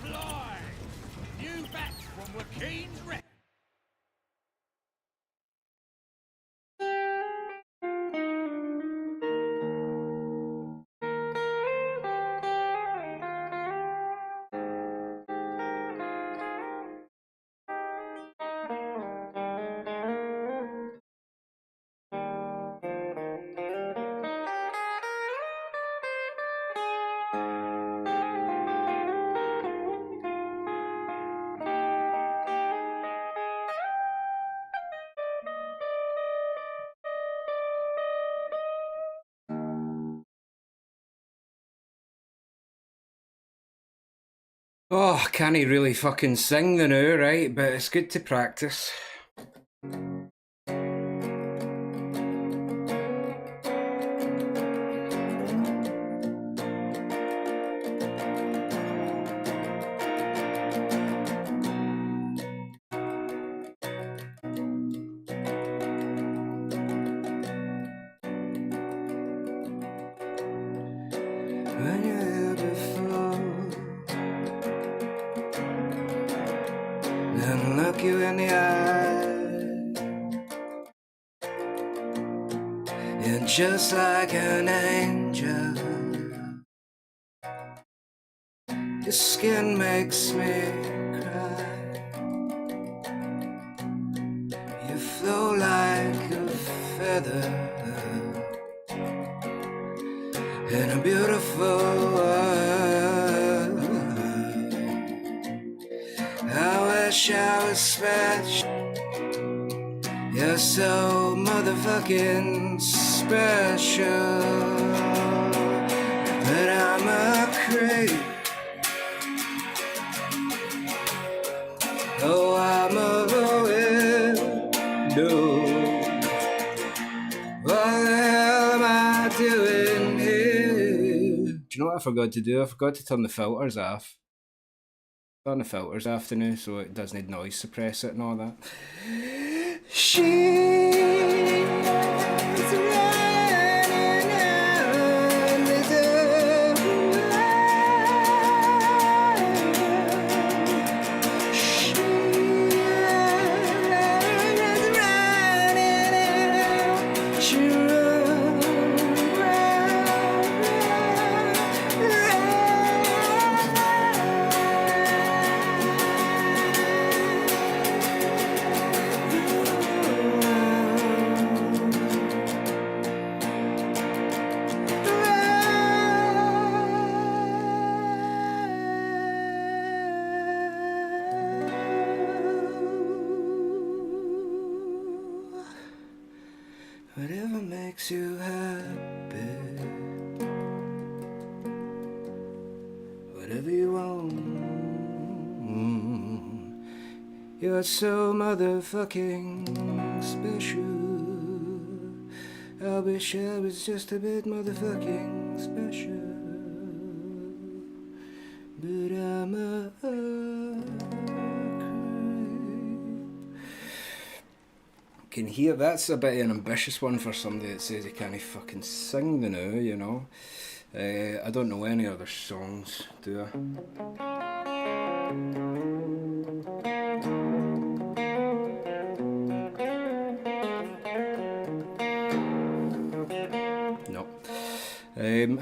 fly! New batch from Wakeen's Rep. Oh, can't he really fucking sing the now, right? But it's good to practice. When you're here before, then look you in the eye. You're just like an angel. Your skin makes me cry. You flow like a feather in a beautiful world. I wish I was special. You're so motherfucking special. But I'm a creep. Oh, I'm a weirdo. What the hell am I doing here? Do you know what I forgot to do? I forgot to turn the filters off. Turn the filters off now so it doesn't noise suppress it and all that. She's running under the light. She's running. She whatever makes you happy, whatever you want. You're so motherfucking special. I wish I was just a bit motherfucking special. But I'm a can hear that's a bit of an ambitious one for somebody that says he can't fucking sing the now, you know. I don't know any other songs, do I? No.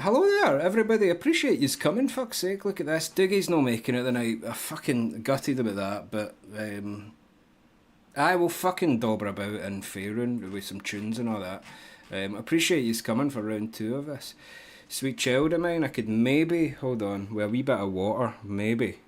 Hello there, everybody. Appreciate yous coming. Fuck's sake, look at this. Dougie's not making it tonight. I fucking gutted about that, but I will fucking dauber about in Faerun with some tunes and all that. Appreciate yous coming for round 2 of this. Sweet child of mine, I could maybe, hold on, with a wee bit of water, maybe.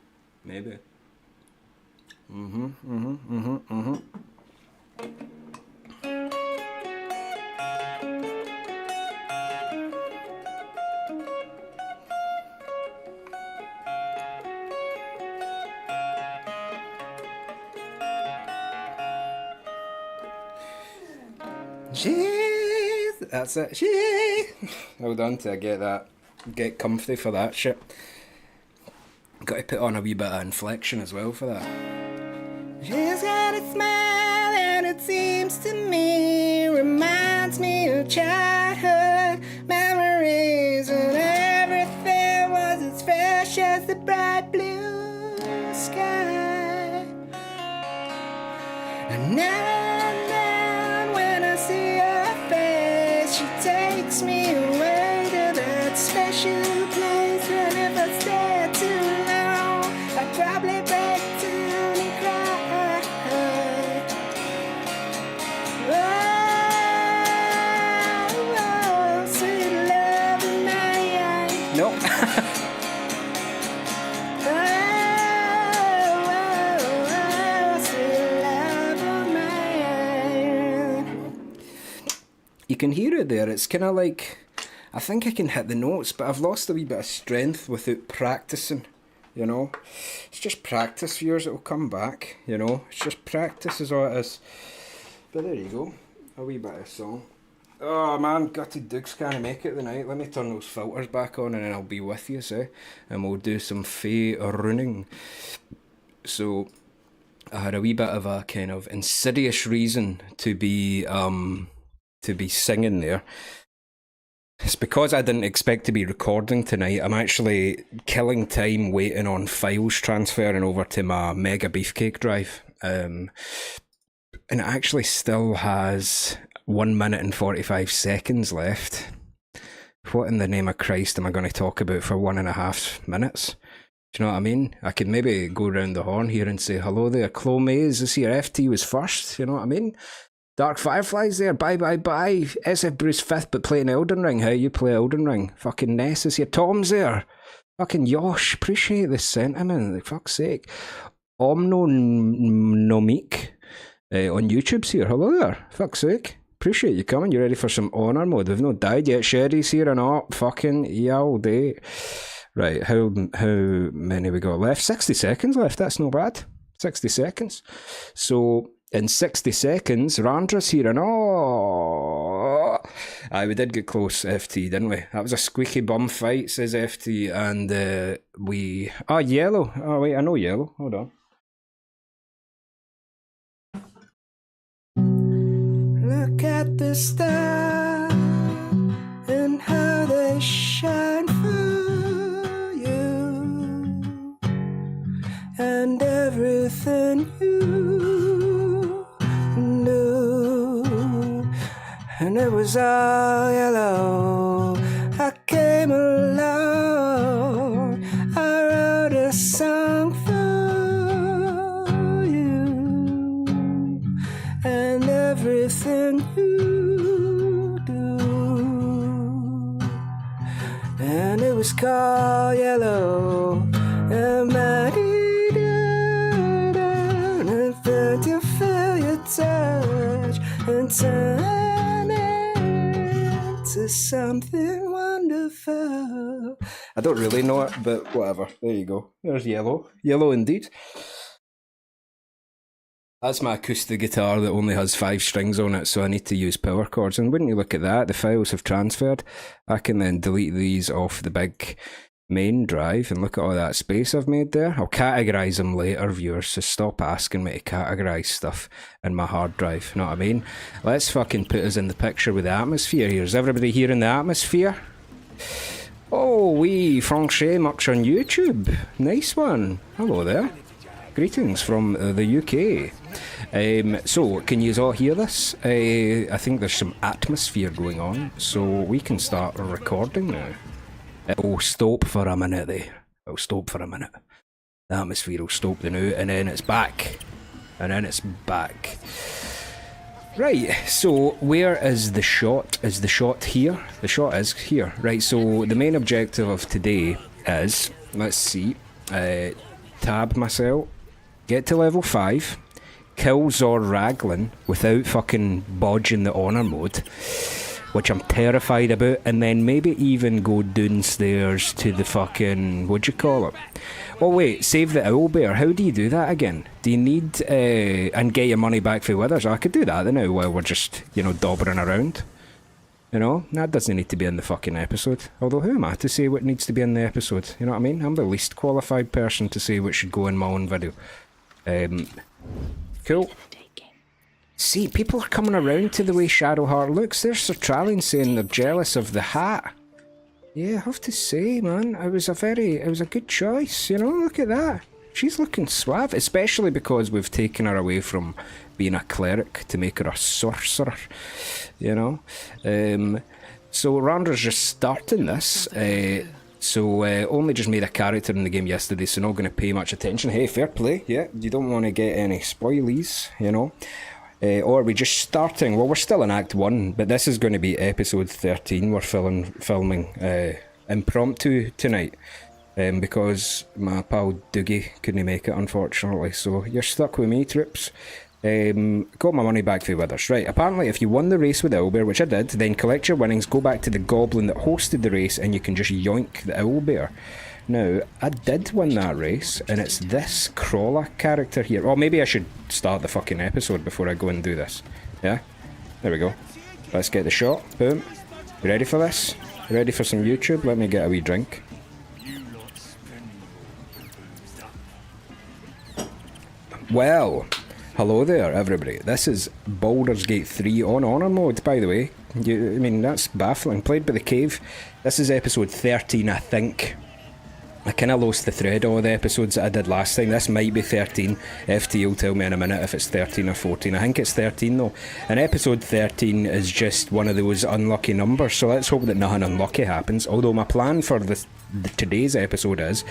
Jeez, that's it. Jeez. Hold on till I get comfy for that shit. Got to put on a wee bit of inflection as well for that. She's got a smile and it seems to me reminds me of childhood memories when everything was as fresh as the bright blue Now and then when I see her face, she takes me away to that special place. And if I stay too long, I'd probably break down and cry. Oh, sweet love of mine. Nope. You can hear it there. It's kind of like, I think I can hit the notes, but I've lost a wee bit of strength without practicing, you know. It's just practice, viewers, it'll come back, you know. It's just practice is all it is. But there you go, a wee bit of song. Oh man, gutted Dukes can't make it tonight. Let me turn those filters back on and then I'll be with you, see? And we'll do some Fae running. So, I had a wee bit of a kind of insidious reason to be singing there. It's because I didn't expect to be recording tonight. I'm actually killing time waiting on files transferring over to my Mega Beefcake drive. And it actually still has 1 minute and 45 seconds left. What in the name of Christ am I going to talk about for 1.5 minutes? Do you know what I mean? I could maybe go round the horn here and say, hello there, Chloe Mays, this here FT was first, you know what I mean? Dark Fireflies there, bye bye bye. SF Bruce 5th but playing Elden Ring. How you play Elden Ring? Fucking Ness is here. Tom's there. Fucking Yosh, appreciate the sentiment, like fuck's sake. Omnonomique on YouTube's here. Hello there, fuck's sake. Appreciate you coming. You ready for some honor mode? We've not died yet. Sherry's here and all. Fucking yeah, all day. Right, how many we got left? 60 seconds left, that's not bad. 60 seconds. So in 60 seconds, Randra's here and oh, aye, we did get close, FT, didn't we? That was a squeaky bum fight, says FT, and Yellow. Oh wait, I know Yellow. Hold on. Look at the stars and how they shine for you, and everything you knew, and it was all yellow. I came along, I wrote a song for you, and everything you do, and it was called Yellow. And you feel your touch and turn into something wonderful. I don't really know it, but whatever. There you go. There's Yellow. Yellow indeed. That's my acoustic guitar that only has 5 strings on it, so I need to use power chords. And wouldn't you look at that, the files have transferred. I can then delete these off the big main drive and look at all that space I've made there. I'll categorise them later, viewers, so stop asking me to categorise stuff in my hard drive, you know what I mean? Let's fucking put us in the picture with the atmosphere here. Is everybody here in the atmosphere? Oh, wee Franchet much on YouTube. Nice one. Hello there. Greetings from the UK. So, can you all hear this? I think there's some atmosphere going on, so we can start recording now. It'll stop for a minute there. It'll stop for a minute. The atmosphere will stop the now, and then it's back. And then it's back. Right, so where is the shot? Is the shot here? The shot is here. Right, so the main objective of today is, let's see, tab myself, get to level 5, kill Zor Raglan without fucking bodging the honor mode, which I'm terrified about, and then maybe even go downstairs to the fucking, what'd you call it? Oh wait, save the owlbear. How do you do that again? Do you need, and get your money back for Withers? I could do that now while we're just, you know, dobbering around. You know, that doesn't need to be in the fucking episode. Although who am I to say what needs to be in the episode? You know what I mean? I'm the least qualified person to say what should go in my own video. Cool. See, people are coming around to the way Shadowheart looks. There's Sir Trallian saying they're jealous of the hat. Yeah, I have to say, man, it was a good choice, you know, look at that. She's looking suave, especially because we've taken her away from being a cleric to make her a sorcerer, you know. So Randra's just starting this, so only just made a character in the game yesterday, so not going to pay much attention. Hey, fair play, yeah, you don't want to get any spoilies, you know. Or are we just starting? Well, we're still in Act 1, but this is going to be episode 13. We're filming impromptu tonight. Because my pal Dougie couldn't make it, unfortunately. So you're stuck with me, troops. Got my money back for Withers. Right, apparently if you won the race with the owlbear, which I did, then collect your winnings, go back to the goblin that hosted the race, and you can just yoink the owlbear. Now, I did win that race, and it's this crawler character here. Or maybe I should start the fucking episode before I go and do this. Yeah? There we go. Let's get the shot. Boom. You ready for this? You ready for some YouTube? Let me get a wee drink. Well, hello there, everybody. This is Baldur's Gate 3 on Honor mode, by the way. I mean, that's baffling. Played by the Cave. This is episode 13, I think. I kind of lost the thread of all the episodes that I did last time. This might be 13. FT will tell me in a minute if it's 13 or 14. I think it's 13 though. And episode 13 is just one of those unlucky numbers, so let's hope that nothing unlucky happens. Although my plan for today's episode is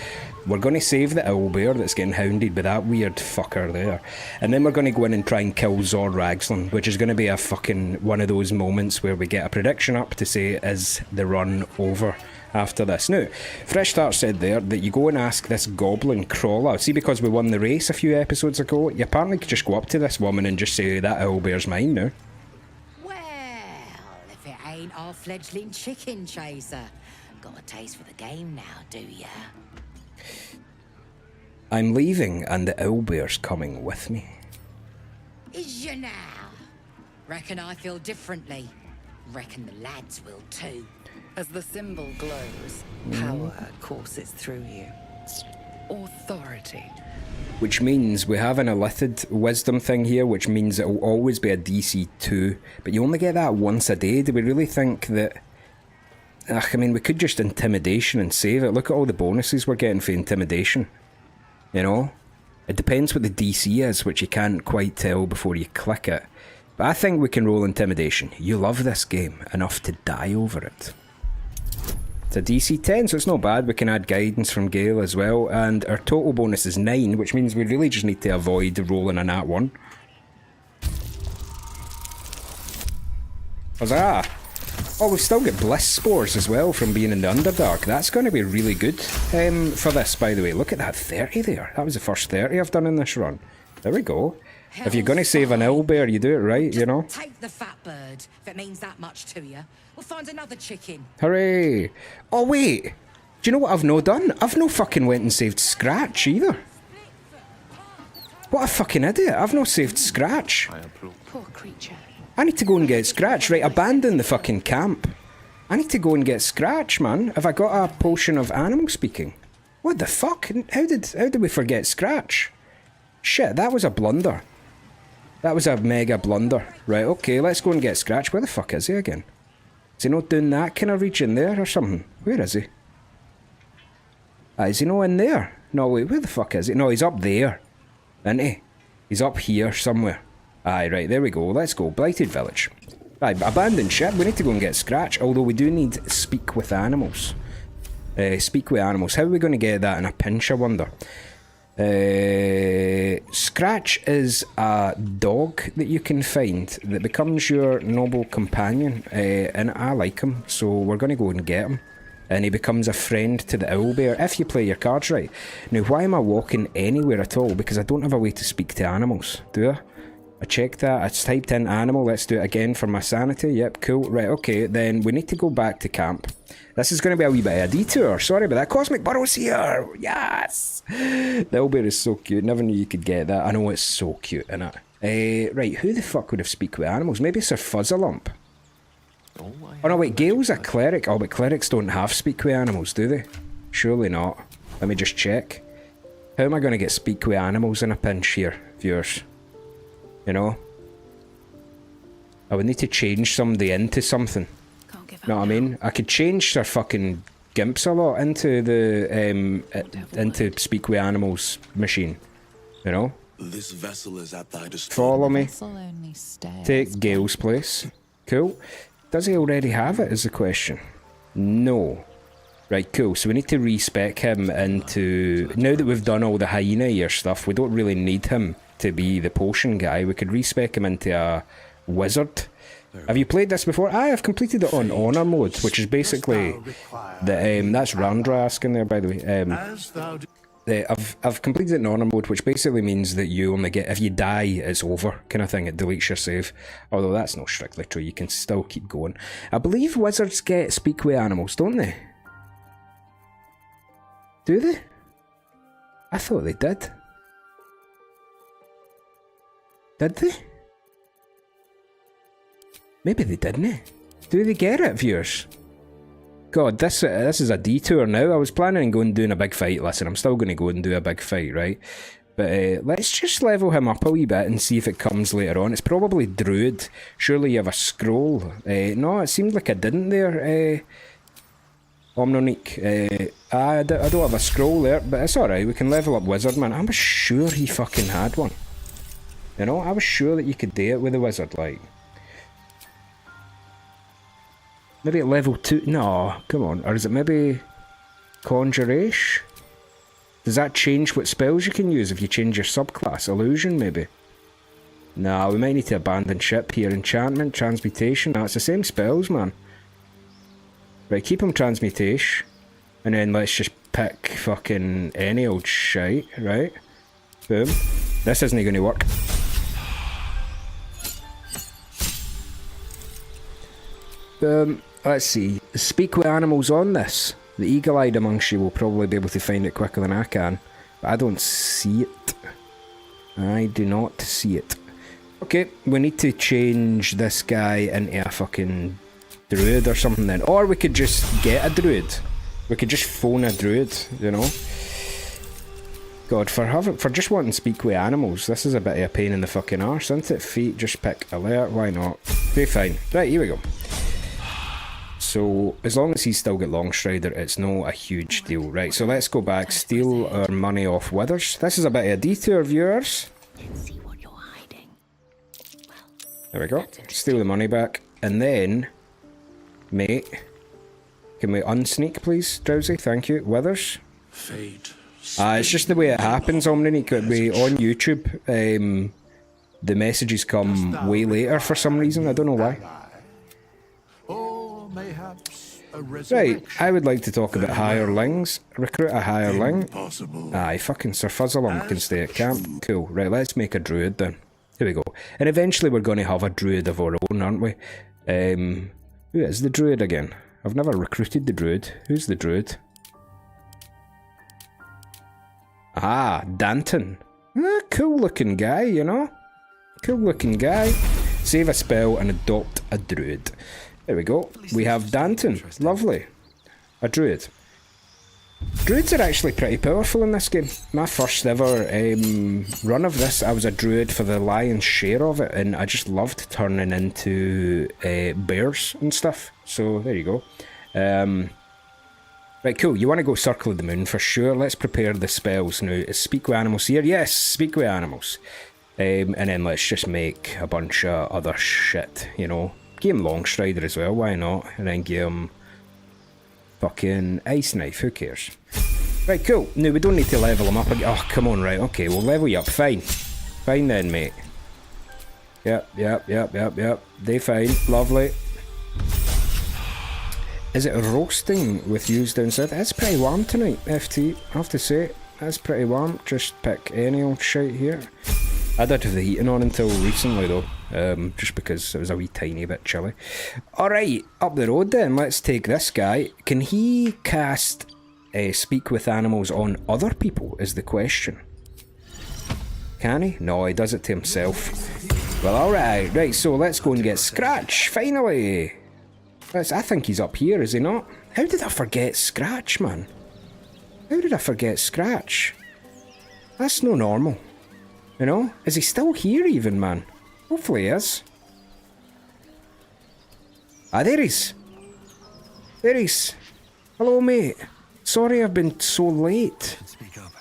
we're going to save the owlbear that's getting hounded by that weird fucker there. And then we're going to go in and try and kill Zor Ragzlin, which is going to be a fucking one of those moments where we get a prediction up to say, is the run over? After this. Now, Fresh Start said there that you go and ask this goblin crawler. See, because we won the race a few episodes ago, you apparently could just go up to this woman and just say, that owlbear's mine now. Well, if it ain't our fledgling chicken chaser. Got a taste for the game now, do ya? I'm leaving and the owlbear's coming with me. Is ya now? Reckon I feel differently. Reckon the lads will too. As the symbol glows, power courses through you. Authority. Which means we have an illithid wisdom thing here, which means it will always be a DC 2, but you only get that once a day. Do we really think that... I mean, we could just intimidation and save it. Look at all the bonuses we're getting for intimidation. You know? It depends what the DC is, which you can't quite tell before you click it. But I think we can roll intimidation. You love this game enough to die over it. It's a DC 10, so it's not bad. We can add guidance from Gale as well, and our total bonus is 9, which means we really just need to avoid rolling a nat 1. Huzzah! Oh, we've still got Bliss Spores as well from being in the Underdark. That's going to be really good for this, by the way. Look at that 30 there. That was the first 30 I've done in this run. There we go. If you're going to save an owlbear, you do it right, you know? Take the fat bird, if it means that much to you. We'll find another chicken. Hooray! Oh, wait! Do you know what I've no done? I've no fucking went and saved Scratch, either. What a fucking idiot. I've no saved Scratch. Poor creature. I need to go and get Scratch. Right, abandon the fucking camp. I need to go and get Scratch, man. Have I got a potion of animal speaking? What the fuck? How did we forget Scratch? Shit, that was a blunder. That was a mega blunder. Right, okay, let's go and get Scratch. Where the fuck is he again? Is he not doing that kind of region there or something? Where is he? Is he not in there? No, wait, where the fuck is he? No, he's up there. Isn't he? He's up here somewhere. Aye, right, there we go. Let's go. Blighted Village. Right, abandoned ship. We need to go and get Scratch, although we do need Speak with Animals. Speak with Animals. How are we going to get that in a pinch, I wonder? Scratch is a dog that you can find that becomes your noble companion, and I like him, so we're going to go and get him. And he becomes a friend to the owlbear if you play your cards right. Now, why am I walking anywhere at all? Because I don't have a way to speak to animals, do I? I checked that, I typed in animal, let's do it again for my sanity. Yep, cool, right, okay, then we need to go back to camp. This is going to be a wee bit of a detour, sorry about that. Cosmic Burrow's here, yes! The owlbear is so cute, never knew you could get that. I know it's so cute, innit? Right, who the fuck would have speak with animals? Maybe Sir Fuzzalump. Oh no, wait, Gale's a cleric. Oh, but clerics don't have speak with animals, do they? Surely not. Let me just check. How am I going to get speak with animals in a pinch here, viewers? You know? I would need to change somebody into something. Know what I mean? I could change their fucking gimps a lot into the into speak with animals machine. You know? This vessel is at thy disposal. Follow me. Vessel only stares. Take Gale's place. Cool. Does he already have it is the question. No. Right, cool. So we need to respec him into... Now that we've done all the hyena ear stuff, we don't really need him to be the potion guy. We could respec him into a wizard. Have you played this before? I've completed it on honor mode, which is basically... that's Randra asking there, by the way. I've completed it in honor mode, which basically means that you only get... If you die, it's over, kind of thing. It deletes your save. Although that's not strictly true. You can still keep going. I believe wizards get speak with animals, don't they? Do they? I thought they did. Did they? Maybe they didn't. Do they get it, viewers? God, this is a detour now. I was planning on going and doing a big fight. Listen, I'm still going to go and do a big fight, right? But let's just level him up a wee bit and see if it comes later on. It's probably Druid. Surely you have a scroll. No, it seemed like I didn't there. Omnonique. I don't have a scroll there, but it's alright. We can level up Wizard, man. I was sure he fucking had one. You know, I was sure that you could do it with a Wizard, like. Maybe at level 2? No, come on. Or is it maybe Conjuration? Does that change what spells you can use if you change your subclass? Illusion, maybe? No, we might need to abandon ship here. Enchantment, Transmutation. No, it's the same spells, man. Right, keep him Transmutation. And then let's just pick fucking any old shite, right? Boom. This isn't going to work. Let's see. Speak with animals on this. The eagle-eyed amongst you will probably be able to find it quicker than I can. But I don't see it. I do not see it. Okay, we need to change this guy into a fucking druid or something then. Or we could just get a druid. We could just phone a druid, you know. God, for just wanting to speak with animals, this is a bit of a pain in the fucking arse, isn't it? Feet, just pick alert, why not? Okay, fine. Right, here we go. So, as long as he's still got Longstrider, it's no a huge deal. Right, so let's go back, steal our money off Withers. This is a bit of a detour, viewers. See what you're hiding. There we go. Steal the money back. And then, mate, can we unsneak, please, Drowsy? Thank you. Withers. Fate. It's just the way it happens, Omnique. It be on YouTube. The messages come way later for some reason. I don't know why. Or mayhaps a Right, I would like to talk about hirelings. Recruit a hireling. Impossible. Aye, fucking Sir Fuzzalum can stay at camp. Cool. Right, let's make a druid then. Here we go. And eventually we're going to have a druid of our own, aren't we? Who is the druid again? I've never recruited the druid. Who's the druid? Ah, Danton. Cool looking guy, you know? Cool looking guy. Save a spell and adopt a druid. There we go. We have Danton. Lovely. A druid. Druids are actually pretty powerful in this game. My first ever run of this, I was a druid for the lion's share of it, and I just loved turning into bears and stuff. So, there you go. Right, cool. You want to go Circle of the Moon for sure. Let's prepare the spells now. Is Speak with Animals here? Yes, Speak with Animals. And then let's just make a bunch of other shit, you know. Give him Longstrider as well, why not? And then give him fucking Ice Knife, who cares? Right, cool. No, we don't need to level him up again. Oh, come on, right, okay, we'll level you up. Fine. Fine then, mate. Yep. They fine. Lovely. Is it roasting with yous down south? It's pretty warm tonight, FT, I have to say. It's pretty warm. Just pick any old shite here. I did have the heating on until recently though, just because it was a wee tiny bit chilly. Alright, up the road then, let's take this guy. Can he cast Speak with Animals on other people, is the question. Can he? No, he does it to himself. Well, alright, right, so let's go and get Scratch, finally! I think he's up here, is he not? How did I forget Scratch, man? How did I forget Scratch? That's no normal. You know? Is he still here even, man? Hopefully he is. Ah, there he is. There he is. Hello, mate. Sorry I've been so late. Speak up.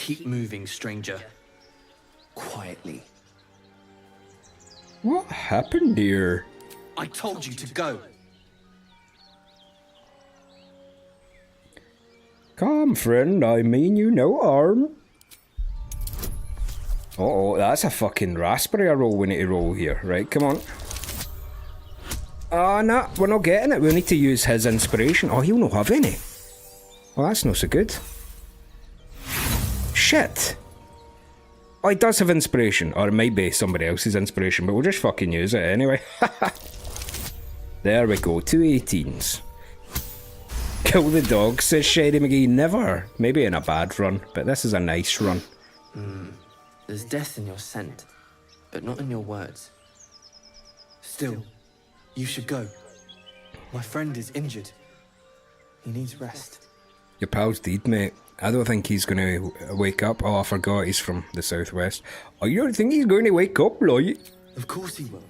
Keep moving, stranger. Quietly. What happened here? I told you to go. Come, friend, I mean you no harm. Uh-oh, that's a fucking raspberry I roll. We need to roll here. Right, come on. Ah, nah, we're not getting it. We need to use his inspiration. Oh, he'll not have any. Well, that's not so good. Shit. Oh, he does have inspiration. Or it might be somebody else's inspiration, but we'll just fucking use it anyway. There we go, 2 18s. Kill the dog, says Shady McGee. Never. Maybe in a bad run, but this is a nice run. There's death in your scent, but not in your words. Still, you should go. My friend is injured. He needs rest. Your pal's dead, mate. I don't think he's gonna wake up. Oh, I forgot he's from the southwest. Oh, you don't think he's going to wake up, Lloyd? Of course he will.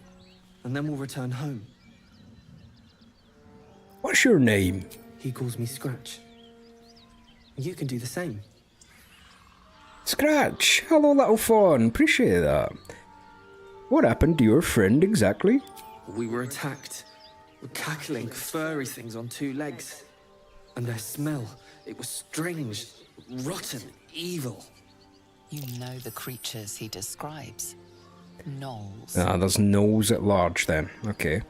And then we'll return home. What's your name? He calls me Scratch. You can do the same. Scratch. Hello, little fawn. Appreciate that. What happened to your friend exactly? We were attacked. With cackling, furry things on 2 legs. And their smell, it was strange, rotten, evil. You know the creatures he describes. Gnolls. Ah, there's gnolls at large then. Okay.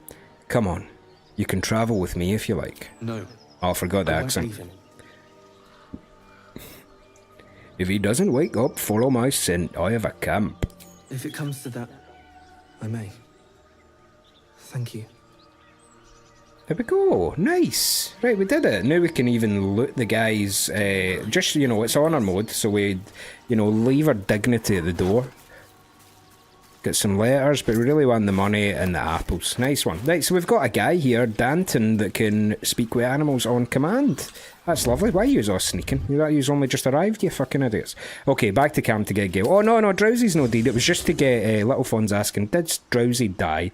Come on. You can travel with me if you like. No. Oh, I forgot the I won't accent. leave him. If he doesn't wake up, follow my scent. I have a camp. If it comes to that, I may. Thank you. There we go. Nice. Right, we did it. Now we can even loot the guys. Just, you know, it's honor mode, so we, you know, leave our dignity at the door. Get some letters, but we really want the money and the apples. Nice one. Right, so we've got a guy here, Danton, that can speak with animals on command. That's lovely. Why are you all sneaking? You've only just arrived, you fucking idiots. Okay, back to camp to get Gale. Oh, no, Drowsy's no deed. It was just to get Little Fawn's asking, did Drowsy die?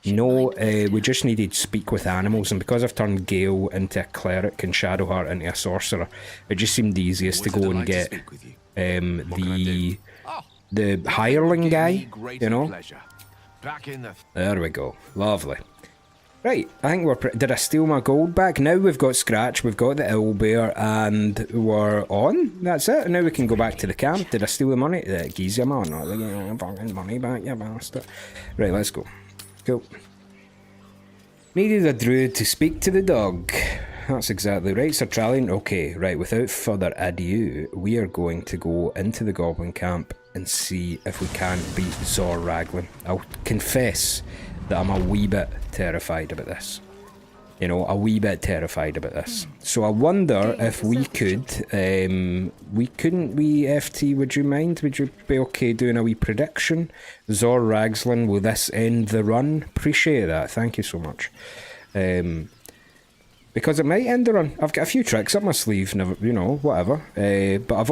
No, we just needed to speak with animals, and because I've turned Gale into a cleric and Shadowheart into a sorcerer, it just seemed the easiest to go and get the hireling guy, you know? There we go. Lovely. Right, I think we're did I steal my gold back? Now we've got Scratch, we've got the owlbear, and we're on. That's it. Now we can go back to the camp. Did I steal the money? Geez, I'm on. Fucking money back, you bastard. Right, let's go. Cool. Needed a druid to speak to the dog. That's exactly right, Sir Trallion. Okay, right, without further ado, we are going to go into the goblin camp and see if we can beat Zor Raglan. I'll confess that I'm a wee bit terrified about this. You know, a wee bit terrified about this. So I wonder if we could, FT, would you mind? Would you be okay doing a wee prediction? Zor Raglan, will this end the run? Appreciate that, thank you so much. Because it might end the run. I've got a few tricks up my sleeve, never, you know, whatever. But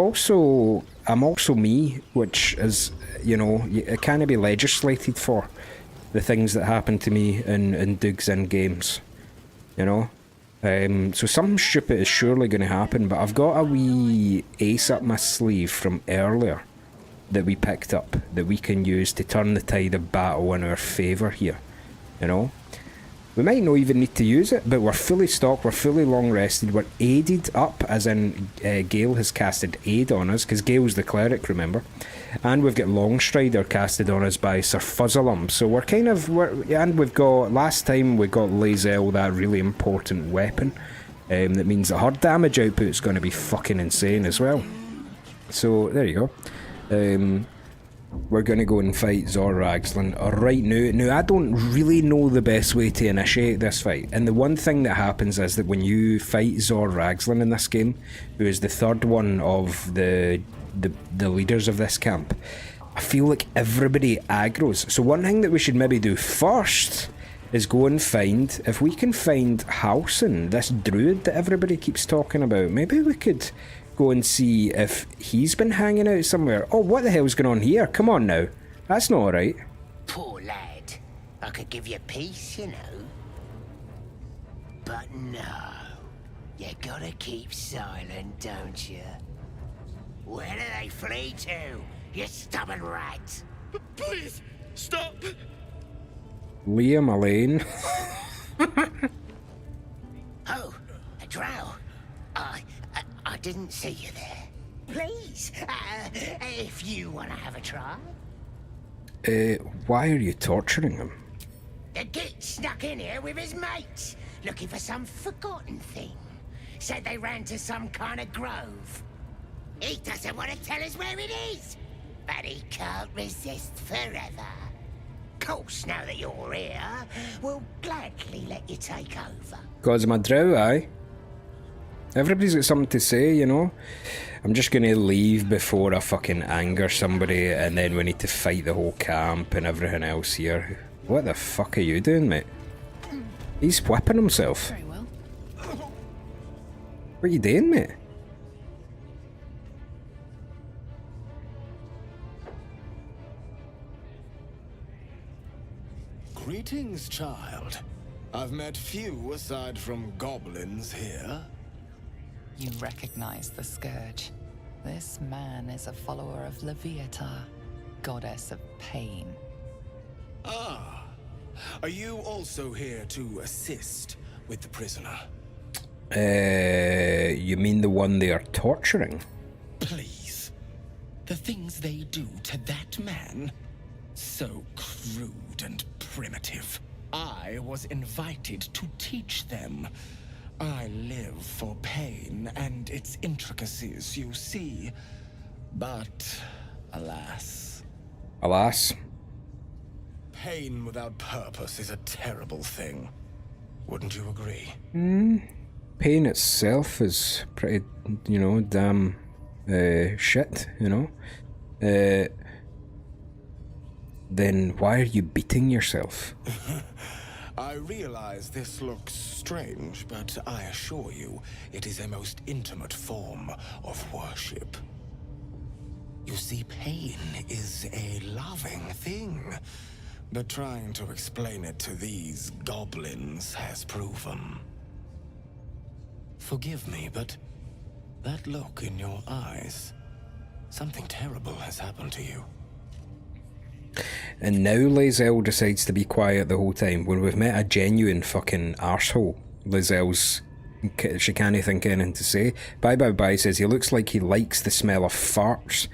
I'm also me, which is, you know, it can't be legislated for. The things that happen to me in Dougs in games, you know? So something stupid is surely going to happen, but I've got a wee ace up my sleeve from earlier that we picked up that we can use to turn the tide of battle in our favour here, you know? We might not even need to use it, but we're fully stocked, we're fully long rested, we're aided up, as in Gale has casted aid on us, because Gale's the cleric, remember? And we've got Longstrider casted on us by Sir Fuzzalum, so we're kind of, and we've got, last time we got Lae'zel, that really important weapon, that means that her damage output is going to be fucking insane as well. So, there you go. We're going to go and fight Zor Raglan right now. Now, I don't really know the best way to initiate this fight. And the one thing that happens is that when you fight Zor Raglan in this game, who is the third one of the leaders of this camp, I feel like everybody aggroes. So one thing that we should maybe do first is go and find, if we can find Halsin, this druid that everybody keeps talking about, maybe we could go and see if he's been hanging out somewhere. Oh, what the hell's going on here? Come on now. That's not alright. Poor lad. I could give you peace, you know. But no. You gotta keep silent, don't you? Where do they flee to, you stubborn rat? Please, stop! Liam Elaine. Oh, a drow. I didn't see you there. Please, if you want to have a try. Why are you torturing him? The git snuck in here with his mates, looking for some forgotten thing. Said they ran to some kind of grove. He doesn't want to tell us where it is, but he can't resist forever. Course, now that you're here, we'll gladly let you take over. Cause I'm a drow, aye. Everybody's got something to say, you know. I'm just gonna leave before I fucking anger somebody, and then we need to fight the whole camp and everything else here. What the fuck are you doing, mate? He's whipping himself. Very well. What are you doing, mate? Greetings, child. I've met few aside from goblins here. You recognize the scourge. This man is a follower of Leviatha, goddess of pain. Ah, are you also here to assist with the prisoner? You mean the one they are torturing? Please. The things they do to that man, so crude and primitive. I was invited to teach them. I live for pain and its intricacies, you see. But, alas. Alas. Pain without purpose is a terrible thing. Wouldn't you agree? Pain itself is pretty, you know, damn shit, you know. Then why are you beating yourself? I realize this looks strange, but I assure you, it is a most intimate form of worship. You see, pain is a loving thing, but trying to explain it to these goblins has proven. Forgive me, but that look in your eyes, something terrible has happened to you. And now Lae'zel decides to be quiet the whole time when we've met a genuine fucking arsehole. Lae'zel's... she can't think anything to say. Bye says he looks like he likes the smell of farts.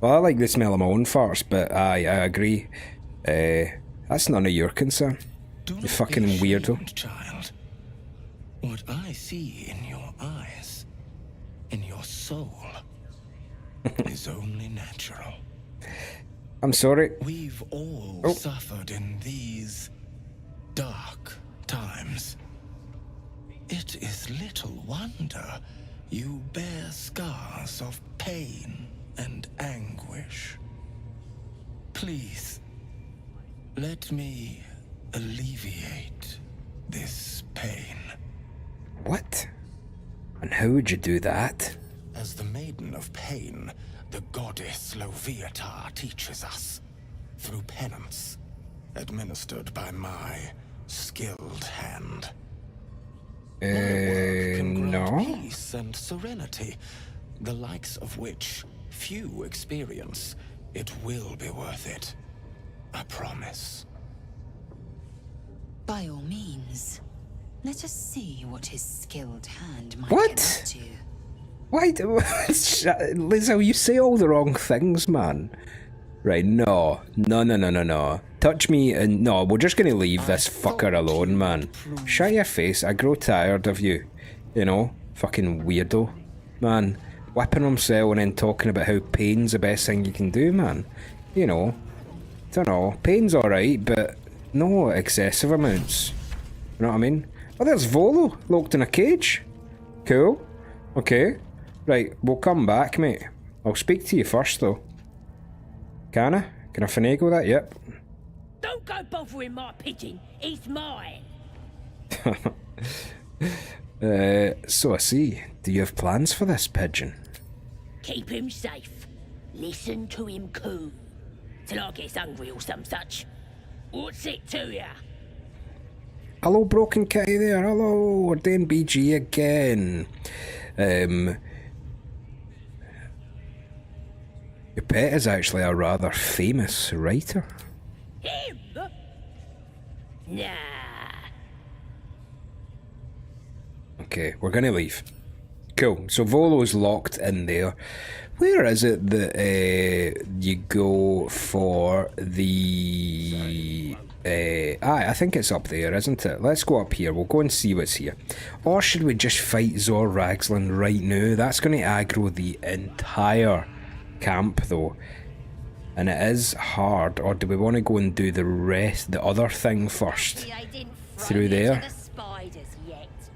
Well, I like the smell of my own farts, but I agree. That's none of your concern. You fucking weirdo. Child. What I see in your eyes, in your soul, is only natural. I'm sorry. We've all suffered in these dark times. It is little wonder you bear scars of pain and anguish. Please, let me alleviate this pain. What? And how would you do that? As the Maiden of Pain, the goddess Leviatha teaches us through penance, administered by my skilled hand. My work can grant no. peace and serenity, the likes of which few experience. It will be worth it. I promise. By all means, let us see what his skilled hand might What? get up to. Why do... Lizzo, you say all the wrong things, man. Right, no. Touch me and... No, we're just gonna leave this fucker alone, man. Shut your face, I grow tired of you. You know? Fucking weirdo. Man, whipping himself and then talking about how pain's the best thing you can do, man. You know. Dunno, pain's alright, but no excessive amounts. You know what I mean? Oh, there's Volo, locked in a cage. Cool. Okay. Right, we'll come back, mate. I'll speak to you first, though. Can I? Can I finagle that? Yep. Don't go bothering my pigeon. He's mine. So I see. Do you have plans for this pigeon? Keep him safe. Listen to him coo. Till I gets hungry or some such. What's it to ya? Hello, Broken Kitty there. Hello, we're doing BG again. Your pet is actually a rather famous writer. Him? Nah. Okay, we're gonna leave. Cool, so Volo's locked in there. Where is it that you go for the... I think it's up there, isn't it? Let's go up here, we'll go and see what's here. Or should we just fight Zor Ragzlin right now? That's going to aggro the entire camp though. And it is hard, or do we want to go and do the other thing first? Through there?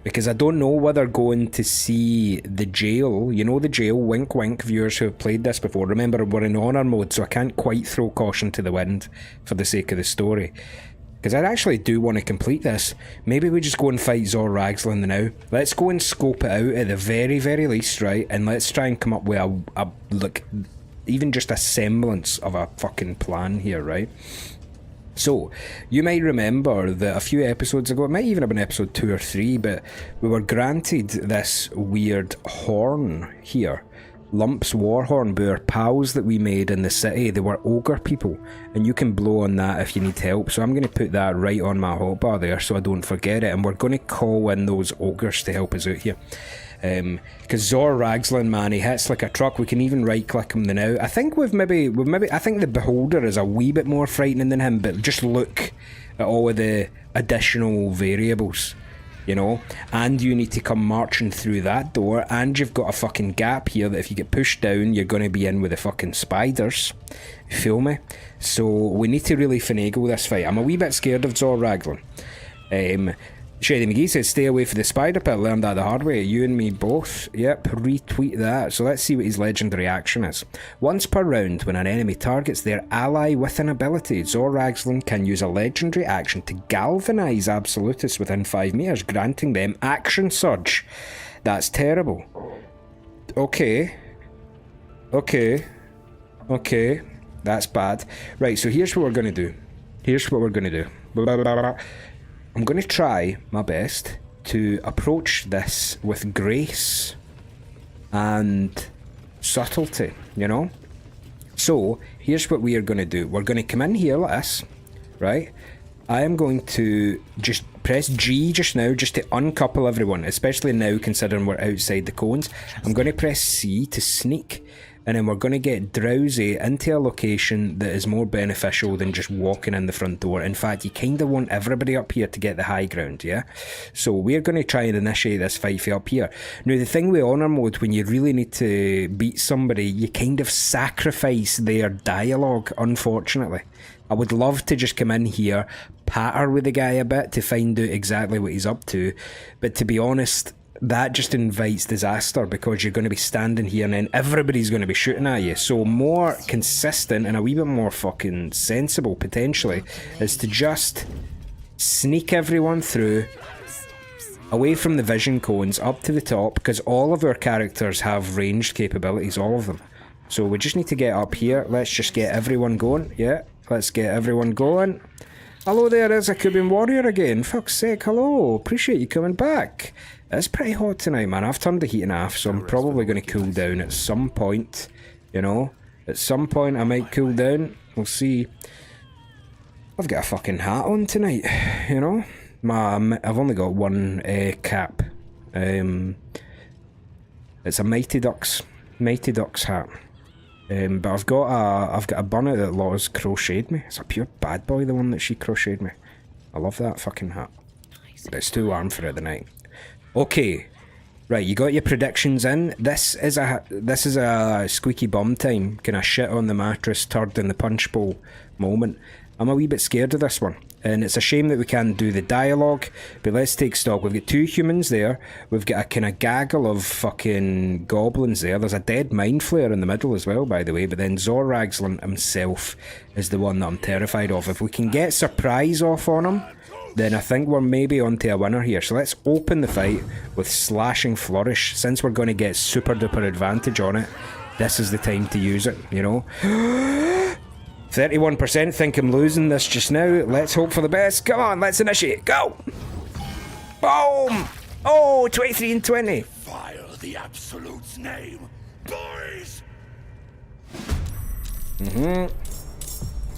Because I don't know whether going to see the jail, you know the jail, wink wink, viewers who have played this before, remember we're in honor mode, so I can't quite throw caution to the wind for the sake of the story. Because I actually do want to complete this. Maybe we just go and fight Zor Ragzlin now. Let's go and scope it out at the very, very least, right? And let's try and come up with a like, even just a semblance of a fucking plan here, right? So, you might remember that a few episodes ago, it might even have been episode 2 or 3, but we were granted this weird horn here. Lump's Warhorn, by our pals that we made in the city. They were ogre people, and you can blow on that if you need help. So I'm going to put that right on my hotbar there so I don't forget it, and we're going to call in those ogres to help us out here. Because Zor Ragzlin, man, he hits like a truck. We can even right click him now. I think we've maybe I think the Beholder is a wee bit more frightening than him, but just look at all of the additional variables, you know. And you need to come marching through that door, and you've got a fucking gap here that if you get pushed down, you're going to be in with the fucking spiders. You feel me? So we need to really finagle this fight. I'm a wee bit scared of Zor Ragzlin. Shady McGee says, stay away from the spider pit, learned that the hard way. You and me both. Yep, retweet that. So let's see what his legendary action is. Once per round, when an enemy targets their ally with an ability, Zor Ragzlin can use a legendary action to galvanise absolutists within 5 meters, granting them action surge. That's terrible. Okay. That's bad. Right, so here's what we're going to do. Blah, blah, blah, blah. I'm going to try my best to approach this with grace and subtlety, you know? So, here's what we are going to do. We're going to come in here like this, right? I am going to just press G just now, just to uncouple everyone, especially now considering we're outside the cones. I'm going to press C to sneak, and then we're going to get Drowsy into a location that is more beneficial than just walking in the front door. In fact, you kind of want everybody up here to get the high ground, yeah? So we're going to try and initiate this fight for up here. Now, the thing with honor mode, when you really need to beat somebody, you kind of sacrifice their dialogue, unfortunately. I would love to just come in here, patter with the guy a bit to find out exactly what he's up to, but to be honest, that just invites disaster because you're going to be standing here and then everybody's going to be shooting at you. So more consistent and a wee bit more fucking sensible, potentially, is to just sneak everyone through, away from the vision cones, up to the top, because all of our characters have ranged capabilities, all of them. So we just need to get up here. Let's just get everyone going. Yeah, let's get everyone going. Hello there, there's a Cuban warrior again. Fuck's sake, hello. Appreciate you coming back. It's pretty hot tonight, man. I've turned the heating off, so I'm probably going to cool down at some point. You know? At some point I might cool down. We'll see. I've got a fucking hat on tonight, you know? I've only got one cap. It's a Mighty Ducks hat. But I've got a bonnet that Laws crocheted me. It's a pure bad boy, the one that she crocheted me. I love that fucking hat. But it's too warm for it tonight. Okay, right, you got your predictions in. This is a squeaky bum time, kind of shit on the mattress, turd in the punch bowl moment. I'm a wee bit scared of this one, and it's a shame that we can't do the dialogue, but let's take stock. We've got 2 humans there, we've got a kind of gaggle of fucking goblins there, there's a dead mind flayer in the middle as well, by the way, but then Zor Ragzlin himself is the one that I'm terrified of. If we can get surprise off on him, then I think we're maybe onto a winner here. So let's open the fight with Slashing Flourish. Since we're going to get super duper advantage on it, this is the time to use it, you know? 31% think I'm losing this just now. Let's hope for the best. Come on, let's initiate. Go! Boom! Oh, 23 and 20. Fire the Absolute's name, boys!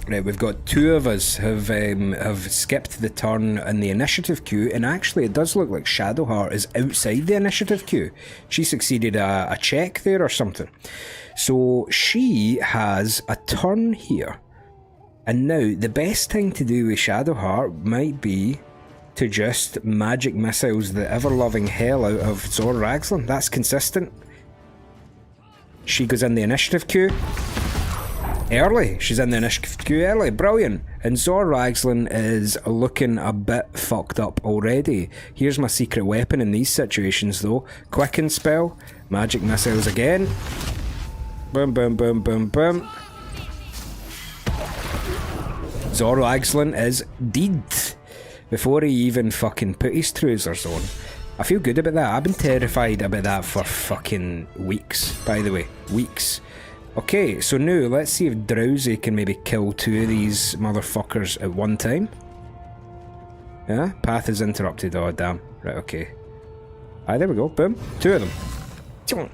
Right, we've got two of us have skipped the turn in the initiative queue, and actually it does look like Shadowheart is outside the initiative queue. She succeeded a check there or something. So she has a turn here. And now, the best thing to do with Shadowheart might be to just magic missiles the ever-loving hell out of Zor Ragzlin. That's consistent. She goes in the initiative queue. Early. She's in the initiative queue early. Brilliant. And Zor Ragzlin is looking a bit fucked up already. Here's my secret weapon in these situations though. Quicken spell. Magic missiles again. Boom, boom, boom, boom, boom. Zor Ragzlin is dead. Before he even fucking put his trousers on. I feel good about that. I've been terrified about that for fucking weeks, by the way. Weeks. Okay, so now let's see if Drowsy can maybe kill two of these motherfuckers at one time. Yeah, path is interrupted. Oh, damn. Right, okay. Aye, there we go. Boom. Two of them.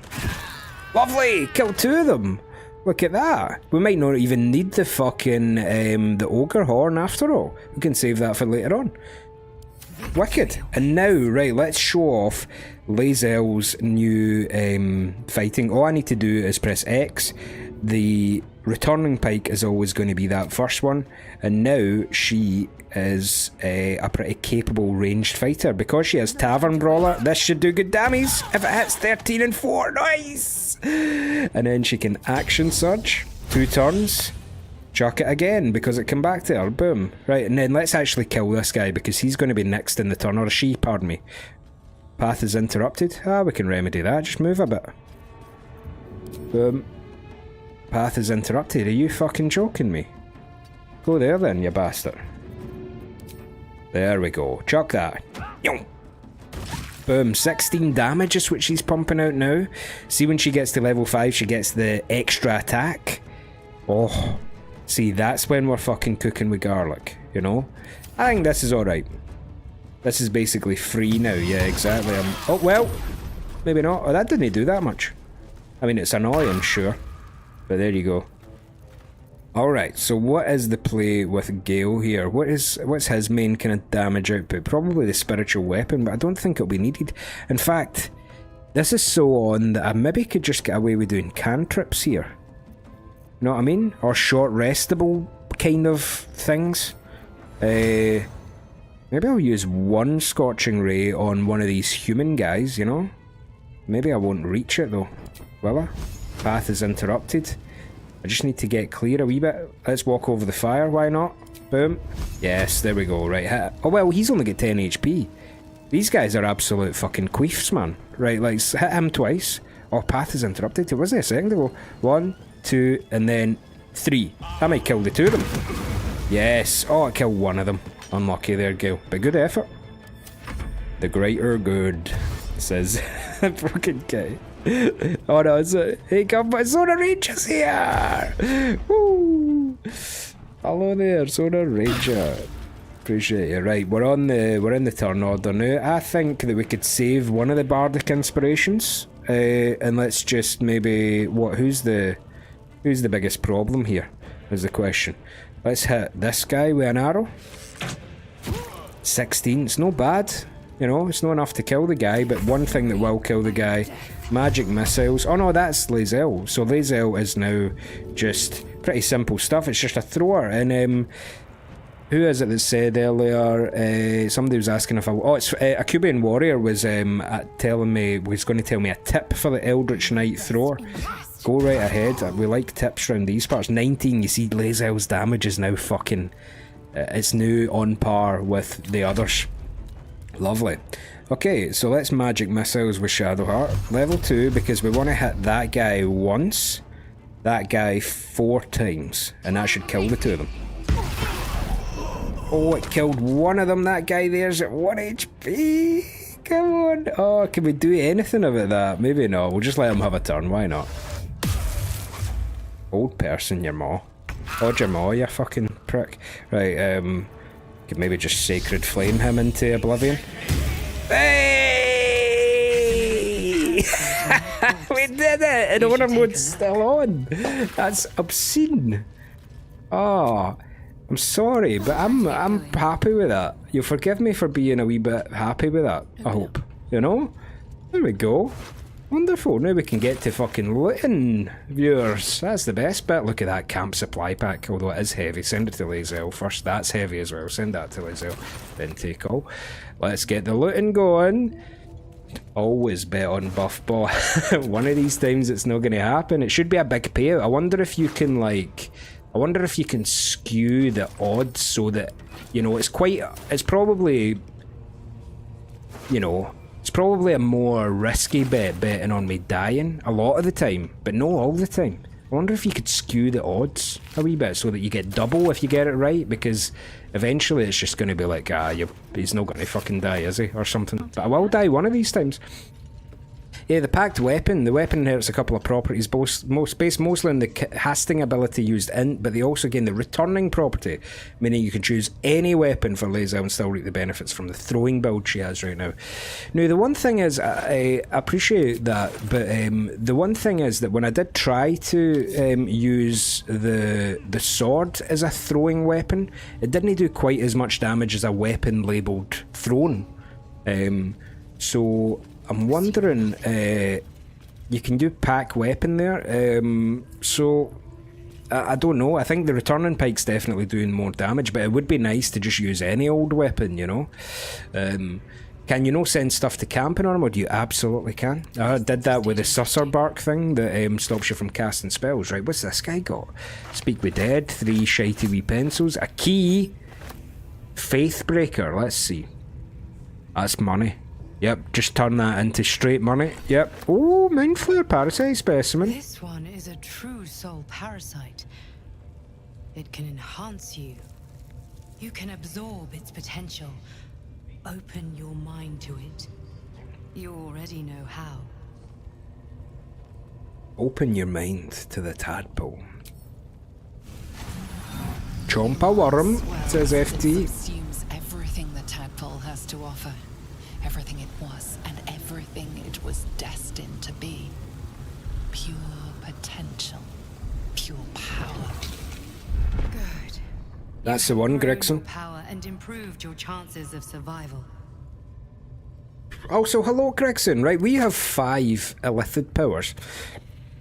Lovely! Kill two of them! Look at that. We might not even need the fucking, the ogre horn after all. We can save that for later on. Wicked. And now, right, let's show off Lae'zel's new fighting. All I need to do is press X. The returning pike is always going to be that first one. And now she is a pretty capable ranged fighter. Because she has Tavern Brawler, this should do good damage. If it hits 13 and 4, nice! And then she can action surge. 2 turns. Chuck it again, because it came back to her. Boom. Right, and then let's actually kill this guy, because he's going to be next in the turn, or she, pardon me. Path is interrupted. Ah, we can remedy that. Just move a bit. Boom. Path is interrupted. Are you fucking joking me? Go there then, you bastard. There we go. Chuck that. Boom. 16 damage is what she's pumping out now. See, when she gets to level 5, she gets the extra attack. Oh. See, that's when we're fucking cooking with garlic, you know? I think this is alright. This is basically free now, yeah, exactly. Oh, well, maybe not. Oh, that didn't do that much. I mean, it's annoying, sure. But there you go. Alright, so what is the play with Gale here? What's his main kind of damage output? Probably the spiritual weapon, but I don't think it'll be needed. In fact, this is so on that I maybe could just get away with doing cantrips here. You know what I mean? Or short restable kind of things. Maybe I'll use one Scorching Ray on one of these human guys, you know? Maybe I won't reach it though. Will I? Path is interrupted. I just need to get clear a wee bit. Let's walk over the fire, why not? Boom. Yes, there we go, right, hit it. Oh well, he's only got 10 HP. These guys are absolute fucking queefs, man. Right, like, hit him twice. Oh, path is interrupted. It wasn't a second ago. 1, 2, and then 3. That might kill the 2 of them. Yes. Oh, it killed 1 of them. Unlucky there, Gil. But good effort. The greater good, says fucking guy. Oh no, it's a... Hey, Guffbaw, Sonar Ranger's here! Woo! Hello there, Sonar Ranger. Appreciate you. Right, we're in the turn order now. I think that we could save one of the bardic inspirations. And let's just maybe... Who's the biggest problem here? Is the question. Let's hit this guy with an arrow. 16. It's no bad. You know, it's not enough to kill the guy, but one thing that will kill the guy, magic missiles. Oh no, that's Lae'zel. So Lae'zel is now just pretty simple stuff. It's just a thrower. And who is it that said earlier? Somebody was asking if it's a Cuban warrior was telling me, was going to tell me a tip for the Eldritch Knight thrower. Go right ahead. We like tips around these parts. 19. You see, Lae'zel's damage is now fucking. It's now on par with the others. Lovely. Okay, so let's magic missiles with Shadowheart. Level 2, because we want to hit that guy once, that guy 4 times, and that should kill the 2 of them. Oh, it killed 1 of them. That guy there's at 1 HP. Come on. Oh, can we do anything about that? Maybe not. We'll just let him have a turn. Why not? Old person, your maw. Odd your maw, you fucking prick. Right, could maybe just Sacred Flame him into oblivion. Hey! We did it! and honor mode's still on. That's obscene. Oh, I'm sorry, but I'm happy with that. You'll forgive me for being a wee bit happy with that, I hope. You know? There we go. Wonderful. Now we can get to fucking looting, viewers. That's the best bit. Look at that camp supply pack, although it is heavy. Send it to Lazel first. That's heavy as well. Send that to Lazel. Then take all. Let's get the looting going. Always bet on Guffbaw. One of these times it's not going to happen. It should be a big payout. I wonder if you can, like... I wonder if you can skew the odds so that, you know, it's probably, you know... It's probably a more risky betting on me dying a lot of the time, but not all the time. I wonder if you could skew the odds a wee bit so that you get double if you get it right, because eventually it's just going to be like, he's not going to fucking die, is he? Or something. But I will die one of these times. Yeah, the packed weapon. The weapon inherits a couple of properties, based mostly on the casting ability used int, but they also gain the returning property, meaning you can choose any weapon for Lazel and still reap the benefits from the throwing build she has right now. Now, the one thing is, I appreciate that, but the one thing is that when I did try to use the sword as a throwing weapon, it didn't do quite as much damage as a weapon labelled thrown. So... I'm wondering, you can do pack weapon there, so I don't know. I think the returning pike's definitely doing more damage, but it would be nice to just use any old weapon, you know. Can you send stuff to camping armor? You absolutely can. I did that with the susser bark thing that stops you from casting spells, right? What's this guy got? Speak with dead, 3 shitey wee pencils, a key, Faithbreaker, let's see. That's money. Yep, just turn that into straight money. Yep. Oh, Mind Flayer Parasite specimen. This one is a true soul parasite. It can enhance you. You can absorb its potential. Open your mind to it. You already know how. Open your mind to the tadpole. Chomp a worm, says FT. Assumes everything the tadpole has to offer. Everything it was and everything it was destined to be. Pure potential. Pure power. Good. That's the one, Gregson. Power and improved your chances of survival. Also, hello, Gregson. Right, we have 5 illithid powers.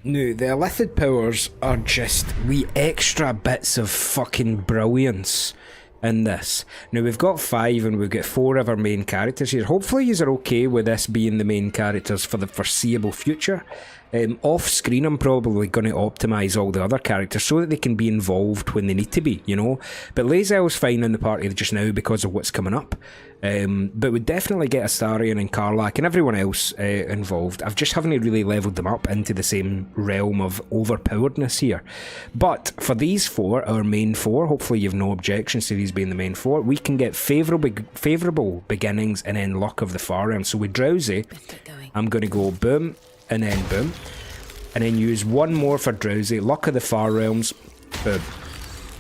Now, the illithid powers are just wee extra bits of fucking brilliance in this. Now, we've got 5 and we've got 4 of our main characters here. Hopefully you are okay with this being the main characters for the foreseeable future. Off screen, I'm probably going to optimise all the other characters so that they can be involved when they need to be, you know. But Lazel's fine in the party just now because of what's coming up. But we definitely get Astarion and Karlach and everyone else involved. I've just haven't really levelled them up into the same realm of overpoweredness here. But for these 4, our main 4, hopefully you've no objections to these being the main 4, we can get favourable beginnings and then luck of the far realm. So with Drowsy, I'm going to go boom, and then boom, and then use 1 more for Drowsy, luck of the far realms, boom.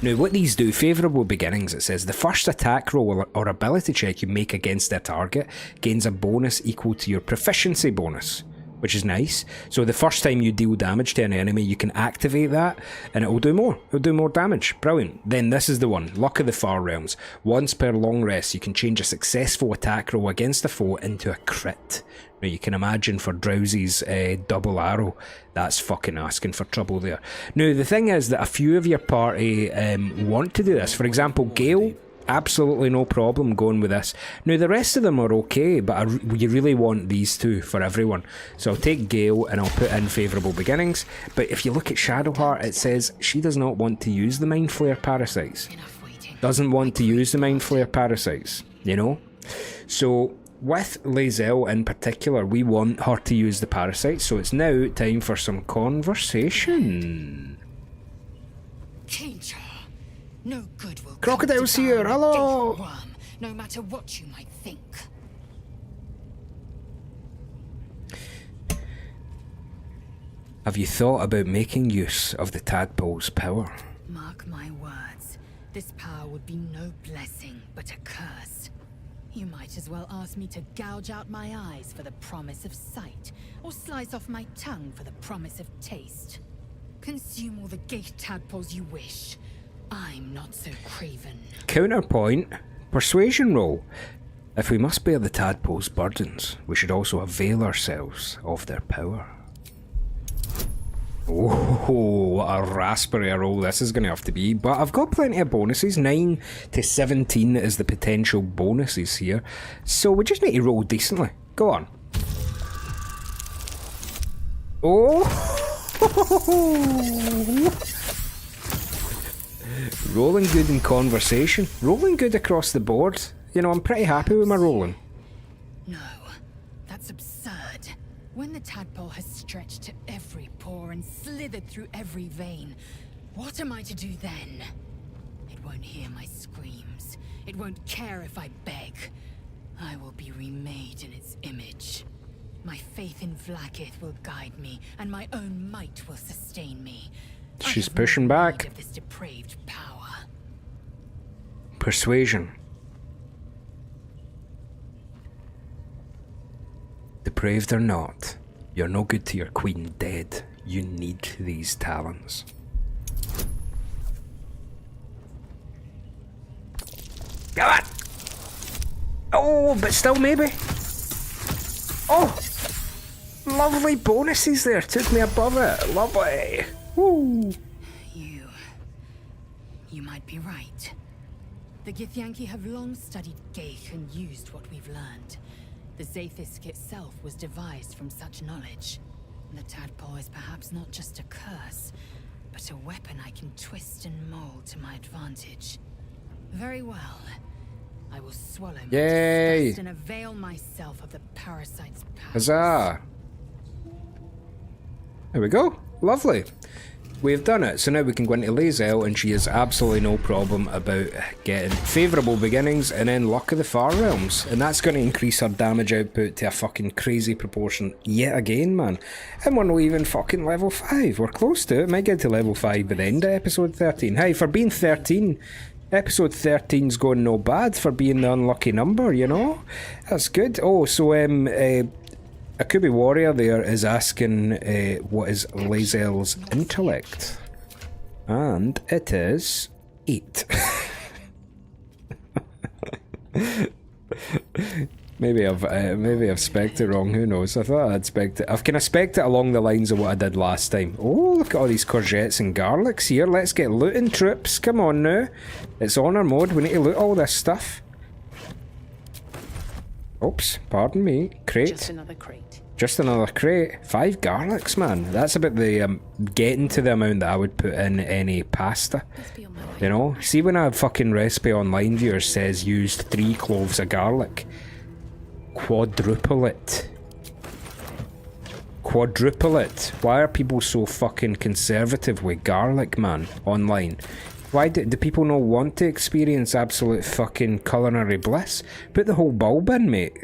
Now what these do, favourable beginnings, it says the first attack roll or ability check you make against a target gains a bonus equal to your proficiency bonus, which is nice. So the first time you deal damage to an enemy, you can activate that and it'll do more. It'll do more damage. Brilliant. Then this is the one, Luck of the Far Realms. Once per long rest, you can change a successful attack roll against a foe into a crit. Now you can imagine for Drowsy's double arrow, that's fucking asking for trouble there. Now the thing is that a few of your party want to do this. For example, Gale, absolutely no problem going with this. Now the rest of them are okay, but you really want these 2 for everyone. So I'll take Gale and I'll put in favourable beginnings. But if you look at Shadowheart, it says she does not want to use the Mind Flayer Parasites. Doesn't want to use the Mind Flayer Parasites, you know? So with Lazel in particular, we want her to use the parasites, so it's now time for some conversation. Genichiro, no good will Crocodile's here, hello! Worm, no matter what you might think. Have you thought about making use of the tadpole's power? Mark my words, this power would be no blessing but a curse. You might as well ask me to gouge out my eyes for the promise of sight, or slice off my tongue for the promise of taste. Consume all the gate tadpoles you wish. I'm not so craven. Counterpoint. Persuasion roll. If we must bear the tadpoles' burdens, we should also avail ourselves of their power. Oh, what a raspberry roll this is going to have to be. But I've got plenty of bonuses. 9 to 17 is the potential bonuses here. So we just need to roll decently. Go on. Oh! Rolling good in conversation. Rolling good across the board. You know, I'm pretty happy with my rolling. No, that's absurd. When the tadpole has stretched to every pore and slithered through every vein, what am I to do then? It won't hear my screams. It won't care if I beg. I will be remade in its image. My faith in Vlaakith will guide me, and my own might will sustain me. She's pushing back. Of this depraved power. Persuasion. Depraved or not, you're no good to your queen dead. You need these talents. Come on! Oh, but still maybe. Oh! Lovely bonuses there, took me above it. Lovely. Woo! You might be right. The Githyanki have long studied Geich and used what we've learned. The Zaithisk itself was devised from such knowledge. The tadpole is perhaps not just a curse, but a weapon I can twist and mold to my advantage. Very well. I will swallow my disgust and avail myself of the parasite's powers. Huzzah! There we go. Lovely. We've done it, so now we can go into Lae'zel, and she has absolutely no problem about getting favourable beginnings and then luck of the Far Realms. And that's going to increase her damage output to a fucking crazy proportion yet again, man. And we're not even fucking level 5. We're close to it. Might get to level 5 by the end of episode 13. Hey, for being 13, episode 13's going no bad for being the unlucky number, you know? That's good. Oh, so, Akubi Warrior there is asking what is Lae'zel's intellect, and it is 8. maybe I've spec'd it wrong. Who knows? I thought I'd spec'd it. I've kind of spec'd it along the lines of what I did last time. Oh, look at all these courgettes and garlics here. Let's get looting, troops. Come on now. It's honor mode. We need to loot all this stuff. Oops, pardon me. Crate. Just another crate. Just another crate. 5 garlics, man. That's about the getting to the amount that I would put in any pasta. You know? See when a fucking recipe online viewers says used 3 cloves of garlic. Quadruple it. Quadruple it. Why are people so fucking conservative with garlic, man, online? Why do people not want to experience absolute fucking culinary bliss? Put the whole bulb in, mate.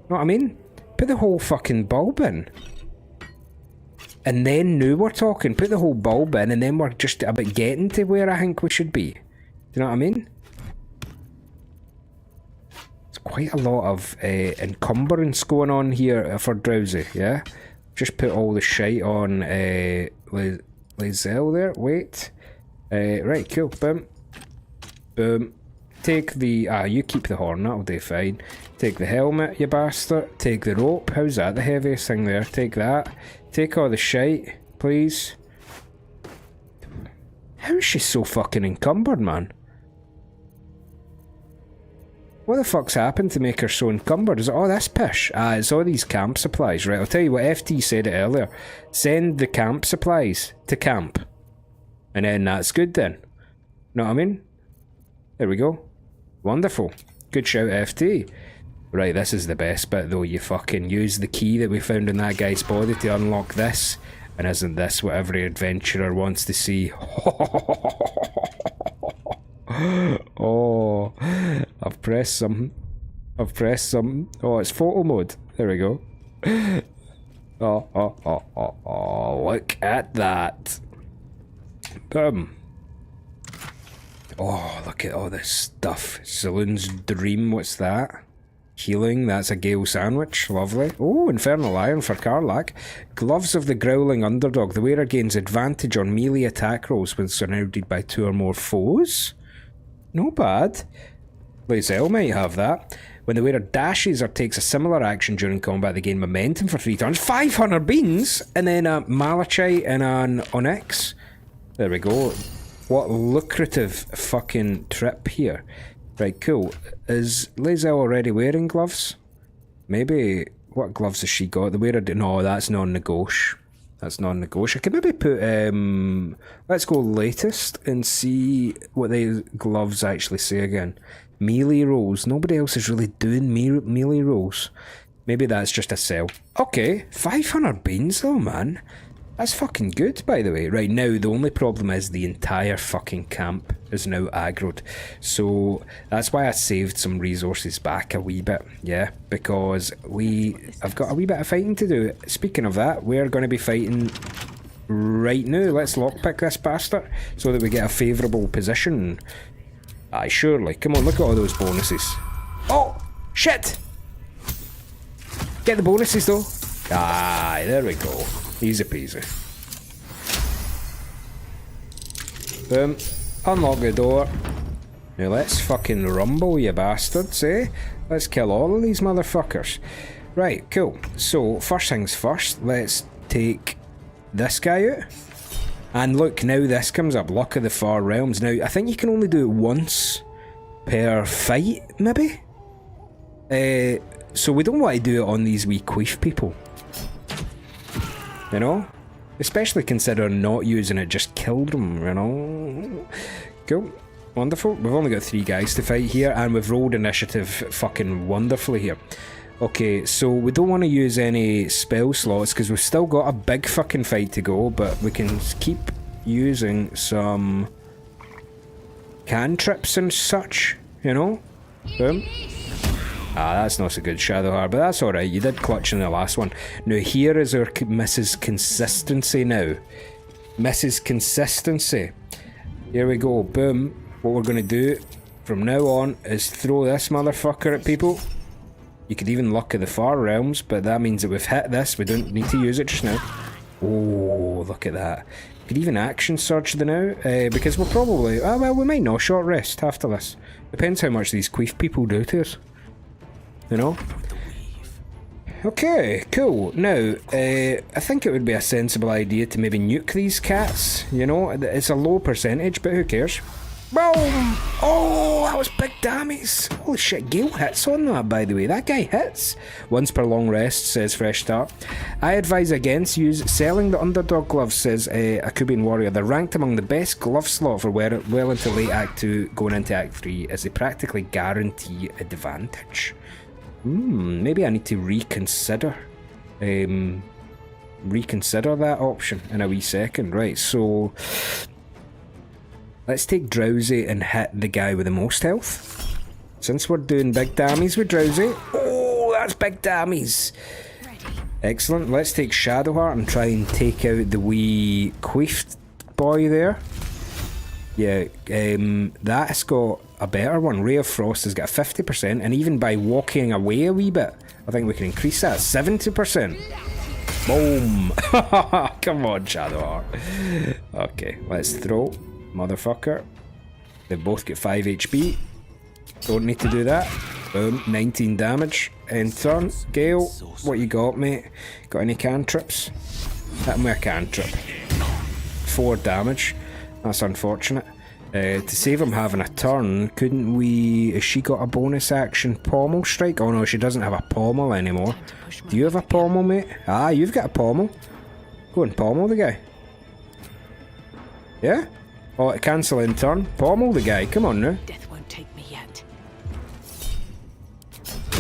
Know what I mean? Put the whole fucking bulb in. And then now we're talking. Put the whole bulb in and then we're just about getting to where I think we should be. Do you know what I mean? It's quite a lot of encumbrance going on here for Drowsy, yeah? Just put all the shite on Lae'zel there. Wait. Right, cool. Boom. Boom. Take the... you keep the horn, that'll do fine. Take the helmet, you bastard. Take the rope. How's that the heaviest thing there? Take that. Take all the shite, please. How is she so fucking encumbered, man? What the fuck's happened to make her so encumbered? Is it all this pish? It's all these camp supplies. Right, I'll tell you what, FT said it earlier. Send the camp supplies to camp. And then that's good then. Know what I mean? There we go. Wonderful. Good shout, FT. Right, this is the best bit though. You fucking use the key that we found in that guy's body to unlock this. And isn't this what every adventurer wants to see? Oh, I've pressed something. I've pressed something. Oh, it's photo mode. There we go. Oh, look at that. Boom. Oh, look at all this stuff. Saloon's Dream, what's that? Healing, that's a Gale sandwich, lovely. Oh, Infernal Iron for Karlach. Gloves of the Growling Underdog. The wearer gains advantage on melee attack rolls when surrounded by 2 or more foes. No bad. Lae'zel might have that. When the wearer dashes or takes a similar action during combat, they gain momentum for 3 turns. 500 beans! And then a Malachite and an Onyx. There we go. What lucrative fucking trip here. Right, cool. Is Lae'zel already wearing gloves? Maybe... What gloves has she got? The wearer... No, that's non-negotiable. That's non-negotiable. I could maybe put... Let's go latest and see what the gloves actually say again. Melee rolls. Nobody else is really doing melee rolls. Maybe that's just a sell. Okay, 500 beans though, man. That's fucking good, by the way. Right, now, the only problem is the entire fucking camp is now aggroed. So, that's why I saved some resources back a wee bit, yeah? Because I've got a wee bit of fighting to do. Speaking of that, we're going to be fighting right now. Let's lockpick this bastard so that we get a favourable position. Aye, surely. Come on, look at all those bonuses. Oh! Shit! Get the bonuses, though. Aye, there we go. Easy peasy. Boom. Unlock the door. Now let's fucking rumble, you bastards, eh? Let's kill all of these motherfuckers. Right, cool. So, first things first, let's take this guy out. And look, now this comes up. Luck of the Far Realms. Now, I think you can only do it once per fight, maybe? So we don't want to do it on these wee queef people. You know? Especially considering not using it just killed them, you know? Cool. Wonderful. We've only got 3 guys to fight here, and we've rolled initiative fucking wonderfully here. Okay, so we don't want to use any spell slots, because we've still got a big fucking fight to go, but we can keep using some cantrips and such, you know? Boom. Ah, that's not so good, Shadowheart, but that's alright. You did clutch in the last one. Now, here is our Mrs. Consistency now. Mrs. Consistency. Here we go. Boom. What we're going to do from now on is throw this motherfucker at people. You could even Luck of the Far Realms, but that means that we've hit this. We don't need to use it just now. Oh, look at that. You could even action search the now, because we'll probably... Oh, well, we might not. Short rest after this. Depends how much these queef people do to us. You know? Okay, cool. Now, I think it would be a sensible idea to maybe nuke these cats. You know, it's a low percentage, but who cares? Boom! Oh, that was big damage. Holy shit, Gale hits on that, by the way. That guy hits. Once per long rest, says Fresh Start. I advise against selling the underdog gloves, says Akubian Warrior. They're ranked among the best glove slot for well into late Act 2, going into Act 3, as they practically guarantee advantage. Maybe I need to reconsider that option in a wee second. Right, so let's take Drowsy and hit the guy with the most health. Since we're doing big damage with Drowsy. Oh, that's big damage. Excellent. Let's take Shadowheart and try and take out the wee queef boy there. Yeah, that's got a better one. Ray of Frost has got a 50%, and even by walking away a wee bit, I think we can increase that 70%. Boom! Come on, Shadowheart. Okay, let's throw. Motherfucker. They both get 5 HP. Don't need to do that. Boom, 19 damage. End turn. Gale, what you got, mate? Got any cantrips? Hit him with a cantrip. 4 damage. That's unfortunate. To save him having a turn, couldn't we... Has she got a bonus action pommel strike? Oh no, she doesn't have a pommel anymore. Do you have a pommel, mate? Ah, you've got a pommel. Go and pommel the guy. Yeah? Oh, cancel in turn. Pommel the guy. Come on now. Death won't take me yet.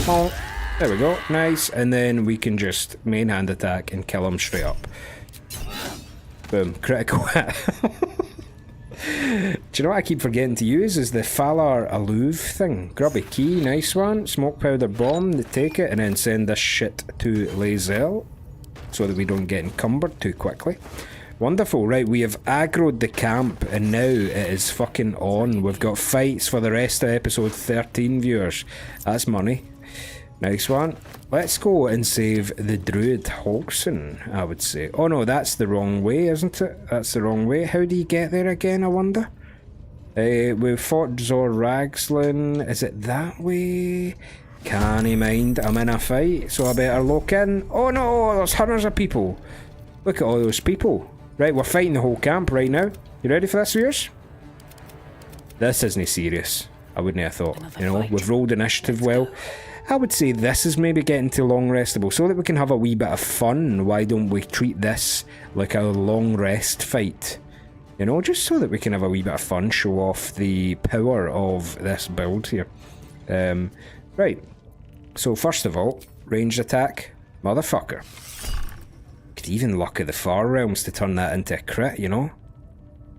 Oh, there we go. Nice. And then we can just main hand attack and kill him straight up. Boom. Critical hit. Do you know what I keep forgetting to use is the Falar Alluve thing. Grubby key, nice one. Smoke powder bomb, take it and then send this shit to Lae'zel so that we don't get encumbered too quickly. Wonderful, right, we have aggroed the camp and now it is fucking on. We've got fights for the rest of episode 13, viewers. That's money. Nice one. Let's go and save the Druid Holson, I would say. Oh no, that's the wrong way, isn't it? That's the wrong way. How do you get there again, I wonder? We've fought Zor Ragslin. Is it that way? Can't mind. I'm in a fight, so I better look in. Oh no, there's hundreds of people. Look at all those people. Right, we're fighting the whole camp right now. You ready for this, viewers? This isn't serious. I wouldn't have thought. You know, we've rolled initiative well. I would say this is maybe getting too long restable. So that we can have a wee bit of fun, why don't we treat this like a long rest fight? You know, just so that we can have a wee bit of fun, show off the power of this build here. Right. So first of all, ranged attack, motherfucker. Could even luck at the far realms to turn that into a crit, you know?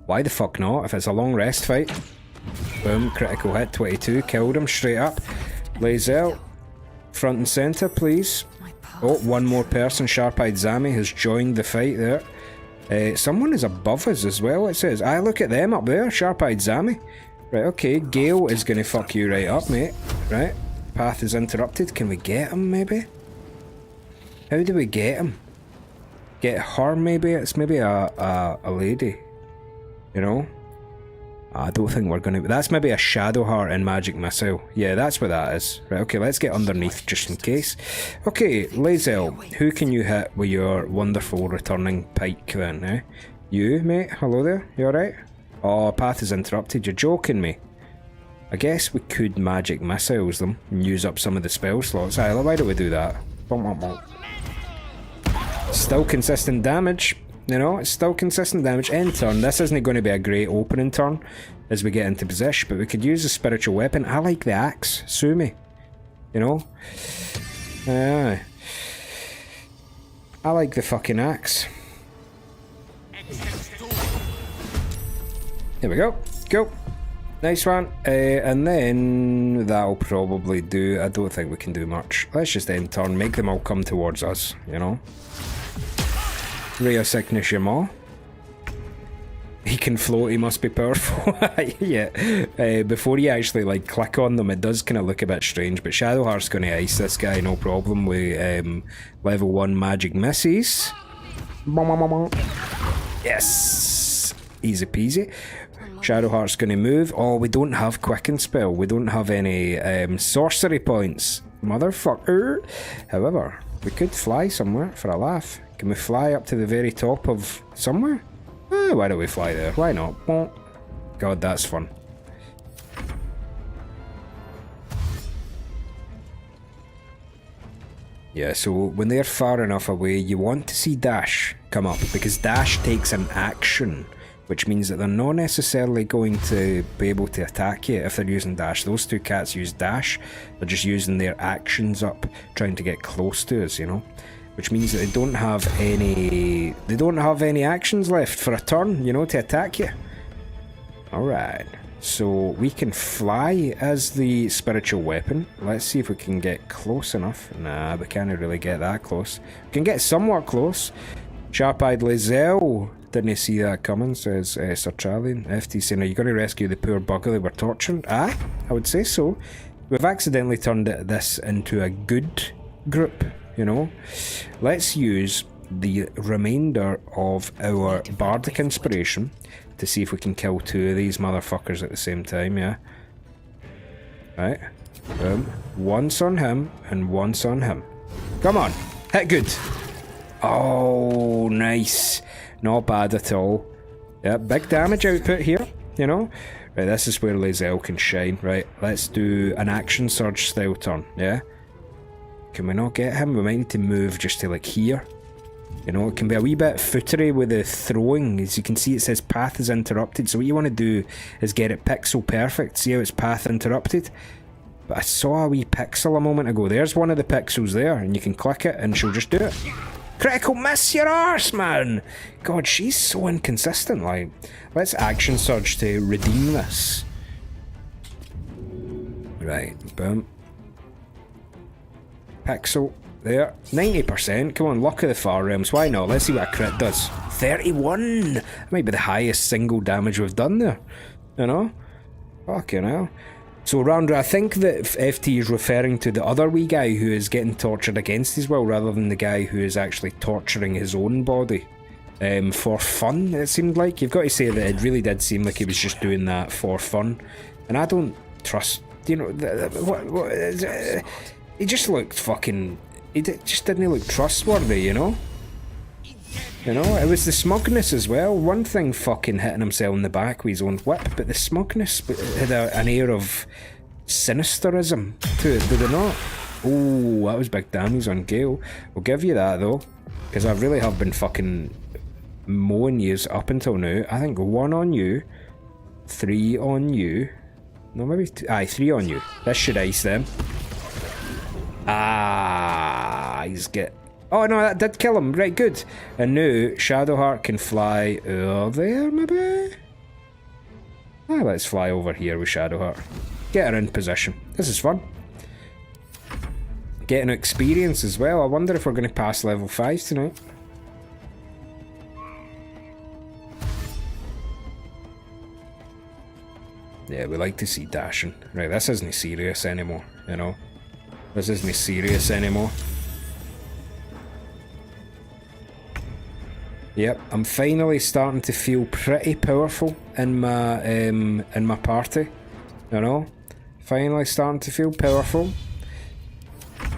Why the fuck not? If it's a long rest fight. Boom, critical hit, 22, killed him straight up. Lae'zel, front and centre, please. Oh, one more person, Sharp-Eyed Zami, has joined the fight there. Someone is above us as well, it says. I look at them up there, Sharp-Eyed Zami. Right, okay, Gale is going to fuck you right up, mate. Right, path is interrupted. Can we get him, maybe? How do we get him? Get her, maybe? It's maybe a lady. You know? I don't think we're going to... That's maybe a Shadow Heart and Magic Missile. Yeah, that's what that is. Right, okay, let's get underneath just in case. Okay, Lae'zel, who can you hit with your wonderful returning pike then, eh? You, mate? Hello there? You alright? Oh, path is interrupted. You're joking me. I guess we could Magic Missiles them and use up some of the spell slots. Aye, why don't we do that? Still consistent damage. You know, it's still consistent damage. End turn. This isn't going to be a great opening turn as we get into position, but we could use a spiritual weapon. I like the axe. Sue me. You know? I like the fucking axe. Here we go. Go. Nice one. And then that'll probably do. I don't think we can do much. Let's just end turn. Make them all come towards us, you know? Rhea Sickness your maw. He can float, he must be powerful. Yeah. Before you actually like click on them, it does kind of look a bit strange, but Shadowheart's going to ice this guy, no problem, with level 1 magic misses. Yes! Easy peasy. Shadowheart's going to move. Oh, we don't have Quicken Spell. We don't have any sorcery points. Motherfucker. However, we could fly somewhere for a laugh. Can we fly up to the very top of somewhere? Why don't we fly there? Why not? God, that's fun. Yeah, so when they're far enough away, you want to see Dash come up, because Dash takes an action, which means that they're not necessarily going to be able to attack you if they're using Dash. Those two cats use Dash, they're just using their actions up, trying to get close to us, you know? Which means that they don't have any actions left for a turn, you know, to attack you. Alright, so we can fly as the spiritual weapon. Let's see if we can get close enough. Nah, we can't really get that close. We can get somewhat close. Sharp-Eyed Lae'zel, didn't see that coming, says Sir Charlie. FT saying, are you going to rescue the poor bugger they were torturing? Ah, I would say so. We've accidentally turned this into a good group. You know, let's use the remainder of our bardic inspiration to see if we can kill two of these motherfuckers at the same time, yeah? Right. Once on him and once on him. Come on, hit good. Oh, nice. Not bad at all. Yeah, big damage output here, you know? Right, this is where Lae'zel can shine. Right, let's do an action surge style turn, yeah? Can we not get him? We might need to move just to like here. You know, it can be a wee bit footery with the throwing. As you can see, it says path is interrupted. So what you want to do is get it pixel perfect. See how it's path interrupted? But I saw a wee pixel a moment ago. There's one of the pixels there, and you can click it and she'll just do it. Critical miss your arse, man! God, she's so inconsistent. Like, let's action surge to redeem this. Right, boom. Pixel, there. 90%, come on, luck of the far realms, why not? Let's see what a crit does. 31! That might be the highest single damage we've done there. You know? Fucking hell. So, Randra, I think that FT is referring to the other wee guy who is getting tortured against his will, rather than the guy who is actually torturing his own body. For fun, it seemed like. You've got to say that it really did seem like he was just doing that for fun. And I don't trust, you know, he just looked fucking... He just didn't look trustworthy, you know? You know, it was the smugness as well. One thing fucking hitting himself in the back with his own whip, but the smugness had an air of sinisterism to it, did it not? Oh, that was big damage on Gale. We'll give you that though, because I really have been fucking mowing yous up until now. I think 1 on you, 3 on you. No, maybe 3 on you. This should ice them. Ah, he's get... Oh no, that did kill him. Right, good. And now Shadowheart can fly over there, maybe? Ah, let's fly over here with Shadowheart. Get her in position. This is fun. Getting experience as well. I wonder if we're going to pass level 5 tonight. Yeah, we like to see dashing. Right, this isn't serious anymore, you know? This isn't serious anymore. Yep, I'm finally starting to feel pretty powerful in my party, you know? Finally starting to feel powerful,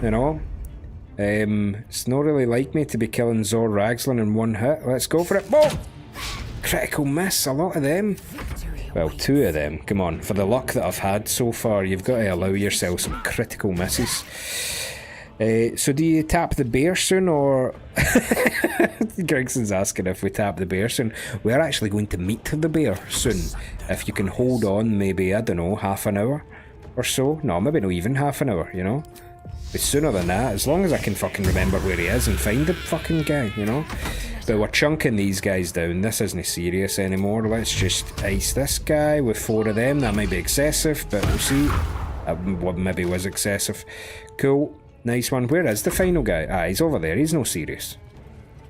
you know? It's not really like me to be killing Zor Ragzlin in one hit. Let's go for it. Boom! Critical miss, a lot of them. Well, 2 of them. Come on, for the luck that I've had so far, you've got to allow yourself some critical misses. So do you tap the bear soon, or... Gregson's asking if we tap the bear soon. We're actually going to meet the bear soon. If you can hold on maybe, I don't know, half an hour or so. No, maybe not even half an hour, you know? But sooner than that, as long as I can fucking remember where he is and find the fucking guy, you know? But we're chunking these guys down. This isn't serious anymore. Let's just ice this guy with 4 of them. That might be excessive, but we'll see. Maybe was excessive. Cool. Nice one. Where is the final guy? Ah, he's over there. He's no serious.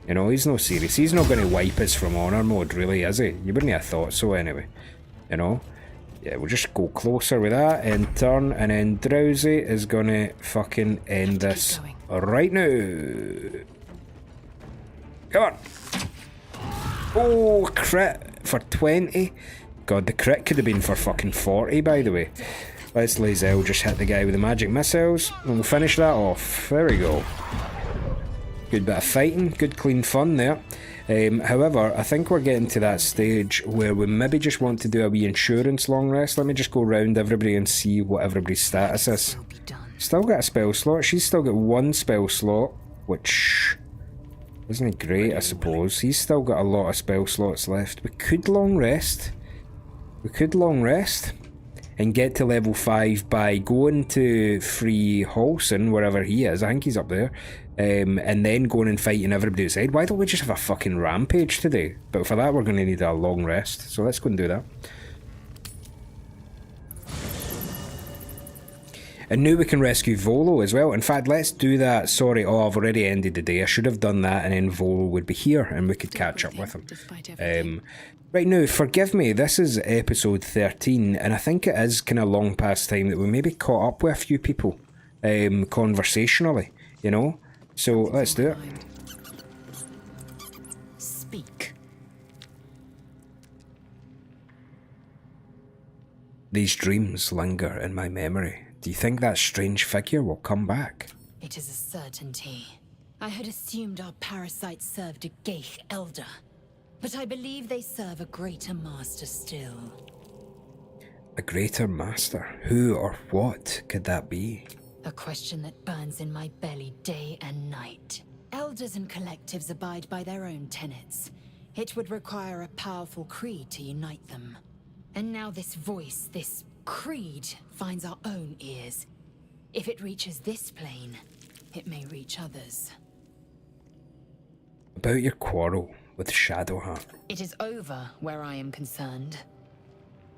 You know, he's no serious. He's not going to wipe us from honor mode, really, is he? You wouldn't have thought so anyway. You know? Yeah, we'll just go closer with that, end turn, and then Drowsy is going to fucking end this right now. Come on. Oh, crit for 20. God, the crit could have been for fucking 40, by the way. Let's Lae'zel just hit the guy with the magic missiles, and we'll finish that off. There we go. Good bit of fighting, good clean fun there. However, I think we're getting to that stage where we maybe just want to do a wee insurance long rest. Let me just go round everybody and see what everybody's status is. Still got a spell slot. She's still got 1 spell slot, which isn't great, I suppose. He's still got a lot of spell slots left. We could long rest. We could long rest and get to level 5 by going to free Halson, wherever he is. I think he's up there. And then going and fighting everybody outside. Why don't we just have a fucking rampage today? But for that we're going to need a long rest. So let's go and do that. And now we can rescue Volo as well. In fact, let's do that. Sorry, oh, I've already ended the day. I should have done that, and then Volo would be here and we could catch up with him. Right now, forgive me, this is episode 13, and I think it is kind of long past time that we maybe caught up with a few people conversationally, you know? So let's do it. Speak. These dreams linger in my memory. Do you think that strange figure will come back? It is a certainty. I had assumed our parasites served a Geich elder, but I believe they serve a greater master still. A greater master? Who or what could that be? A question that burns in my belly day and night. Elders and collectives abide by their own tenets. It would require a powerful creed to unite them. And now this voice, this creed, finds our own ears. If it reaches this plane, it may reach others. About your quarrel with Shadowheart. It is over where I am concerned.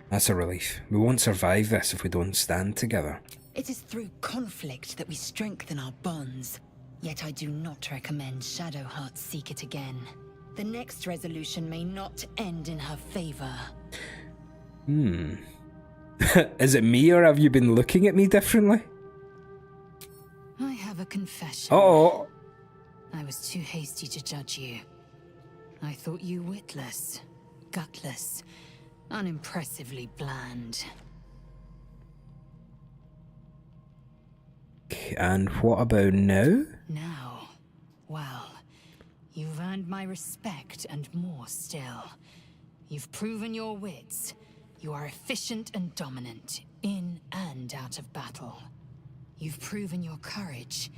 That's a relief. We won't survive this if we don't stand together. It is through conflict that we strengthen our bonds. Yet I do not recommend Shadowheart seek it again. The next resolution may not end in her favor. Is it me, or have you been looking at me differently? I have a confession. Oh. I was too hasty to judge you. I thought you witless, gutless, unimpressively bland. And what about now? Now, well, you've earned my respect and more still. You've proven your wits. You are efficient and dominant, in and out of battle. You've proven your courage.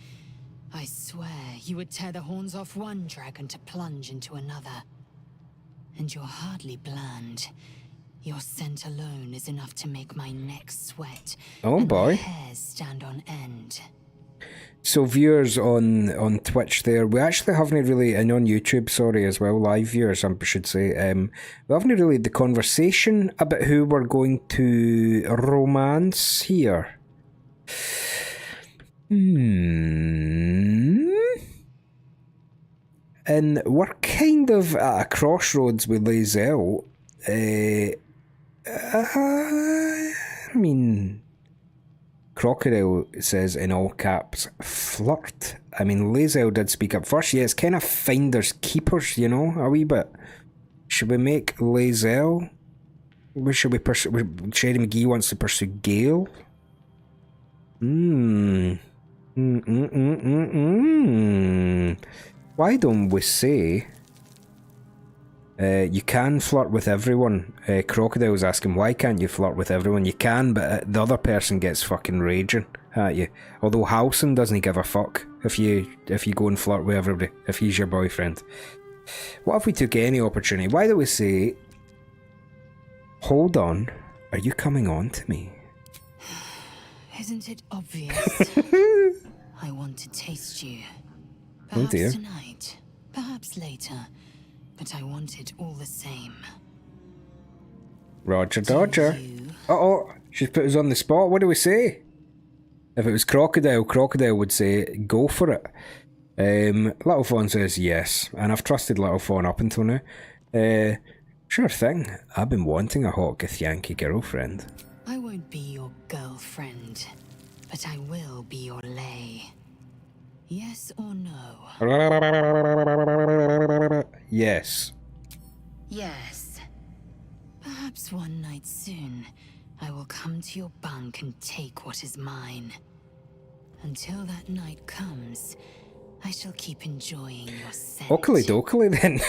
I swear you would tear the horns off one dragon to plunge into another. And you're hardly bland. Your scent alone is enough to make my neck sweat. Oh and boy. My hairs stand on end. So viewers on Twitch there, we actually haven't really, and on YouTube, sorry, as well, live viewers, I should say, we haven't really had the conversation about who we're going to romance here. And we're kind of at a crossroads with Lae'zel. I mean, Crocodile says in all caps, flirt. I mean, Lae'zel did speak up first. Yeah, it's kind of finders keepers, you know, a wee bit. Should we make Lae'zel? Should we pursue? Sherry McGee wants to pursue Gale. Why don't we say you can flirt with everyone? Crocodile's asking, why can't you flirt with everyone? You can, but the other person gets fucking raging at you. Although Halson doesn't give a fuck if you go and flirt with everybody, if he's your boyfriend. What if we took any opportunity? Why do we say, hold on, are you coming on to me? Isn't it obvious? I want to taste you. Oh dear. Perhaps tonight, perhaps later, but I want it all the same. Roger Dodger. Uh-oh, she's put us on the spot. What do we say? If it was Crocodile, Crocodile would say, go for it. Little Fawn says yes, and I've trusted Little Fawn up until now. Sure thing. I've been wanting a hot Githyanki girlfriend. I won't be your girlfriend, but I will be your lay. Yes or no? Yes. Yes. Perhaps one night soon, I will come to your bunk and take what is mine. Until that night comes, I shall keep enjoying your scent. Oakley dokley then.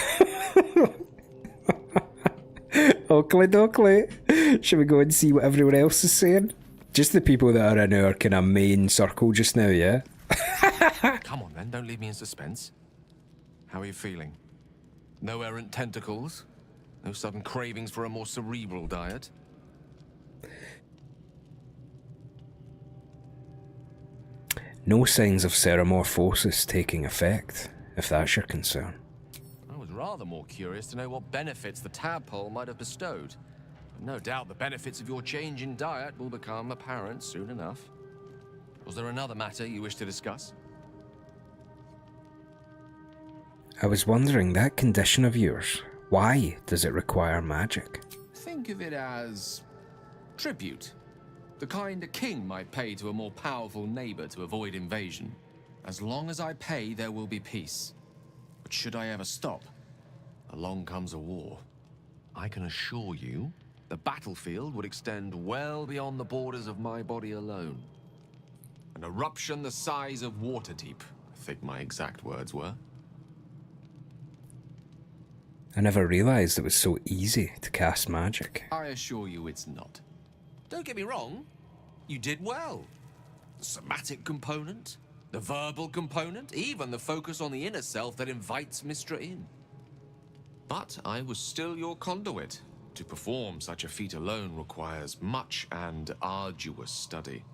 Oakley dokley. Should we go and see what everyone else is saying? Just the people that are in our kind of main circle just now, yeah? Come on then, don't leave me in suspense. How are you feeling? No errant tentacles? No sudden cravings for a more cerebral diet? No signs of ceremorphosis taking effect, if that's your concern. I was rather more curious to know what benefits the tadpole might have bestowed. No doubt the benefits of your change in diet will become apparent soon enough. Was there another matter you wish to discuss? I was wondering, that condition of yours, why does it require magic? Think of it as tribute. The kind a king might pay to a more powerful neighbor to avoid invasion. As long as I pay, there will be peace. But should I ever stop, along comes a war. I can assure you, the battlefield would extend well beyond the borders of my body alone. An eruption the size of Waterdeep, I think my exact words were. I never realised it was so easy to cast magic. I assure you it's not. Don't get me wrong, you did well. The somatic component, the verbal component, even the focus on the inner self that invites Mistra in. But I was still your conduit. To perform such a feat alone requires much and arduous study.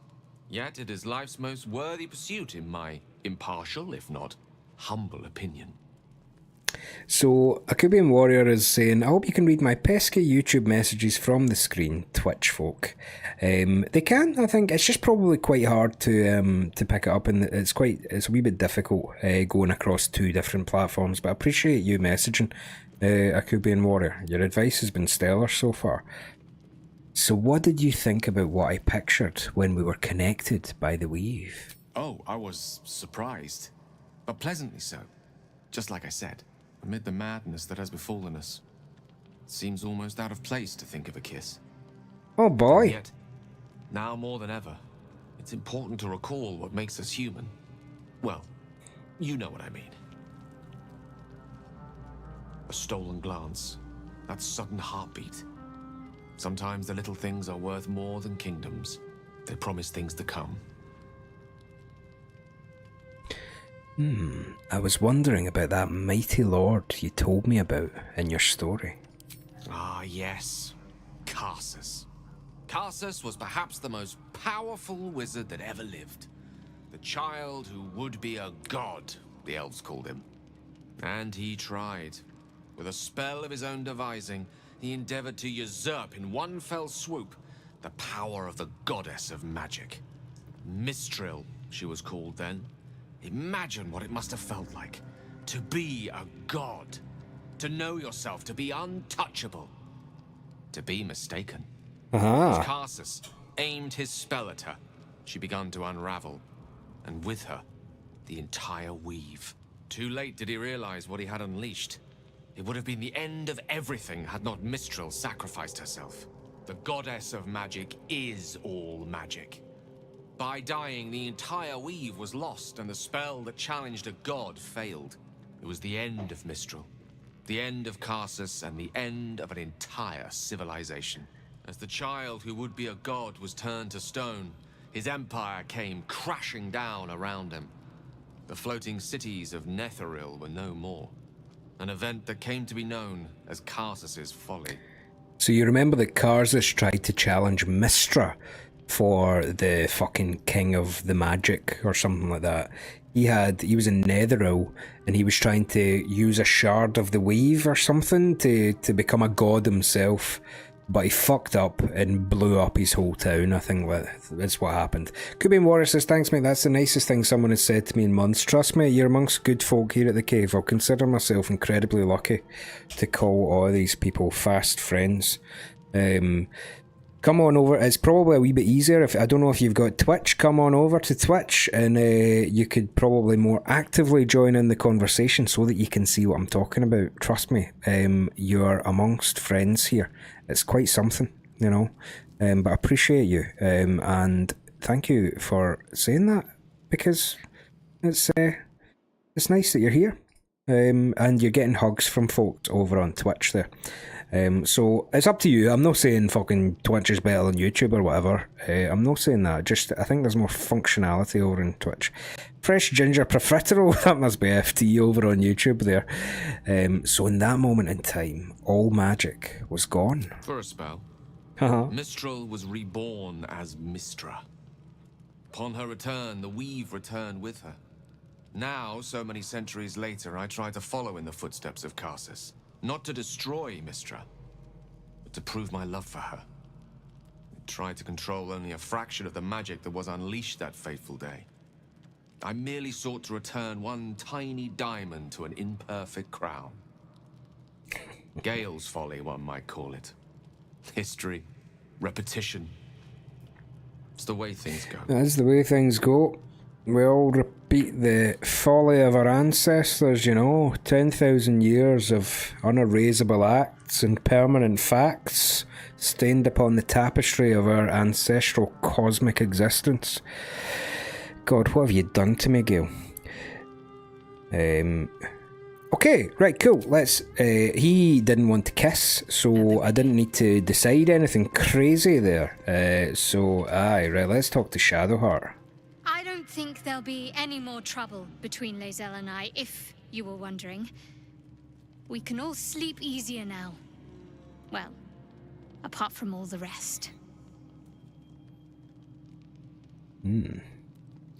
Yet it is life's most worthy pursuit in my impartial, if not humble opinion. So, Akubian Warrior is saying, I hope you can read my pesky YouTube messages from the screen, Twitch folk. They can, I think. It's just probably quite hard to pick it up, and it's a wee bit difficult going across two different platforms, but I appreciate you messaging, Akubian Warrior. Your advice has been stellar so far. So what did you think about what I pictured when we were connected by the weave? Oh, I was surprised, but pleasantly so. Just like I said, amid the madness that has befallen us, it seems almost out of place to think of a kiss. Oh boy. And yet, now more than ever, it's important to recall what makes us human. Well, you know what I mean. A stolen glance, that sudden heartbeat. Sometimes the little things are worth more than kingdoms. They promise things to come. I was wondering about that mighty lord you told me about in your story. Ah, yes. Karsus. Karsus was perhaps the most powerful wizard that ever lived. The child who would be a god, the elves called him. And he tried. With a spell of his own devising, he endeavored to usurp in one fell swoop the power of the goddess of magic. Mistral, she was called then. Imagine what it must have felt like to be a god, to know yourself, to be untouchable, to be mistaken. As Karsus aimed his spell at her, she began to unravel, and with her, the entire weave. Too late did he realize what he had unleashed. It would have been the end of everything had not Mistral sacrificed herself. The goddess of magic is all magic. By dying, the entire weave was lost, and the spell that challenged a god failed. It was the end of Mistral, the end of Karsus, and the end of an entire civilization. As the child who would be a god was turned to stone, his empire came crashing down around him. The floating cities of Netheril were no more. An event that came to be known as Karsus's folly. So you remember that Karsus tried to challenge Mistra for the fucking king of the magic or something like that. He was in Netheril and he was trying to use a shard of the weave or something to become a god himself. But he fucked up and blew up his whole town. I think that's what happened. Kubian Warrior says, thanks mate, that's the nicest thing someone has said to me in months. Trust me, you're amongst good folk here at the cave. I'll consider myself incredibly lucky to call all these people fast friends. Come on over. It's probably a wee bit easier. I don't know if you've got Twitch, come on over to Twitch and you could probably more actively join in the conversation so that you can see what I'm talking about. Trust me, you're amongst friends here. It's quite something, you know. But I appreciate you and thank you for saying that, because it's nice that you're here and you're getting hugs from folks over on Twitch there. So it's up to you. I'm not saying fucking Twitch is better than YouTube or whatever. I'm not saying that. Just I think there's more functionality over on Twitch. Fresh Ginger Profiterole, that must be FT over on YouTube there. So in that moment in time, all magic was gone. For a spell, Mistral was reborn as Mistra. Upon her return, the weave returned with her. Now, so many centuries later, I try to follow in the footsteps of Karsus. Not to destroy Mistra, but to prove my love for her. I tried to control only a fraction of the magic that was unleashed that fateful day. I merely sought to return one tiny diamond to an imperfect crown. Gale's folly, one might call it. History, repetition. It's the way things go. That's the way things go. We all repeat the folly of our ancestors, you know. 10,000 years of unerasable acts and permanent facts stained upon the tapestry of our ancestral cosmic existence. God, what have you done to me, Gale? Okay, right, cool. Let's. He didn't want to kiss, so I didn't need to decide anything crazy there. So, aye, right, let's talk to Shadowheart. I don't think there'll be any more trouble between Lae'zel and I, if you were wondering. We can all sleep easier now. Well, apart from all the rest.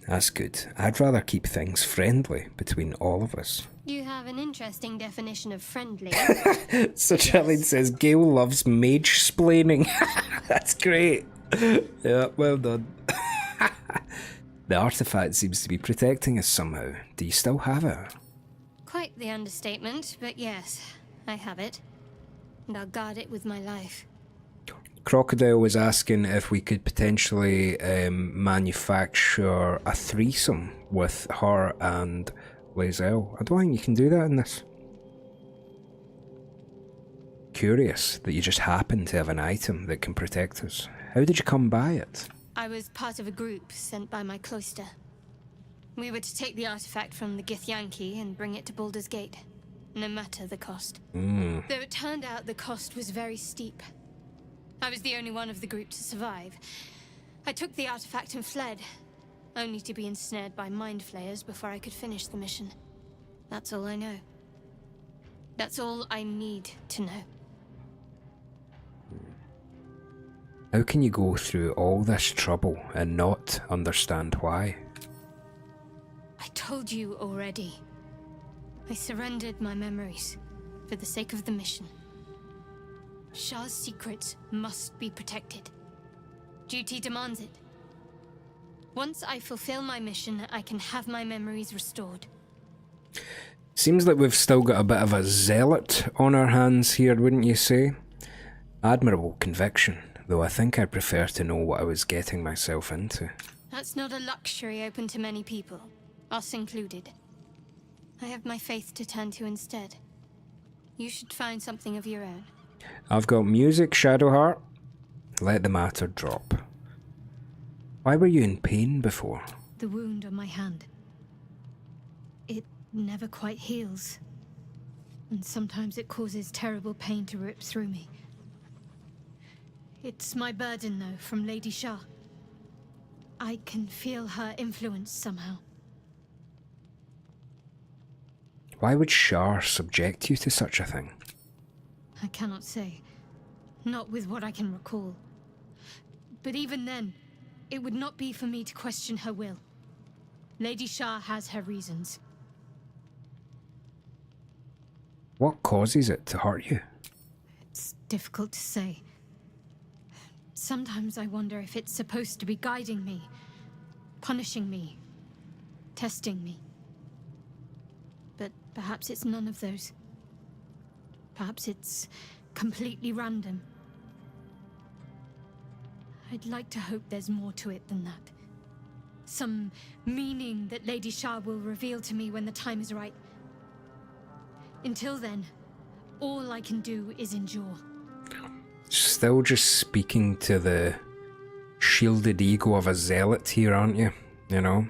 That's good. I'd rather keep things friendly between all of us. You have an interesting definition of friendly. So Charlene says, Gale loves mage-splaining. That's great. Yeah, well done. The artifact seems to be protecting us somehow. Do you still have it? Quite the understatement, but yes, I have it. And I'll guard it with my life. Crocodile was asking if we could potentially manufacture a threesome with her and Lae'zel. I don't think you can do that in this. Curious that you just happen to have an item that can protect us. How did you come by it? I was part of a group sent by my cloister. We were to take the artifact from the Githyanki and bring it to Baldur's Gate, no matter the cost. Though it turned out the cost was very steep. I was the only one of the group to survive. I took the artifact and fled, only to be ensnared by mind flayers before I could finish the mission. That's all I know. That's all I need to know. How can you go through all this trouble and not understand why? I told you already. I surrendered my memories for the sake of the mission. Shah's secrets must be protected. Duty demands it. Once I fulfill my mission, I can have my memories restored. Seems like we've still got a bit of a zealot on our hands here, wouldn't you say? Admirable conviction, though I think I prefer to know what I was getting myself into. That's not a luxury open to many people, us included. I have my faith to turn to instead. You should find something of your own. I've got music, Shadowheart. Let the matter drop. Why were you in pain before? The wound on my hand. It never quite heals. And sometimes it causes terrible pain to rip through me. It's my burden, though, from Lady Shah. I can feel her influence somehow. Why would Shah subject you to such a thing? I cannot say. Not with what I can recall. But even then, it would not be for me to question her will. Lady Shah has her reasons. What causes it to hurt you? It's difficult to say. Sometimes I wonder if it's supposed to be guiding me, punishing me, testing me. But perhaps it's none of those. Perhaps it's completely random. I'd like to hope there's more to it than that. Some meaning that Lady Shah will reveal to me when the time is right. Until then, all I can do is endure. Still just speaking to the shielded ego of a zealot here, aren't you? You know?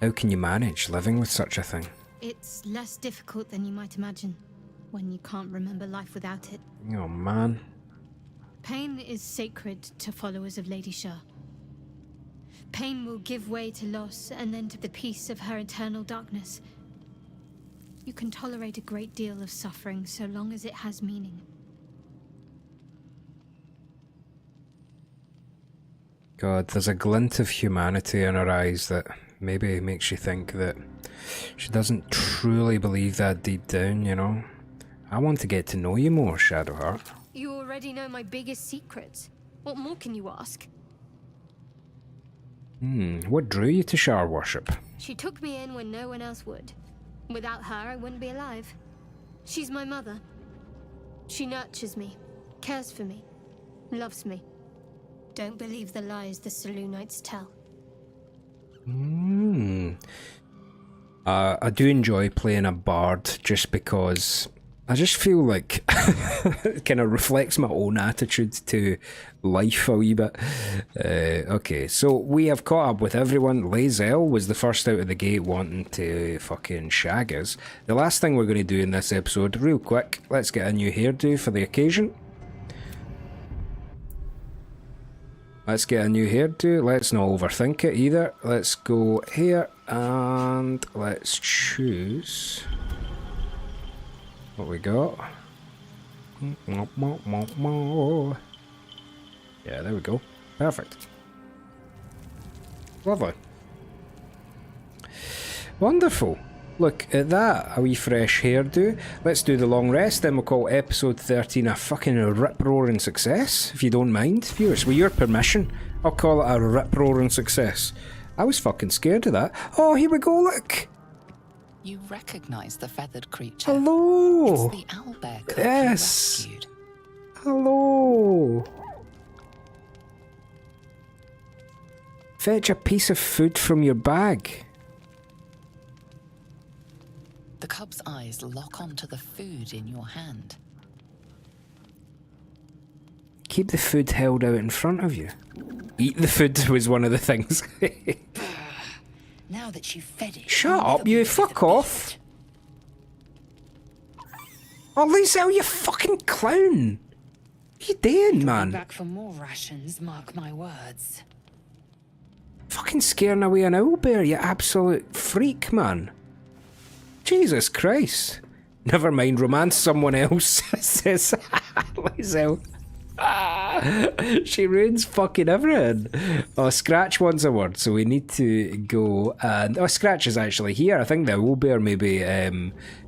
How can you manage living with such a thing? It's less difficult than you might imagine, when you can't remember life without it. Oh man. Pain is sacred to followers of Lady Shah. Pain will give way to loss and then to the peace of her eternal darkness. You can tolerate a great deal of suffering so long as it has meaning. God, there's a glint of humanity in her eyes that maybe makes you think that she doesn't truly believe that deep down, you know? I want to get to know you more, Shadowheart. You already know my biggest secrets. What more can you ask? What drew you to Shah worship? She took me in when no one else would. Without her, I wouldn't be alive. She's my mother. She nurtures me, cares for me, loves me. Don't believe the lies the Selûnites tell. I do enjoy playing a bard just because I just feel like it kind of reflects my own attitude to life a wee bit. Okay, so we have caught up with everyone. Lae'zel was the first out of the gate wanting to fucking shag us. The last thing we're going to do in this episode, real quick, let's get a new hairdo for the occasion. Let's get a new hairdo. Let's not overthink it either. Let's go here and let's choose what we got. Yeah, there we go. Perfect. Lovely. Wonderful. Look at that, a wee fresh hairdo. Let's do the long rest, then we'll call episode 13 a fucking rip-roaring success, if you don't mind. Viewers, with your permission, I'll call it a rip-roaring success. I was fucking scared of that. Oh, here we go, look! You recognise the feathered creature. Hello! It's the owlbear cub yes! you rescued. Hello. Fetch a piece of food from your bag. The cub's eyes lock onto the food in your hand. Keep the food held out in front of you. Eat the food was one of the things. Now that you've fed it. Shut up, you fuck off. Oh, Liesel, you fucking clown. What are you doing, man? Back for more rations, mark my words. Fucking scaring away an owlbear, you absolute freak, man. Jesus Christ. Never mind, romance someone else, says Liesel. She ruins fucking everything. Oh, Scratch wants a word, so we need to go and... Oh, Scratch is actually here. I think the owlbear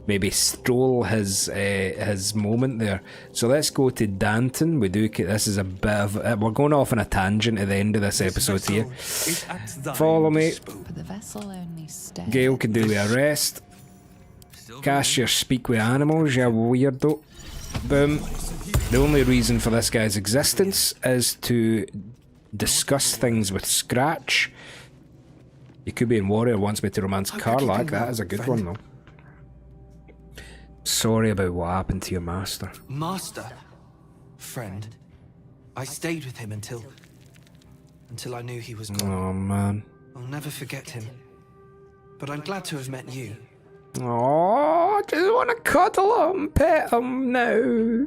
maybe stole his moment there. So let's go to Danton. This is a bit of... we're going off on a tangent at the end of this episode here. Follow me. But the vessel only stared. Gale can do with a rest. Cast your speak with animals, you weirdo. Boom. The only reason for this guy's existence is to discuss things with Scratch. Yakubian Warrior wants me to romance Karlak. That is a good one, though. Sorry about what happened to your master. Master? Friend. I stayed with him until I knew he was gone. Oh, man. I'll never forget him. But I'm glad to have met you. Oh, I just want to cuddle him, pet him now.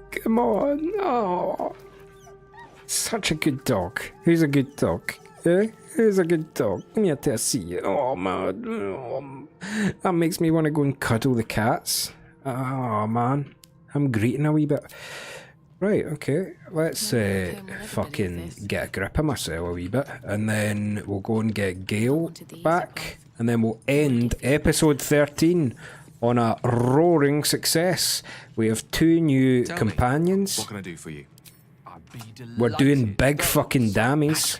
Come on. Oh, such a good dog. Who's a good dog? Eh? Who's a good dog? Come here to see you. Oh, man. Oh, that makes me want to go and cuddle the cats. Oh, man. I'm greeting a wee bit. Right, okay. Let's fucking get a grip of myself a wee bit. And then we'll go and get Gale back. And then we'll end episode 13 on a roaring success. We have 2 new companions. What can I do for you? We're doing big fucking dammies.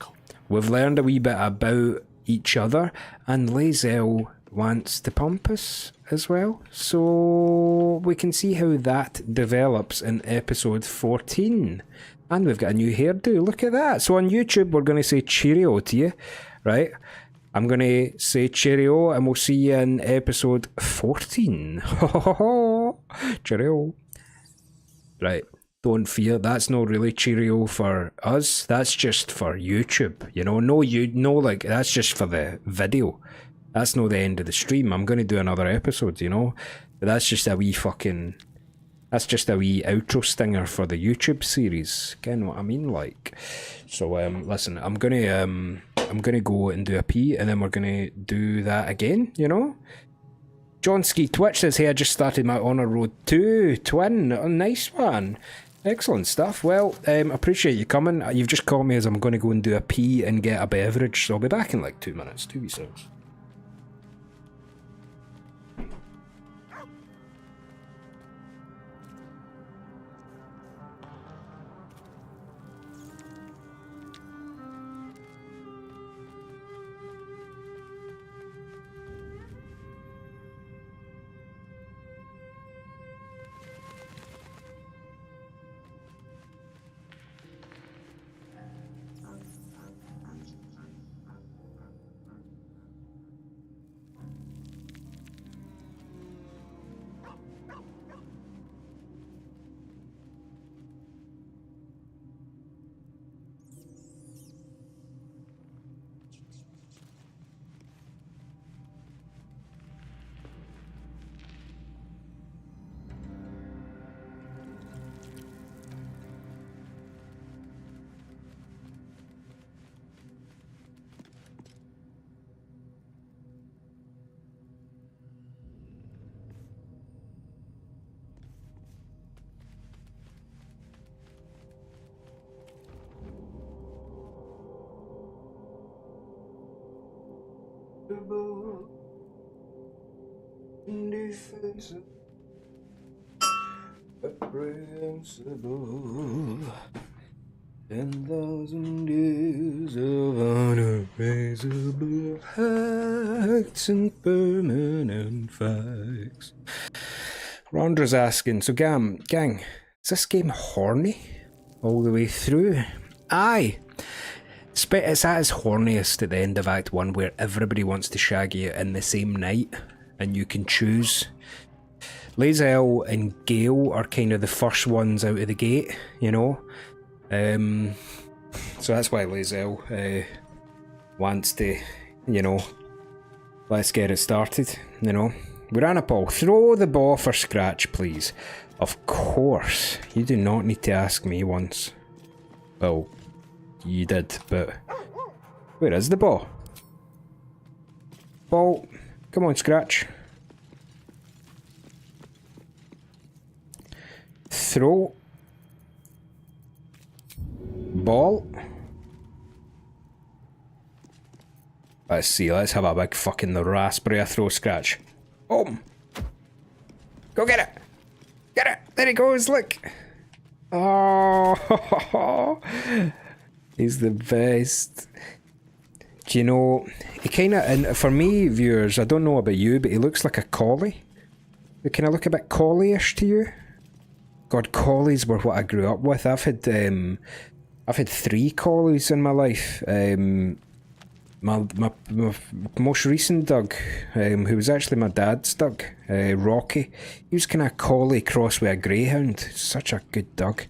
We've learned a wee bit about each other. And Liesel wants to pump us as well. So we can see how that develops in episode 14. And we've got a new hairdo. Look at that. So on YouTube, we're going to say cheerio to you. Right? I'm going to say cheerio, and we'll see you in episode 14. Cheerio. Right, don't fear, that's not really cheerio for us. That's just for YouTube, you know. Like, that's just for the video. That's not the end of the stream. I'm going to do another episode, you know. But that's just a wee fucking... That's just a wee outro stinger for the YouTube series. Again, what I mean, like. So, listen, I'm gonna go and do a pee, and then we're gonna do that again, you know? John Ski Twitch says, hey, I just started my Honor Road 2 twin. Oh, nice one. Excellent stuff. Well, appreciate you coming. You've just called me as I'm gonna go and do a pee and get a beverage, so I'll be back in like 2 minutes, 2 wee seconds. Indefensible, apprehensible, 10,000 years of unappraisable facts and permanent facts. Rondra's asking, so gang, Is this game horny all the way through? Aye. It's at its horniest at the end of Act 1 where everybody wants to shag you in the same night and you can choose. Lae'zel and Gale are kind of the first ones out of the gate, you know. So that's why Lae'zel wants to, you know, let's get it started, you know. We ran a ball. Throw the ball for Scratch, please. Of course. You do not need to ask me once. Well, you did, but where is the ball? Ball. Come on, Scratch. Throw. Ball. Let's see, let's have a big fucking raspberry throw, Scratch. Boom. Go get it. Get it. There he goes, look. Oh, he's the best. Do you know, he kind of, and for me, viewers, I don't know about you, but he looks like a collie. They kind of look a bit collie-ish to you. God, collies were what I grew up with. I've had 3 collies in my life. My most recent dog, who was actually my dad's dog, Rocky, he was kind of collie cross with a greyhound. Such a good dog.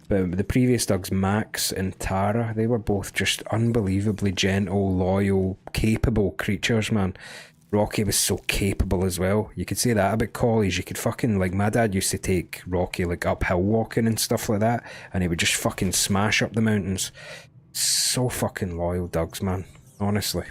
But the previous dogs, Max and Tara, they were both just unbelievably gentle, loyal, capable creatures, man. Rocky was so capable as well. You could say that about collies. You could fucking, like, my dad used to take Rocky, like, uphill walking and stuff like that, and he would just fucking smash up the mountains. So fucking loyal dogs, man. Honestly.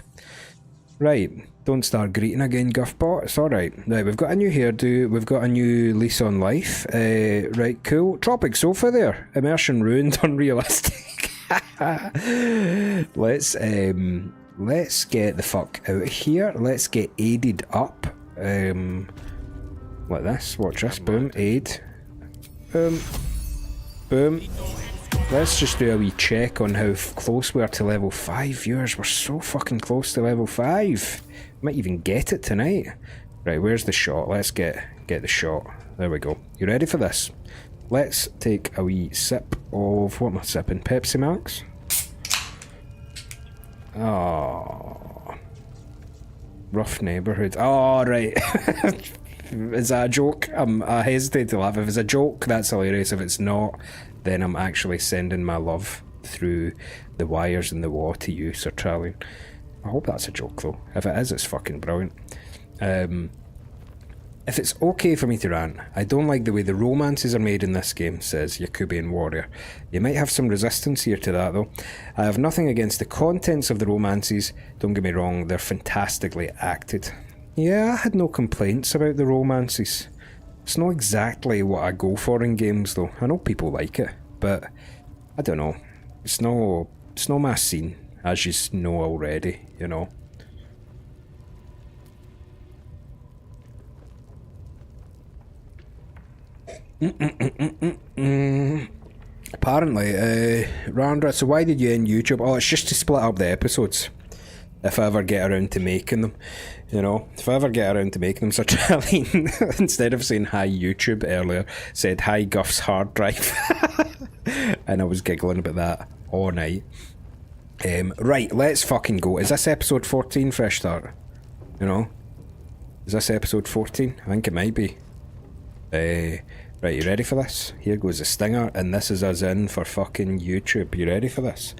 Right, don't start greeting again, Guffbaw. It's alright. Right, we've got a new hairdo, we've got a new lease on life. Right, cool. Tropic sofa there. Immersion ruined, unrealistic. Let's get the fuck out of here. Let's get aided up. Like this. Watch this. Boom. Aid. Boom. Let's just do a wee check on how close we are to level 5. Viewers, we're so fucking close to level 5. Might even get it tonight. Right, where's the shot? Let's get the shot. There we go. You ready for this? Let's take a wee sip of... What am I sipping? Pepsi Max? Oh, rough neighbourhood. Oh, right. Is that a joke? I hesitate to laugh. If it's a joke, that's hilarious. If it's not, then I'm actually sending my love through the wires in the wall to you, Sir Trallion. I hope that's a joke, though. If it is, it's fucking brilliant. If it's okay for me to rant, I don't like the way the romances are made in this game, says Yakubian Warrior. You might have some resistance here to that, though. I have nothing against the contents of the romances. Don't get me wrong, they're fantastically acted. Yeah, I had no complaints about the romances. It's not exactly what I go for in games, though. I know people like it, but I don't know. It's not my scene, as you know already, you know. Apparently, Randra, so why did you end YouTube? Oh, it's just to split up the episodes. If I ever get around to making them, you know. If I ever get around to making them, so Charlene, instead of saying hi YouTube earlier, said hi Guff's hard drive. And I was giggling about that all night. Right, let's fucking go. Is this episode 14, Fresh Start? You know? Is this episode 14? I think it might be. Right, you ready for this? Here goes the stinger, and this is us in for fucking YouTube. You ready for this?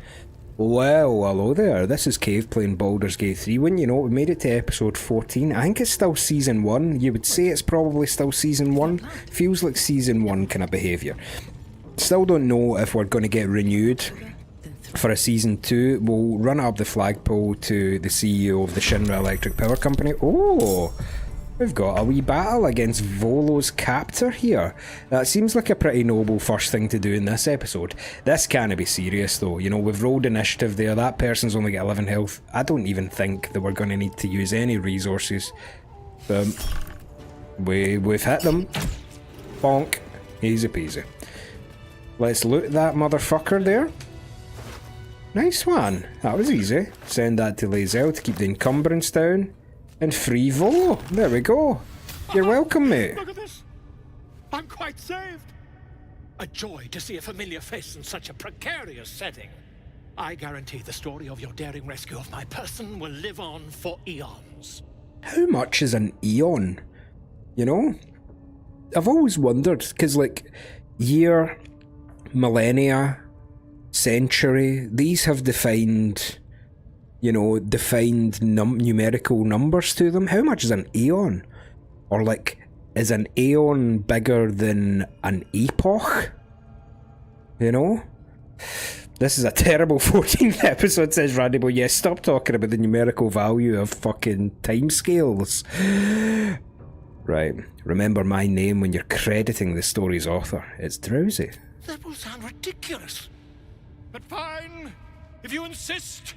Well, hello there. This is Cave playing Baldur's Gate 3. Wouldn't you know, we made it to episode 14. I think it's still season 1. You would say it's probably still season 1. Feels like season 1 kind of behaviour. Still don't know if we're going to get renewed for a season 2. We'll run up the flagpole to the CEO of the Shinra Electric Power Company. Oh! We've got a wee battle against Volo's captor here. That seems like a pretty noble first thing to do in this episode. This can't be serious though. You know, we've rolled initiative there. That person's only got 11 health. I don't even think that we're going to need to use any resources. We've hit them. Bonk. Easy peasy. Let's loot that motherfucker there. Nice one. That was easy. Send that to Lae'zel to keep the encumbrance down. And free Volo. There we go. You're welcome, mate. Look at this. I'm quite saved. A joy to see a familiar face in such a precarious setting. I guarantee the story of your daring rescue of my person will live on for eons. How much is an eon? You know? I've always wondered, because, like, year, millennia, century, these have defined, you know, numerical numbers to them. How much is an aeon? Or, like, is an aeon bigger than an epoch? You know? This is a terrible 14th episode, says Randybo. Yes, stop talking about the numerical value of fucking timescales. Right. Remember my name when you're crediting the story's author. It's Drowsy. That will sound ridiculous. But fine, if you insist.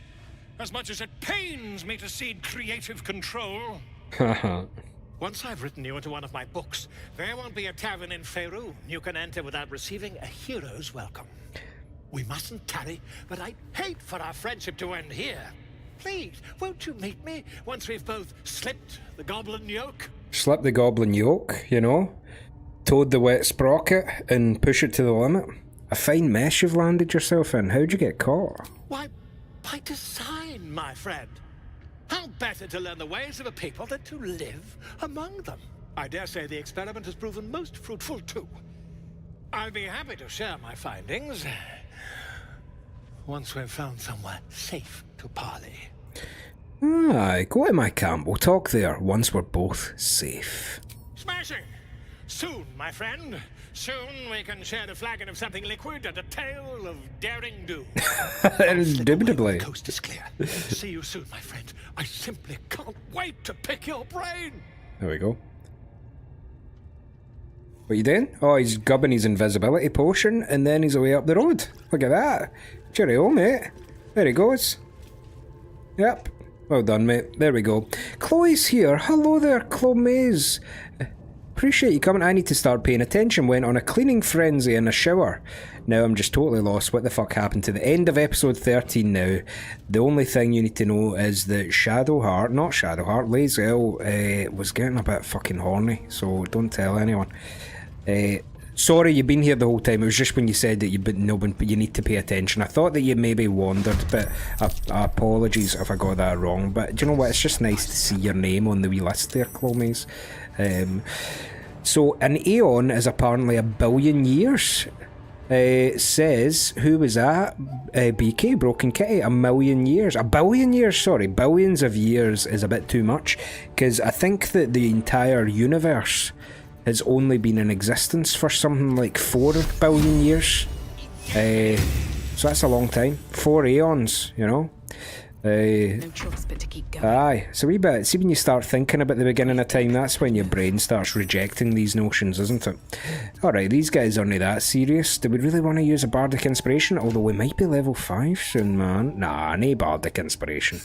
As much as it pains me to cede creative control. Haha. Once I've written you into one of my books, there won't be a tavern in Faerûn you can enter without receiving a hero's welcome. We mustn't tarry, but I'd hate for our friendship to end here. Please, won't you meet me once we've both slipped the goblin yoke? Slip the goblin yoke, you know? Toad the wet sprocket and push it to the limit. A fine mess you've landed yourself in. How'd you get caught? Why, by design, my friend. How better to learn the ways of a people than to live among them? I dare say the experiment has proven most fruitful too. I'll be happy to share my findings once we've found somewhere safe to parley. Aye, go to my camp. We'll talk there once we're both safe. Smashing! Soon, my friend. Soon we can share a flagon of something liquid and a tale of daring do. Indubitably. The coast is clear. See you soon, my friend. I simply can't wait to pick your brain. There we go. What are you doing? Oh, he's gubbing his invisibility potion and then he's away up the road. Look at that. Cheerio, mate. There he goes. Yep. Well done, mate. There we go. Chloe's here. Hello there, Chloe. Appreciate you coming. I need to start paying attention. Went on a cleaning frenzy in a shower. Now I'm just totally lost. What the fuck happened to the end of episode 13 now? The only thing you need to know is that Lae'zel was getting a bit fucking horny, so don't tell anyone. Sorry, you've been here the whole time. It was just when you said that you need to pay attention. I thought that you maybe wandered, but apologies if I got that wrong. But do you know what? It's just nice to see your name on the wee list there, Chloe. So an aeon is apparently 1 billion years. Says, who was that? BK, Broken Kitty, 1 million years. 1 billion years, sorry. Billions of years is a bit too much, because I think that the entire universe has only been in existence for something like 4 billion years. So that's a long time. 4 aeons, you know. No choice but to keep going. Aye, it's a wee bit. See, when you start thinking about the beginning of time, that's when your brain starts rejecting these notions, isn't it? Alright, these guys aren't that serious. Do we really want to use a bardic inspiration? Although we might be level 5 soon, man. Nah, no bardic inspiration.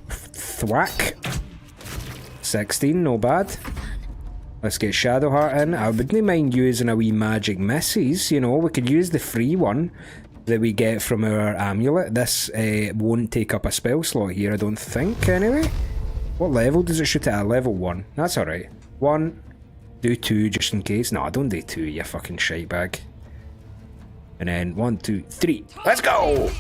Thwack. 16, no bad. Let's get Shadowheart in. I wouldn't mind using a wee magic misses, you know. We could use the free one that we get from our amulet. This won't take up a spell slot here, I don't think, anyway. What level does it shoot at? Level 1. That's alright. 1. Do 2 just in case. No, don't do 2, you fucking shite bag. And then 1, 2, 3. Let's go!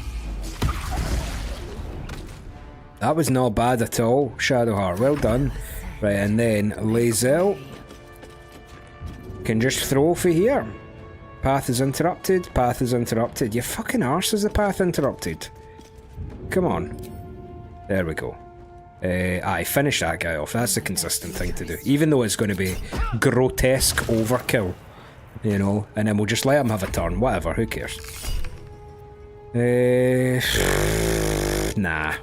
That was not bad at all, Shadowheart. Well done. Right, and then Lae'zel can just throw for here. Path is interrupted. Path is interrupted. Your fucking arse is the path interrupted. Come on. There we go. Aye, finish that guy off. That's the consistent thing to do. Even though it's going to be grotesque overkill. You know, and then we'll just let him have a turn. Whatever, who cares? Nah.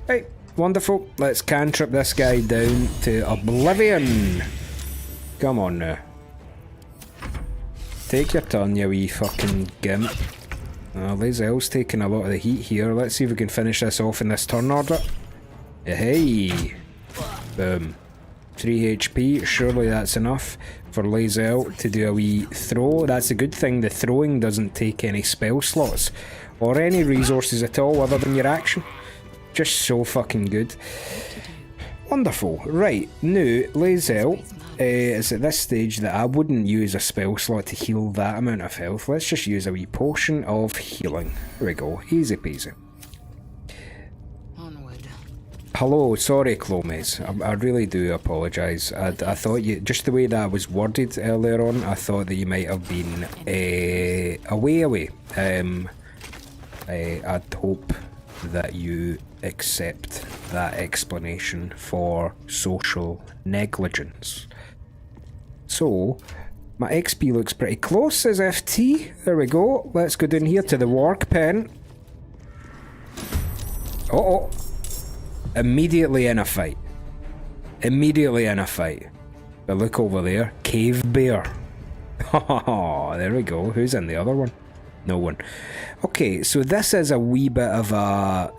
Right, wonderful. Let's cantrip this guy down to oblivion. Come on now. Take your turn, you wee fucking gimp. Lae'zel's taking a lot of the heat here. Let's see if we can finish this off in this turn order. Hey! Boom. 3 HP. Surely that's enough for Lae'zel to do a wee throw. That's a good thing. The throwing doesn't take any spell slots or any resources at all other than your action. Just so fucking good. Wonderful. Right, now, Lae'zel is at this stage that I wouldn't use a spell slot to heal that amount of health. Let's just use a wee potion of healing. There we go, easy peasy. Hello, sorry Clomes, I really do apologise. I thought you, just the way that I was worded earlier on, I thought that you might have been away. I'd hope that you accept that explanation for social negligence. So, my XP looks pretty close, says FT. There we go. Let's go down here to the work pen. Uh-oh. Immediately in a fight. Immediately in a fight. But look over there. Cave bear. Oh, there we go. Who's in the other one? No one. Okay, so this is a wee bit of a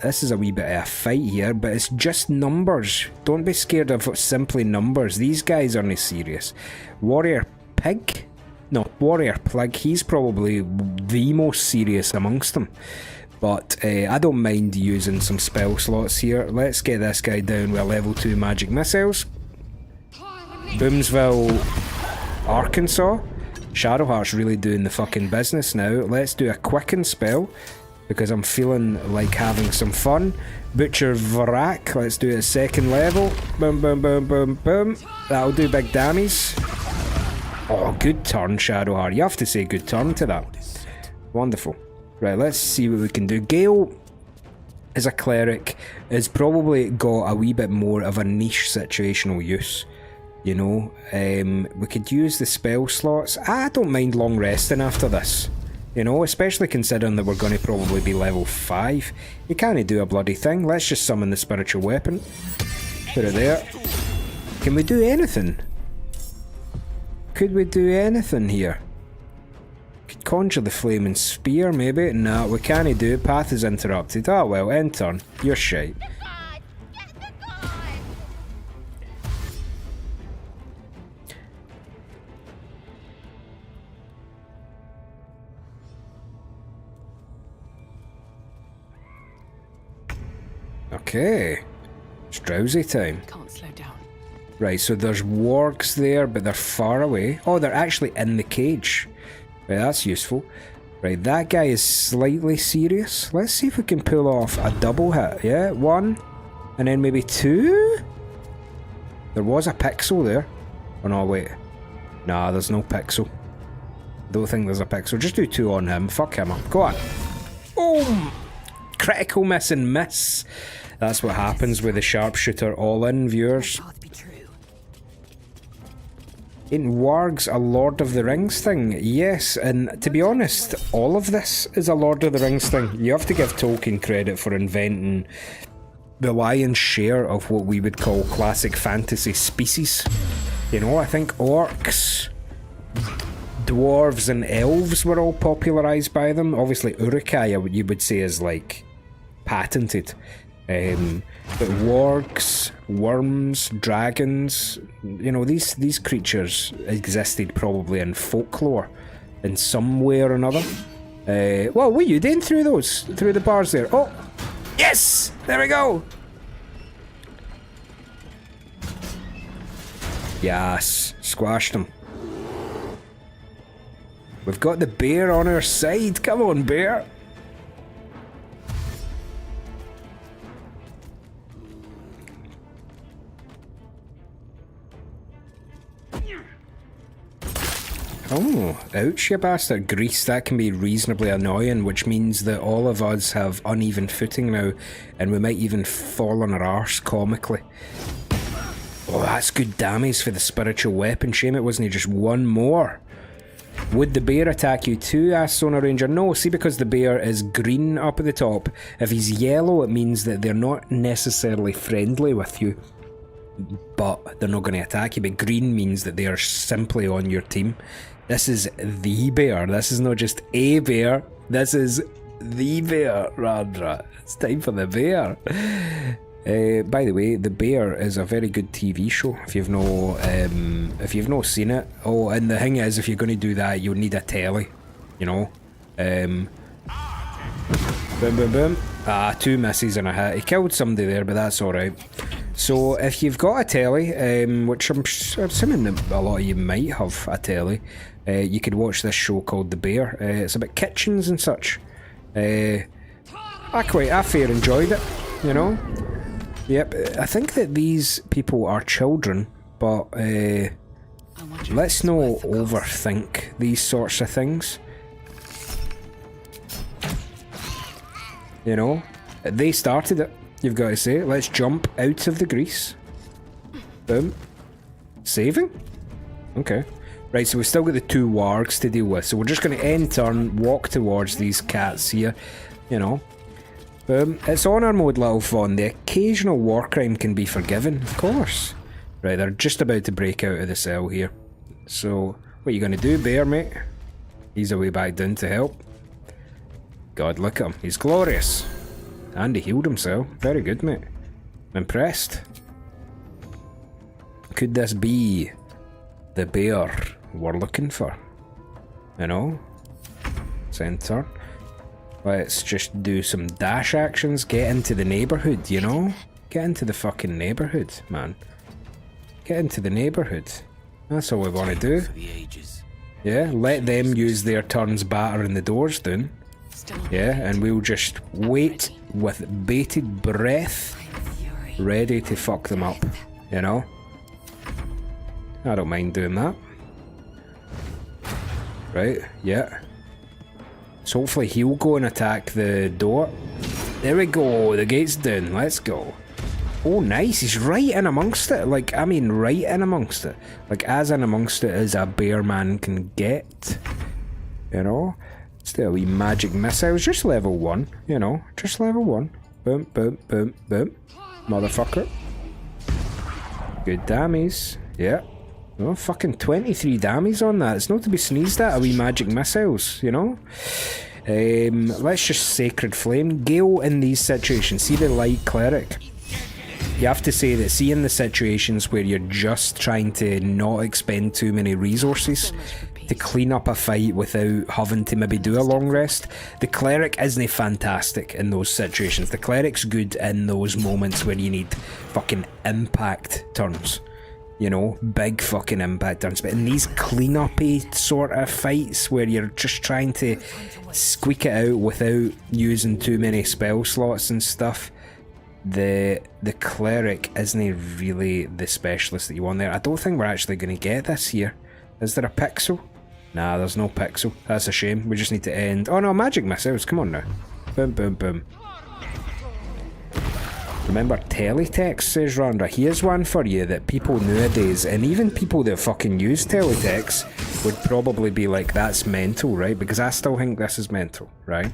fight here, but it's just numbers. Don't be scared of simply numbers. These guys aren't serious. Warrior Pig? No, Warrior Plug. He's probably the most serious amongst them. But I don't mind using some spell slots here. Let's get this guy down with level 2 magic missiles. Boomsville, Arkansas. Shadowheart's really doing the fucking business now. Let's do a quicken spell, because I'm feeling like having some fun. Butcher Varak, let's do it at 2nd level. Boom, boom, boom, boom, boom. That'll do big damage. Oh, good turn, Shadowheart. You have to say good turn to that. Wonderful. Right, let's see what we can do. Gale, as a cleric, has probably got a wee bit more of a niche situational use. You know, we could use the spell slots. I don't mind long resting after this. You know, especially considering that we're going to probably be level 5. You can't do a bloody thing. Let's just summon the spiritual weapon. Put it there. Can we do anything? Could we do anything here? Could conjure the flaming spear, maybe? No, we can't do it. Path is interrupted. Oh well, end turn. You're shite. Okay. It's drowsy time. Can't slow down. Right, so there's wargs there, but they're far away. Oh, they're actually in the cage. Right, that's useful. Right, that guy is slightly serious. Let's see if we can pull off a double hit. Yeah, 1, and then maybe 2? There was a pixel there. Oh no, wait. Nah, there's no pixel. Don't think there's a pixel. Just do 2 on him. Fuck him up. Go on. Boom! Critical miss and miss. That's what happens with the sharpshooter all-in, viewers. Ain't wargs a Lord of the Rings thing? Yes, and to be honest, all of this is a Lord of the Rings thing. You have to give Tolkien credit for inventing the lion's share of what we would call classic fantasy species. You know, I think orcs, dwarves and elves were all popularised by them. Obviously Uruk-hai you would say is like patented. But wargs, worms, dragons, you know, these creatures existed probably in folklore in some way or another. What were you doing through the bars there? Oh, yes! There we go! Yes, squashed him. We've got the bear on our side. Come on, bear. Oh, ouch, you bastard. Grease, that can be reasonably annoying, which means that all of us have uneven footing now, and we might even fall on our arse comically. Oh, that's good damage for the spiritual weapon. Shame it wasn't just 1 more. Would the bear attack you too? Asked Sonar Ranger. No, see, because the bear is green up at the top. If he's yellow, it means that they're not necessarily friendly with you, but they're not going to attack you. But green means that they are simply on your team. This is the bear. This is not just a bear. This is the bear, Radra. It's time for the bear. By the way, The Bear is a very good TV show. If you've not seen it. Oh, and the thing is, if you're going to do that, you'll need a telly. You know. Boom, boom, boom. Ah, 2 misses and a hit. He killed somebody there, but that's all right. So if you've got a telly, which I'm assuming that a lot of you might have a telly, you could watch this show called The Bear. It's about kitchens and such. I fair enjoyed it, you know. Yep, I think that these people are children, but let's not overthink these sorts of things. You know, they started it. You've got to say, let's jump out of the grease. Boom. Saving? Okay. Right, so we've still got the 2 wargs to deal with, so we're just going to end turn, walk towards these cats here, you know. Boom. It's honor mode, little fawn. The occasional war crime can be forgiven, of course. Right, they're just about to break out of the cell here. So, what are you going to do, bear, mate? He's away back down to help. God, look at him. He's glorious. And he healed himself. Very good, mate. I'm impressed. Could this be the bear we're looking for? You know? Center. Let's just do some dash actions. Get into the neighbourhood, you know? Get into the fucking neighbourhood, man. Get into the neighbourhood. That's all we want to do. Yeah, let them use their turns battering the doors down. Yeah, and we'll just wait with bated breath, ready to fuck them up, you know? I don't mind doing that. Right, yeah. So hopefully he'll go and attack the door. There we go, the gate's down, let's go. Oh nice, he's right in amongst it, like, I mean right in amongst it. Like as in amongst it as a bear man can get, you know? Still a wee magic missiles, just level 1, you know, just level 1. Boom, boom, boom, boom. Motherfucker. Good dammies, yeah. Oh, fucking 23 dammies on that. It's not to be sneezed at, a wee magic missiles, you know? Let's just Sacred Flame. Gale in these situations, see the light cleric? You have to say that see in the situations where you're just trying to not expend too many resources to clean up a fight without having to maybe do a long rest, the cleric isn't fantastic in those situations. The cleric's good in those moments where you need fucking impact turns. You know, big fucking impact turns. But in these clean-up-y sort of fights where you're just trying to squeak it out without using too many spell slots and stuff, the cleric isn't really the specialist that you want there. I don't think we're actually going to get this here. Is there a pixel? Nah, there's no pixel. That's a shame. We just need to end. Oh no, magic missiles. Come on now. Boom, boom, boom. Remember teletext, says Randra. Here's one for you that people nowadays, and even people that fucking use teletext, would probably be like, that's mental, right? Because I still think this is mental, right?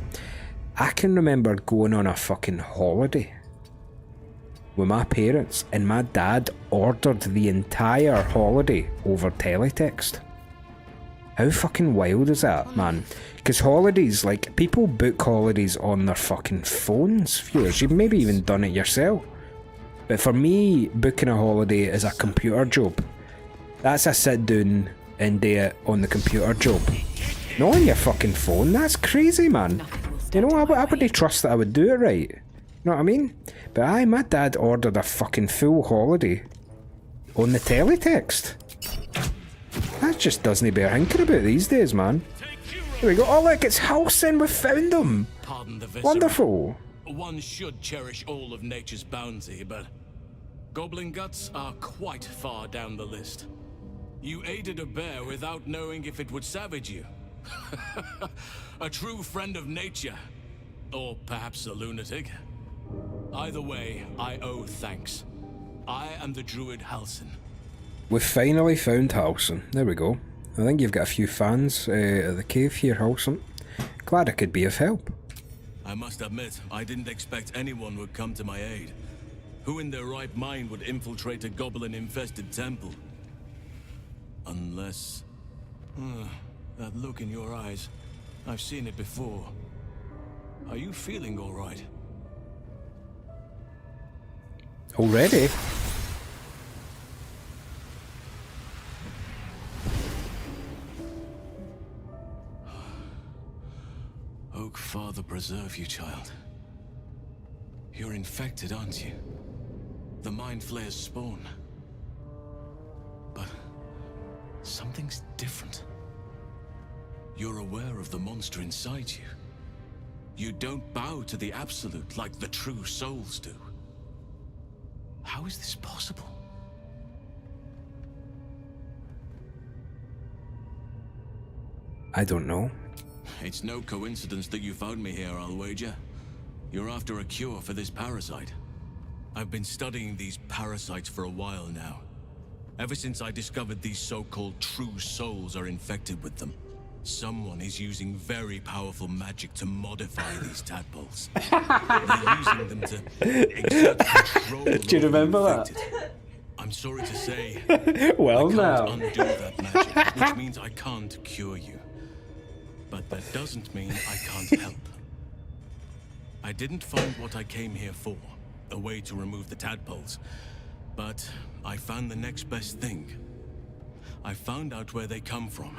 I can remember going on a fucking holiday with my parents, and my dad ordered the entire holiday over teletext. How fucking wild is that, man? Because holidays, like, people book holidays on their fucking phones, viewers. You've maybe even done it yourself. But for me, booking a holiday is a computer job. That's a sit down and do it on the computer job. Not on your fucking phone. That's crazy, man. You know, I wouldn't trust that I would do it right. You know what I mean? But aye, my dad ordered a fucking full holiday on the teletext. That just doesn't bear thinking about these days, man. There we go. Oh look, it's Halcyon, we found him! Wonderful! One should cherish all of nature's bounty, but goblin guts are quite far down the list. You aided a bear without knowing if it would savage you. A true friend of nature. Or perhaps a lunatic. Either way, I owe thanks. I am the druid Halcyon. We've finally found Halcyon. There we go. I think you've got a few fans at the cave here, Halcyon. Glad I could be of help. I must admit, I didn't expect anyone would come to my aid. Who in their right mind would infiltrate a goblin-infested temple? Unless... that look in your eyes. I've seen it before. Are you feeling all right? Already? Oak Father preserve you, child. You're infected, aren't you? the Mind Flayer's spawn. But something's different. You're aware of the monster inside you. You don't bow to the Absolute like the true souls do. How is this possible? I don't know. It's no coincidence that you found me here, I'll wager. You're after a cure for this parasite. I've been studying these parasites for a while now. Ever since I discovered these so-called true souls are infected with them. Someone is using very powerful magic to modify these tadpoles. They're using them to exert control. Do you remember that? I'm sorry to say, well, I can't now. undo that magic, which means I can't cure you. But that doesn't mean I can't help. I didn't find what I came here for, a way to remove the tadpoles, but I found the next best thing. I found out where they come from.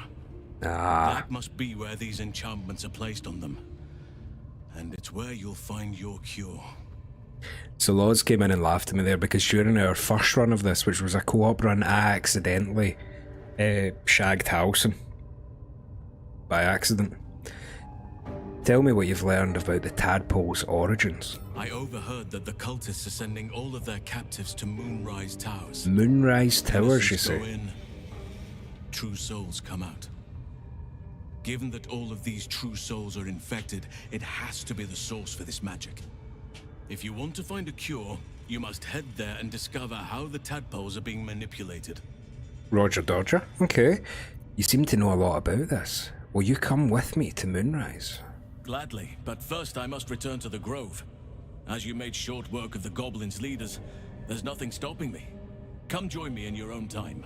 That must be where these enchantments are placed on them. And it's where you'll find your cure. So Loz came in and laughed at me there because during our first run of this, which was a co-op run, I accidentally shagged Halson. By accident. Tell me what you've learned about the tadpole's origins. I overheard that the cultists are sending all of their captives to Moonrise Towers. Moonrise Towers, you Innocents go say? in, true souls come out. Given that all of these true souls are infected, it has to be the source for this magic. If you want to find a cure, you must head there and discover how the tadpoles are being manipulated. Roger Dodger. Okay. You seem to know a lot about this. Will you come with me to Moonrise? Gladly, but first I must return to the Grove. As you made short work of the Goblins' leaders, there's nothing stopping me. Come join me in your own time.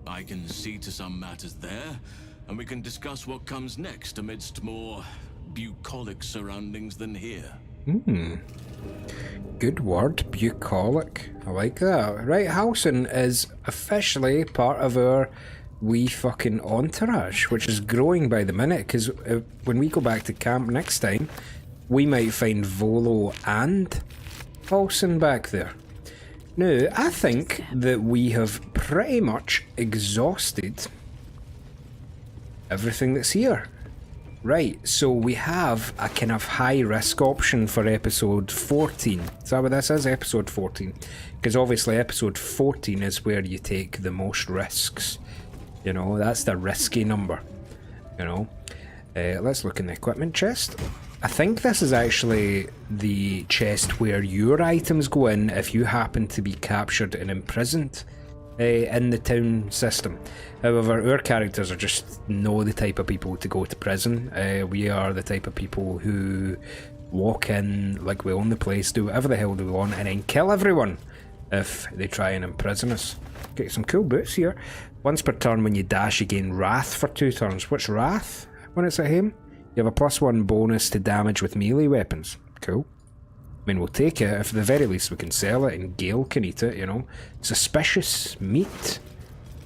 I can see to some matters there, and we can discuss what comes next amidst more bucolic surroundings than here. Good word, bucolic. I like that. Right, Halson is officially part of our wee fucking entourage, which is growing by the minute, because when we go back to camp next time, we might find Volo and Halson back there. Now, I think that we have pretty much exhausted everything that's here. Right, so we have a kind of high-risk option for episode 14. Is that what this is? Episode 14. Because obviously episode 14 is where you take the most risks. You know, that's the risky number. You know. Let's look in the equipment chest. I think this is actually the chest where your items go in if you happen to be captured and imprisoned in the town system. However, our characters are just know the type of people to go to prison. We are the type of people who walk in like we own the place, do whatever the hell we want, and then kill everyone if they try and imprison us. Get some cool boots here. Once per turn when you dash you gain Wrath for 2 turns. What's Wrath when it's at him? You have a +1 bonus to damage with melee weapons. Cool. I mean, we'll take it. If at the very least we can sell it and Gale can eat it, you know. Suspicious meat.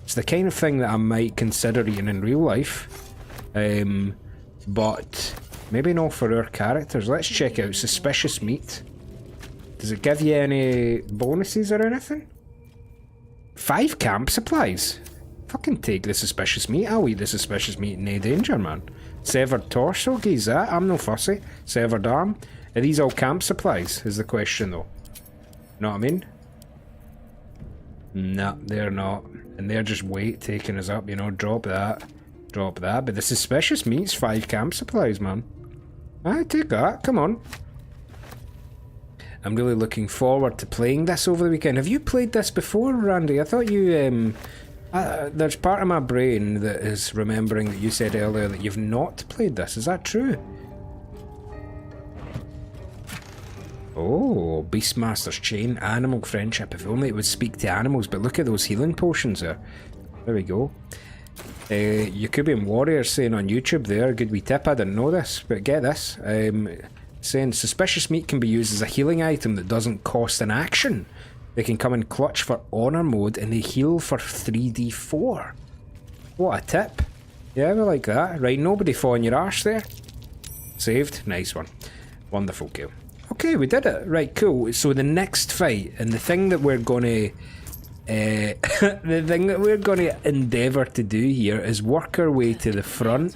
It's the kind of thing that I might consider eating in real life. But maybe not for our characters. Let's check out suspicious meat. Does it give you any bonuses or anything? 5 camp supplies. Fucking take the suspicious meat. I'll eat the suspicious meat, no danger, man. Severed torso, geez that. I'm no fussy. Severed arm. Are these all camp supplies, is the question though. Know what I mean? Nah, they're not. And they're just weight taking us up, you know. Drop that. Drop that. But the suspicious meat's 5 camp supplies, man. I take that. Come on. I'm really looking forward to playing this over the weekend. Have you played this before, Randy? I thought you, there's part of my brain that is remembering that you said earlier that you've not played this. Is that true? Oh, Beastmaster's Chain, Animal Friendship. If only it would speak to animals, but look at those healing potions there. There we go. Yakubian Warrior saying on YouTube there, good wee tip, I didn't know this, but get this. Saying suspicious meat can be used as a healing item that doesn't cost an action. They can come in clutch for honor mode and they heal for 3d4. What a tip. Yeah, we like that. Right, nobody fall on your arse there. Saved. Nice one. Wonderful kill. Okay, we did it. Right, cool. So the next fight, and the thing that we're gonna the thing that we're gonna endeavour to do here is work our way to the front.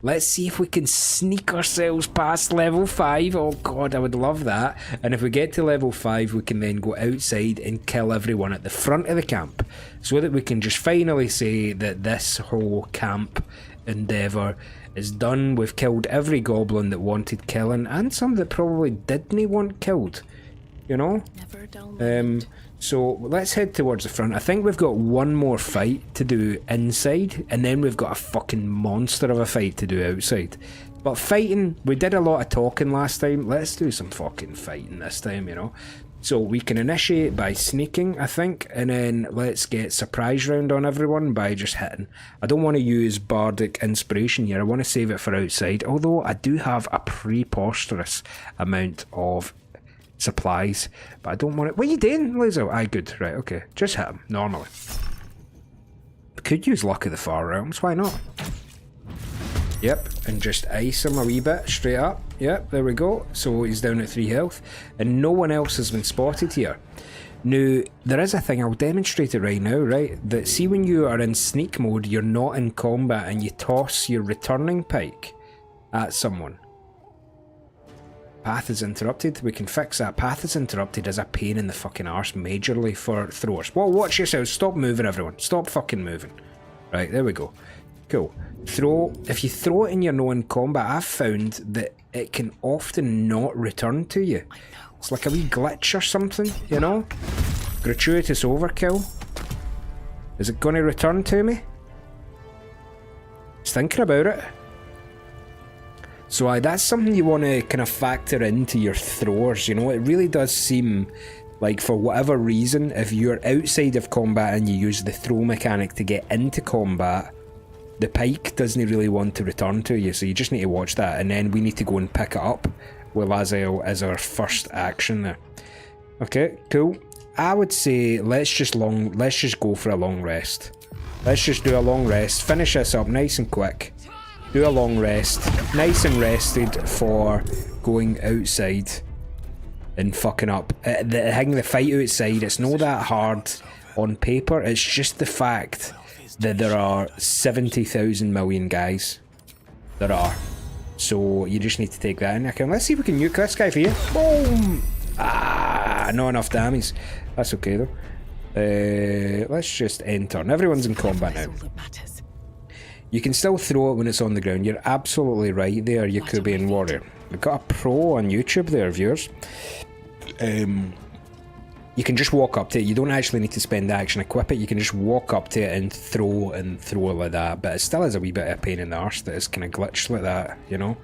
Let's see if we can sneak ourselves past level 5. Oh god, I would love that. And if we get to level 5, we can then go outside and kill everyone at the front of the camp, so that we can just finally say that this whole camp endeavour is done. We've killed every goblin that wanted killing, and some that probably didn't want killed, you know? So let's head towards the front. I think we've got one more fight to do inside, and then we've got a fucking monster of a fight to do outside. But fighting, we did a lot of talking last time. Let's do some fucking fighting this time, you know? So we can initiate by sneaking, I think, and then let's get surprise round on everyone by just hitting. I don't want to use bardic inspiration here. I want to save it for outside, although I do have a preposterous amount of supplies, but I don't want it. What are you doing, Laser? Aye, good. Right, okay. Just hit him, normally. Could use Luck of the Far Realms, why not? Yep, and just ice him a wee bit, straight up. Yep, there we go. So he's down at 3 health, and no one else has been spotted here. Now, there is a thing, I'll demonstrate it right now, right? That see when you are in sneak mode, you're not in combat, and you toss your returning pike at someone. Path is interrupted. We can fix that. Path is interrupted as a pain in the fucking arse majorly for throwers. Well, watch yourselves. Stop moving, everyone. Stop fucking moving. Right, there we go. Cool. Throw. If you throw it in your known combat, I've found that it can often not return to you. It's like a wee glitch or something, you know? Gratuitous overkill. Is it going to return to me? Just thinking about it. So that's something you want to kind of factor into your throwers, you know? It really does seem like, for whatever reason, if you're outside of combat and you use the throw mechanic to get into combat, the pike doesn't really want to return to you, so you just need to watch that, and then we need to go and pick it up with Lazel as our first action there. Okay, cool. I would say let's just go for a long rest. Let's just do a long rest, finish this up nice and quick. Do a long rest, nice and rested for going outside and fucking up. The fight outside, it's not that hard on paper, it's just the fact that there are 70,000 million guys. There are. So you just need to take that into account. Let's see if we can nuke this guy for you. Boom! Ah, not enough damage. That's okay though. Let's just end turn. Everyone's in combat now. You can still throw it when it's on the ground. You're absolutely right there, Yakubian Warrior. We've got a pro on YouTube there, viewers. You can just walk up to it. You don't actually need to spend action equip it. You can just walk up to it and throw it like that. But it still is a wee bit of a pain in the arse that it's kind of glitched like that, you know?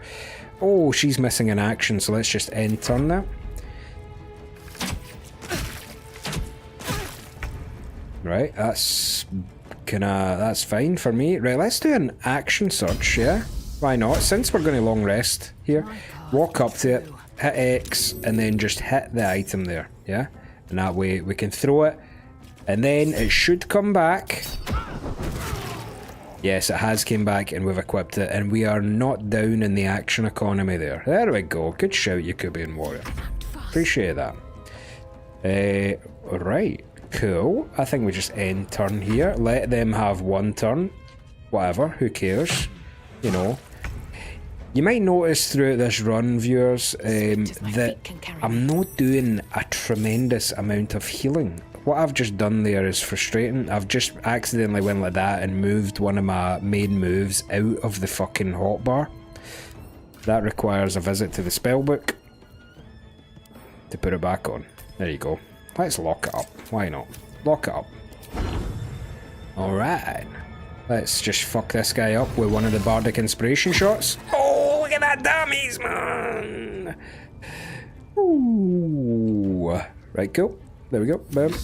Oh, she's missing an action, so let's just end turn that. Right, that's fine for me. Right, let's do an action search, yeah? Why not? Since we're going to long rest here, walk up to it, hit X, and then just hit the item there, yeah? And that way we can throw it, and then it should come back. Yes, it has came back, and we've equipped it, and we are not down in the action economy there. There we go. Good shout, Yakubian Warrior. Appreciate that. Right. Cool. I think we just end turn here. Let them have one turn. Whatever. Who cares? You know. You might notice throughout this run, viewers, that I'm not doing a tremendous amount of healing. What I've just done there is frustrating. I've just accidentally went like that and moved one of my main moves out of the fucking hotbar. That requires a visit to the spellbook to put it back on. There you go. Let's lock it up. Why not? Lock it up. Alright. Let's just fuck this guy up with one of the bardic inspiration shots. Oh, look at that damage, man! Ooh. Right, cool. There we go. Boom.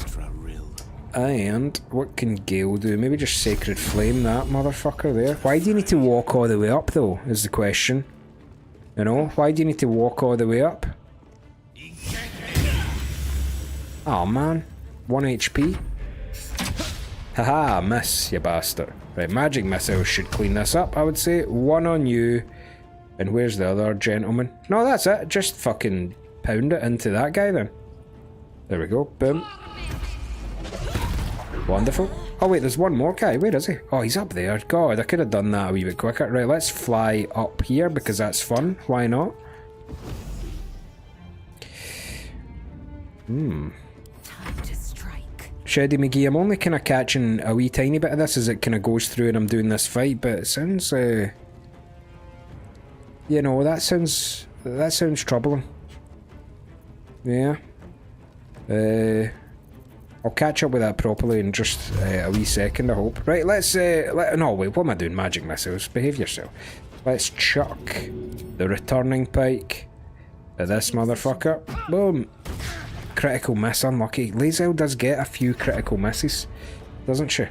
And what can Gale do? Maybe just Sacred Flame that motherfucker there. Why do you need to walk all the way up, though, is the question. You know? Why do you need to walk all the way up? Oh man, 1 HP. Haha, miss, you bastard. Right, magic missiles should clean this up, I would say. 1 on you, And where's the other gentleman? No, that's it. Just fucking pound it into that guy then. There we go. Boom. Wonderful. Oh wait, there's one more guy. Where is he? Oh, he's up there. God, I could have done that a wee bit quicker. Right, let's fly up here because that's fun. Why not? Time to strike. Sheddy McGee, I'm only kind of catching a wee tiny bit of this as it kind of goes through and I'm doing this fight, but it sounds, you know, that sounds troubling. Yeah. I'll catch up with that properly in just a wee second, I hope. Right, let's, no, wait, what am I doing? Magic missiles. Behave yourself. Let's chuck the returning pike at this motherfucker. Boom. Critical miss, unlucky. Lae'zel does get a few critical misses, doesn't she?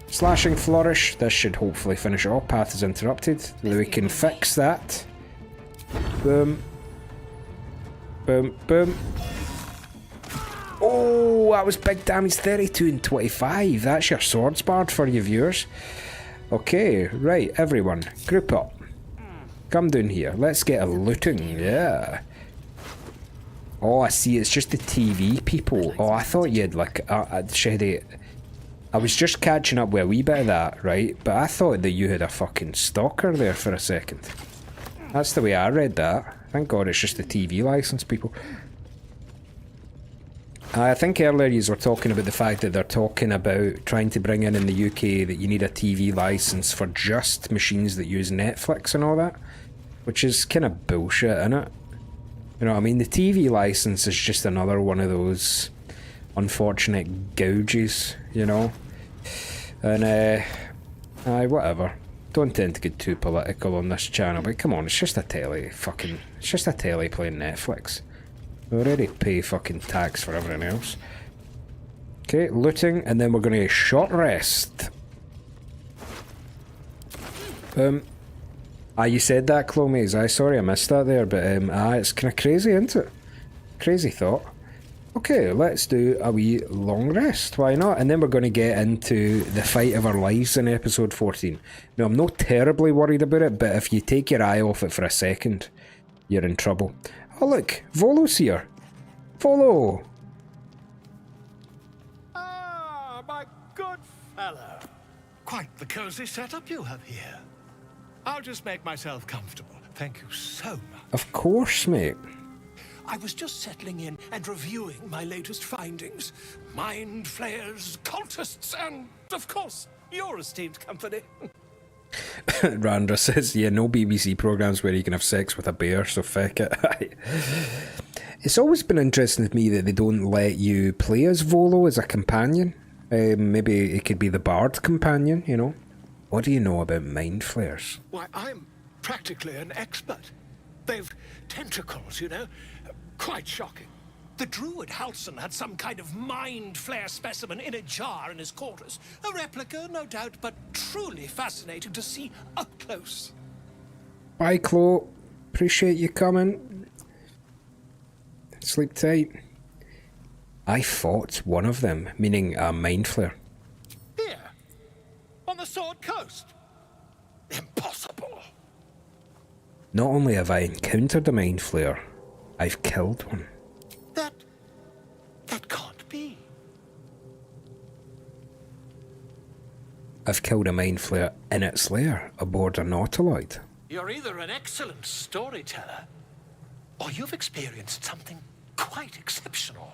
Slashing flourish. This should hopefully finish it off. Path is interrupted. We can fix that. Boom. Boom, boom. Oh, that was big damage. 32 and 25. That's your swords bard for you viewers. Okay, right, everyone, group up. Come down here. Let's get a looting. Yeah. Oh, I see. It's just the TV people. Oh, I thought you had like Shady. I was just catching up with a wee bit of that, right? But I thought that you had a fucking stalker there for a second. That's the way I read that. Thank God it's just the TV license people. I think earlier you were talking about the fact that they're talking about trying to bring in the UK that you need a TV license for just machines that use Netflix and all that. Which is kind of bullshit, innit? You know what I mean? The TV license is just another one of those unfortunate gouges, you know? And, whatever. Don't tend to get too political on this channel, but come on, it's just a telly playing Netflix. We already pay fucking tax for everything else. Okay, looting, and then we're gonna get short rest. You said that, Clomaze. Sorry I missed that there, but it's kind of crazy, isn't it? Crazy thought. Okay, let's do a wee long rest. Why not? And then we're going to get into the fight of our lives in episode 14. Now, I'm not terribly worried about it, but if you take your eye off it for a second, you're in trouble. Oh, look, Volo's here. Volo! Ah, my good fellow. Quite the cozy setup you have here. I'll just make myself comfortable. Thank you so much. Of course, mate. I was just settling in and reviewing my latest findings. Mind flayers, cultists, and, of course, your esteemed company. Randra says, yeah, no BBC programmes where you can have sex with a bear, so feck it. It's always been interesting to me that they don't let you play as Volo as a companion. Maybe it could be the bard companion, you know? What do you know about mind flayers? Why, I'm practically an expert. They've tentacles, you know? Quite shocking. The druid Halson had some kind of mind flare specimen in a jar in his quarters. A replica, no doubt, but truly fascinating to see up close. Bye, Chloe. Appreciate you coming. Sleep tight. I fought one of them, meaning a mind flare. Here, on the Sword Coast. Impossible. Not only have I encountered a mind flare, I've killed one. That can't be. I've killed a mind flare in its lair aboard a nautiloid. You're either an excellent storyteller, or you've experienced something quite exceptional.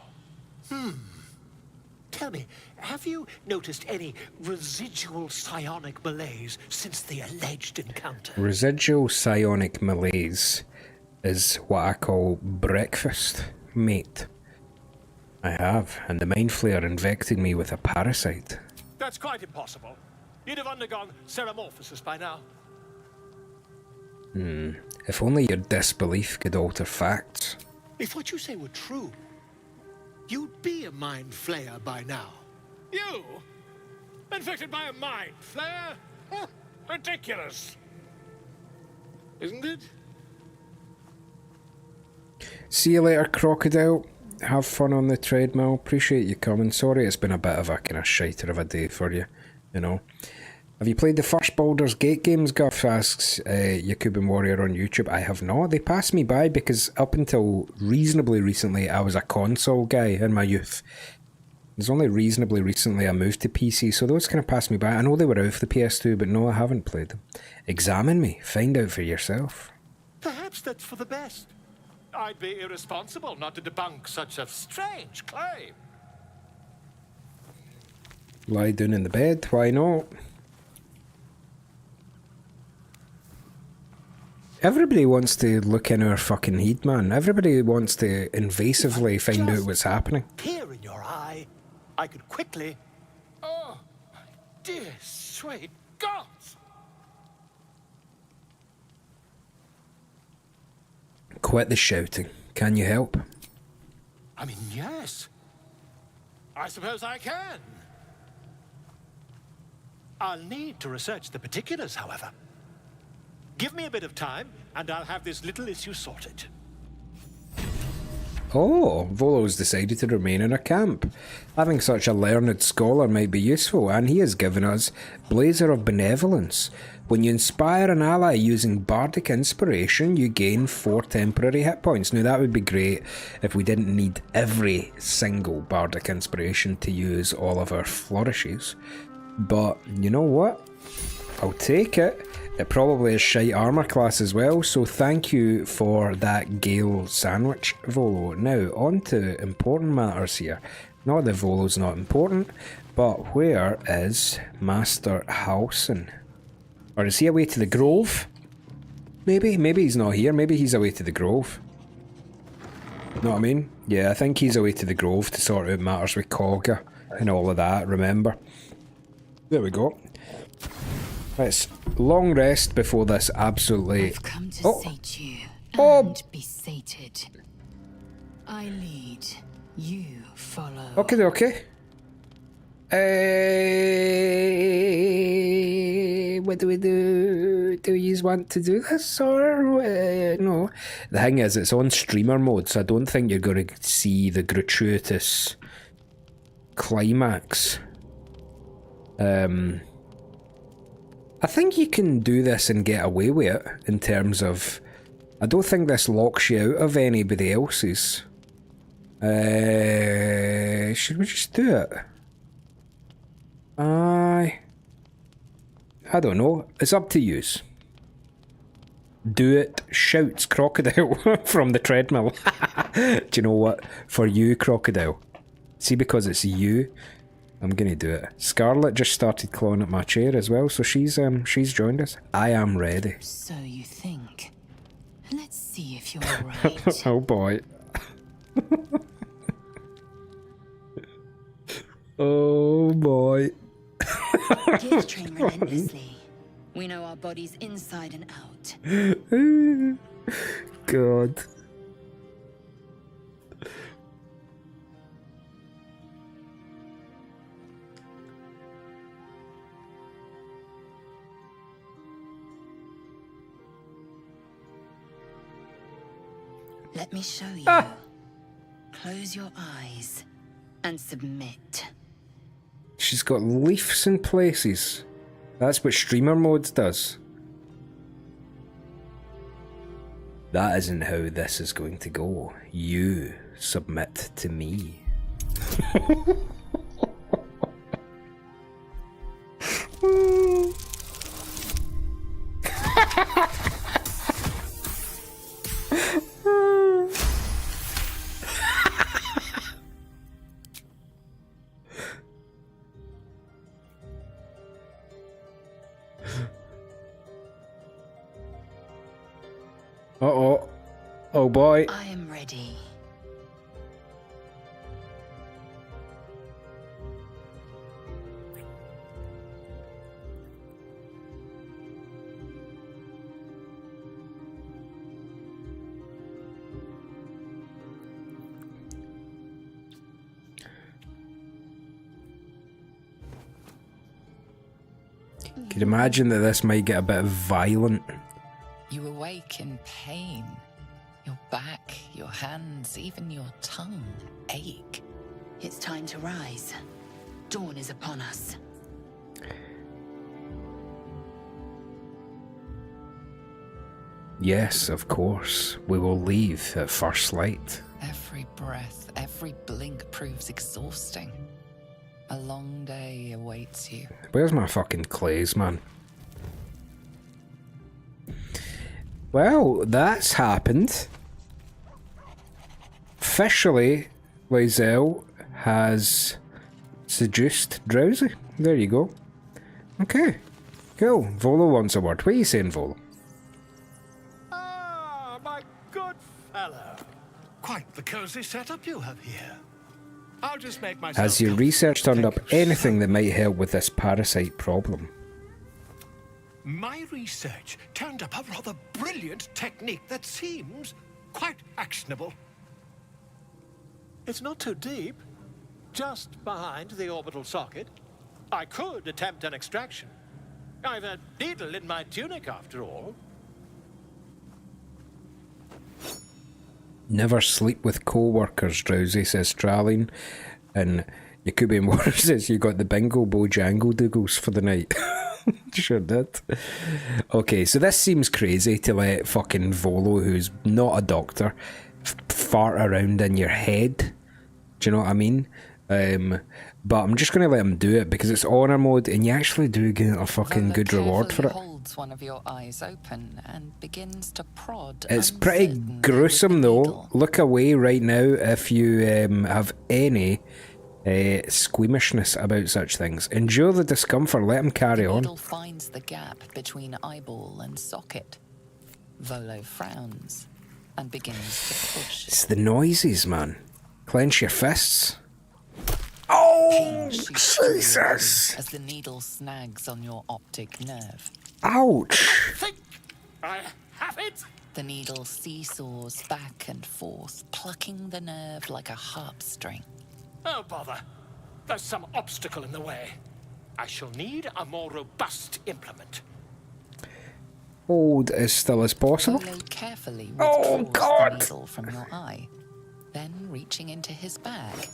Tell me, have you noticed any residual psionic malaise since the alleged encounter? Residual psionic malaise is what I call breakfast, mate. I have, and the mind flayer infected me with a parasite. That's quite impossible. You'd have undergone ceramorphosis by now. If only your disbelief could alter facts. If what you say were true, you'd be a mind flayer by now. You? Infected by a mind flayer? Huh, ridiculous. Isn't it? See you later, Crocodile. Have fun on the treadmill. Appreciate you coming. Sorry it's been a bit of a kind of shiter of a day for you, you know. Have you played the first Baldur's Gate games, Guff? Asks Yakuban Warrior on YouTube. I have not. They passed me by because up until reasonably recently I was a console guy in my youth. It's only reasonably recently I moved to PC, so those kind of passed me by. I know they were out of the PS2, but no, I haven't played them. Examine me. Find out for yourself. Perhaps that's for the best. I'd be irresponsible not to debunk such a strange claim. Lie down in the bed. Why not? Everybody wants to look in our fucking head, man. Everybody wants to invasively find out what's happening. Here in your eye, I could quickly... Oh, my dear sweet gods! Quit the shouting. Can you help? I mean, yes. I suppose I can. I'll need to research the particulars, however. Give me a bit of time, and I'll have this little issue sorted. Oh, Volo's decided to remain in our camp. Having such a learned scholar might be useful, and he has given us Blazer of Benevolence. When you inspire an ally using Bardic Inspiration, you gain 4 temporary hit points. Now that would be great if we didn't need every single Bardic Inspiration to use all of our flourishes. But, you know what? I'll take it. It probably is shite armour class as well, so thank you for that Gale sandwich, Volo. Now, on to important matters here. Not that Volo's not important, but where is Master Halsin? Or is he away to the Grove? Maybe he's not here, maybe he's away to the Grove. Know what I mean? Yeah, I think he's away to the Grove to sort out matters with Cogger and all of that, remember? There we go. Let's long rest before this absolutely... I've come to sate you and be sated. I lead, you follow. Okay. What do we do? Do you want to do this or no? The thing is, it's on streamer mode, so I don't think you're going to see the gratuitous climax. I think you can do this and get away with it in terms of... I don't think this locks you out of anybody else's. Should we just do it? I don't know. It's up to yous. Do it, shouts Crocodile from the treadmill. Do you know what? For you, Crocodile. See, because it's you, I'm gonna do it. Scarlet just started clawing at my chair as well, so she's joined us. I am ready. So you think? Let's see if you're right. Oh boy. Oh boy. Give train relentlessly. We know our bodies inside and out. God. Let me show you. Close your eyes and submit. She's got leaves in places. That's what streamer mode does. That isn't how this is going to go. You submit to me. Uh-oh. Oh boy. I am ready. Could you imagine that this might get a bit violent? You awake in pain. Your back, your hands, even your tongue ache. It's time to rise. Dawn is upon us. Yes, of course. We will leave at first light. Every breath, every blink proves exhausting. A long day awaits you. Where's my fucking clays, man? Well, that's happened. Officially, Lae'zel has seduced Drowsy. There you go. Okay, cool. Volo wants a word. What are you saying, Volo? Ah, my good fellow. Quite the cozy setup you have here. I'll just make myself... Has your research turned up anything that might help with this parasite problem? My research turned up a rather brilliant technique that seems quite actionable. It's not too deep. Just behind the orbital socket. I could attempt an extraction. I've a needle in my tunic, after all. Never sleep with co-workers, Drowsy, says Straline. And Yakubi Moore says you got the bingo bojangle doogles for the night. Sure did. Okay, so this seems crazy to let fucking Volo, who's not a doctor, fart around in your head. Do you know what I mean? But I'm just going to let him do it because it's honor mode and you actually do get a fucking good reward for it. Holds one of your eyes open and begins to prod. It's pretty gruesome though. Look away right now if you have any squeamishness about such things. Endure the discomfort, let him carry on. The needle finds the gap between eyeball and socket. Volo frowns and begins to push. It's the noises, man. Clench your fists. Oh, Jesus! As the needle snags on your optic nerve. Ouch! I think I have it! The needle seesaws back and forth, plucking the nerve like a harp string. Oh, bother. There's some obstacle in the way. I shall need a more robust implement. Hold as still as possible. Volo carefully Oh, God! the needle from your eye. Then, reaching into his bag,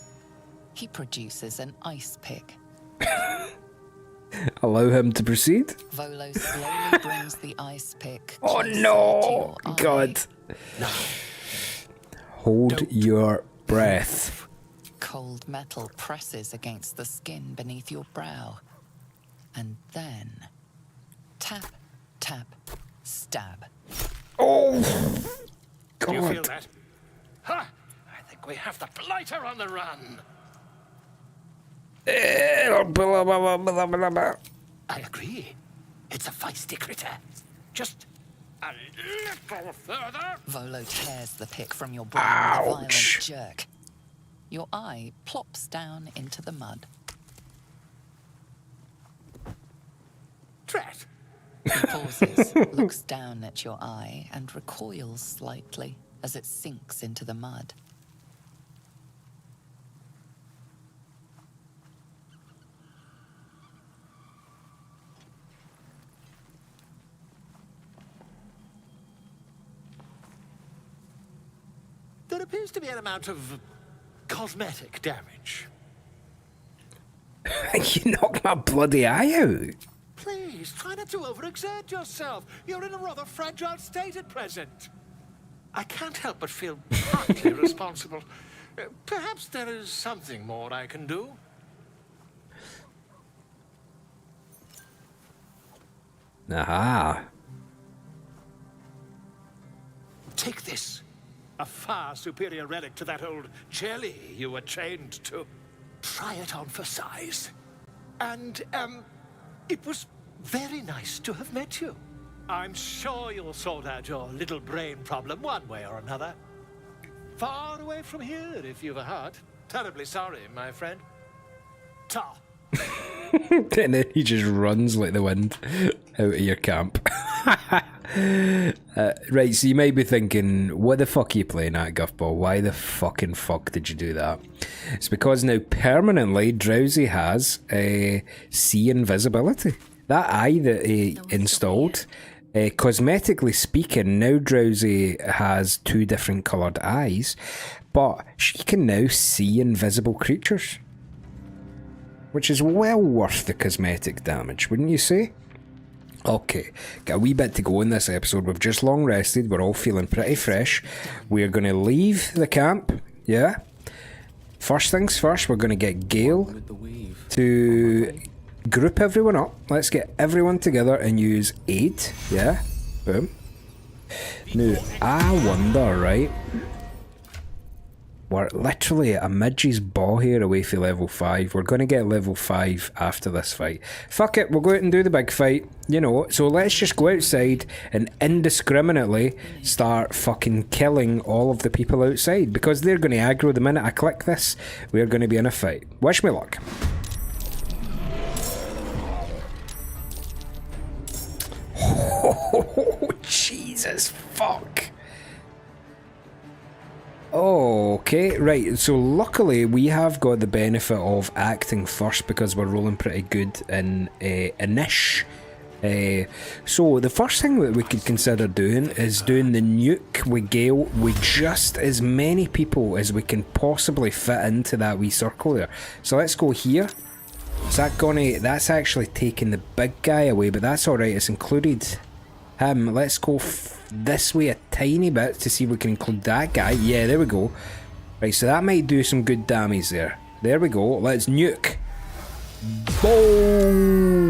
he produces an ice pick. Allow him to proceed. Volo slowly brings the ice pick. Oh no! God. Hold your breath. Cold metal presses against the skin beneath your brow. And then... tap, tap, stab. Oh! Do you feel God. that? Ha! I think we have the blighter on the run. I agree. It's a feisty critter. Just a little further. Volo tears the pick from your brain with a violent jerk. Your eye plops down into the mud. Drat. He pauses, looks down at your eye, and recoils slightly as it sinks into the mud. There appears to be an amount of cosmetic damage. You knocked my bloody eye out. Please, try not to overexert yourself. You're in a rather fragile state at present. I can't help but feel partly responsible. Perhaps there is something more I can do. Aha. Take this. A far superior relic to that old jelly you were trained to. Try it on for size. And, it was very nice to have met you. I'm sure you'll sort out your little brain problem one way or another. Far away from here, if you've a heart. Terribly sorry, my friend. Ta. And then he just runs like the wind out of your camp. Right, so you might be thinking, what the fuck are you playing at, Guffbaw? Why the fucking fuck did you do that? It's because now permanently Drowsy has see invisibility. That eye that he installed, cosmetically speaking, now Drowsy has 2 different coloured eyes, but she can now see invisible creatures. Which is well worth the cosmetic damage, wouldn't you say? Okay, got a wee bit to go in this episode. We've just long rested. We're all feeling pretty fresh. We're going to leave the camp, yeah? First things first, we're going to get Gale to group everyone up. Let's get everyone together and use aid, yeah? Boom. Now, I wonder, right? We're literally a midge's ball here away from level 5. We're going to get level 5 after this fight. Fuck it, we'll go out and do the big fight. You know, so let's just go outside and indiscriminately start fucking killing all of the people outside. Because they're going to aggro the minute I click this. We're going to be in a fight. Wish me luck. Oh, Jesus, fuck. Oh, okay, right, so luckily we have got the benefit of acting first because we're rolling pretty good in Inish. So the first thing that we could consider doing is doing the nuke with Gale with just as many people as we can possibly fit into that wee circle there. So let's go here. Is that gonna, that's actually taking the big guy away, but that's alright, it's included him. Let's go this way a tiny bit to see if we can include that guy. Yeah, there we go. Right, so that might do some good damage there. There we go. Let's nuke. Boom!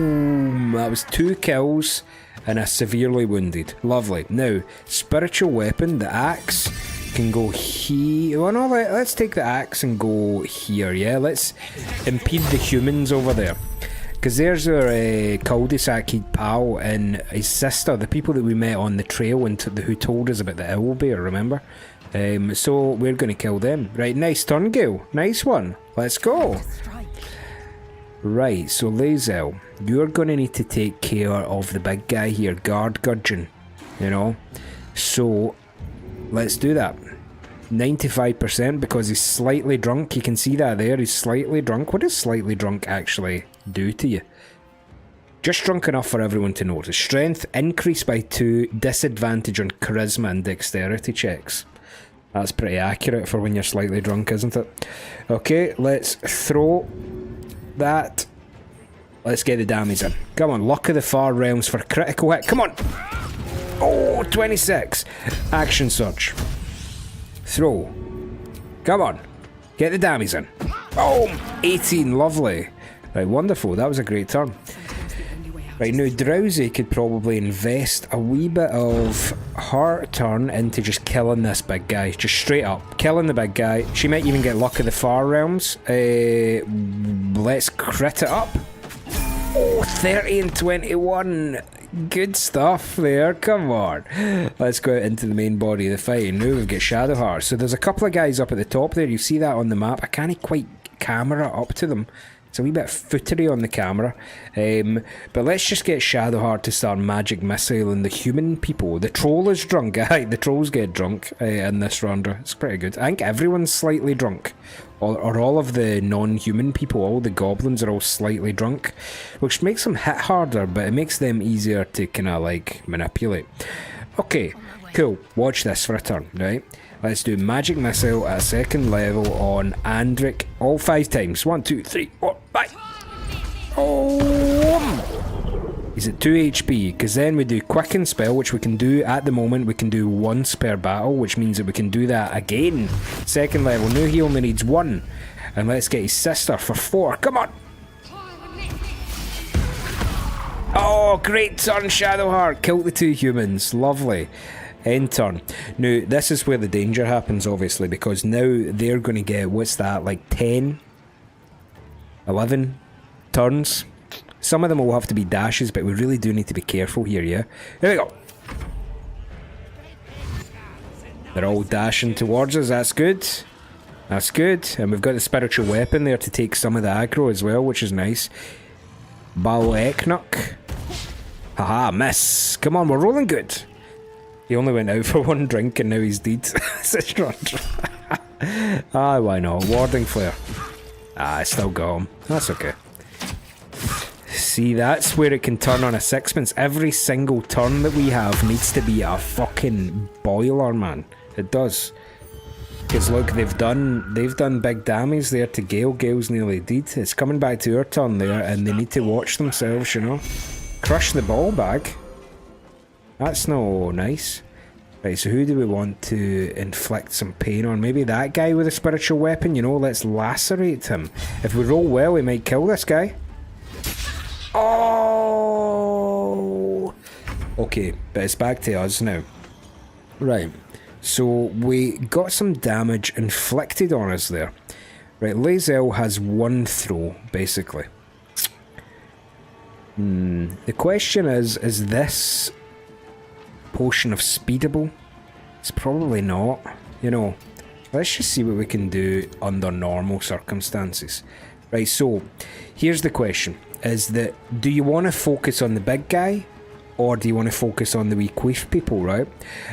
That was 2 kills and a severely wounded. Lovely. Now, spiritual weapon, the axe, can go here. Well, no, let's take the axe and go here, yeah? Let's impede the humans over there. Because there's our cul-de-sac pal and his sister, the people that we met on the trail and who told us about the owl bear, remember? So we're going to kill them. Right, nice turn, Gale. Nice one. Let's go. Right, so Lae'zel, you're going to need to take care of the big guy here, Guard Gudgeon, you know? So, let's do that. 95% because he's slightly drunk. You can see that there, he's slightly drunk. What does slightly drunk actually do to you? Just drunk enough for everyone to notice. Strength increased by 2, disadvantage on charisma and dexterity checks. That's pretty accurate for when you're slightly drunk, isn't it? Okay, let's throw that. Let's get the damage in. Come on, Luck of the Far Realms for critical hit. Come on! Oh, 26. Action Surge. Throw. Come on. Get the damage in. Boom! 18, lovely. Right, wonderful. That was a great turn. Right, now Drowsy could probably invest a wee bit of her turn into just killing this big guy. Just straight up. Killing the big guy. She might even get Luck of the Far Realms. Let's crit it up. Oh, 30 and 21. Good stuff there, come on. Let's go out into the main body of the fight. Now we've got Shadowheart. So there's a couple of guys up at the top there. You see that on the map. I can't quite camera up to them. It's a wee bit footery on the camera. But let's just get Shadowheart to start magic missile and the human people. The troll is drunk. The trolls get drunk in this round. It's pretty good. I think everyone's slightly drunk. Or all of the non-human people, all the goblins are all slightly drunk. Which makes them hit harder, but it makes them easier to kind of like manipulate. Okay, cool. Watch this for a turn, right? Let's do magic missile at 2nd level on Andric all 5 times. 1, 2, 3, 4, 5. Oh! He's at 2 HP, because then we do quicken spell, which we can do at the moment. We can do once per battle, which means that we can do that again. 2nd level. Now he only needs 1. And let's get his sister for 4. Come on! Oh, great turn, Shadowheart. Killed the 2 humans. Lovely. End turn. Now, this is where the danger happens, obviously, because now they're going to get, what's that, like 10? 11 turns? Some of them will have to be dashes, but we really do need to be careful here, yeah? Here we go. They're all dashing towards us, that's good. That's good. And we've got the spiritual weapon there to take some of the aggro as well, which is nice. Baleknuk. Haha, miss. Come on, we're rolling good. He only went out for 1 drink and now he's dead. Ah, why not? Warding Flare. Ah, I still got him. That's okay. See, that's where it can turn on a sixpence. Every single turn that we have needs to be a fucking boiler, man. It does. Because look, they've done big damage there to Gale. Gale's nearly dead. It's coming back to our turn there, and they need to watch themselves, you know. Crush the ball bag. That's no nice. Right, so who do we want to inflict some pain on? Maybe that guy with a spiritual weapon, you know, let's lacerate him. If we roll well, we might kill this guy. Oh! Okay, but it's back to us now. Right, so we got some damage inflicted on us there. Right, Lae'zel has one throw, basically. The question is this potion of speedable? It's probably not. You know, let's just see what we can do under normal circumstances. Right, so here's the question. Is that, do you want to focus on the big guy? Or do you want to focus on the wee queef people, right?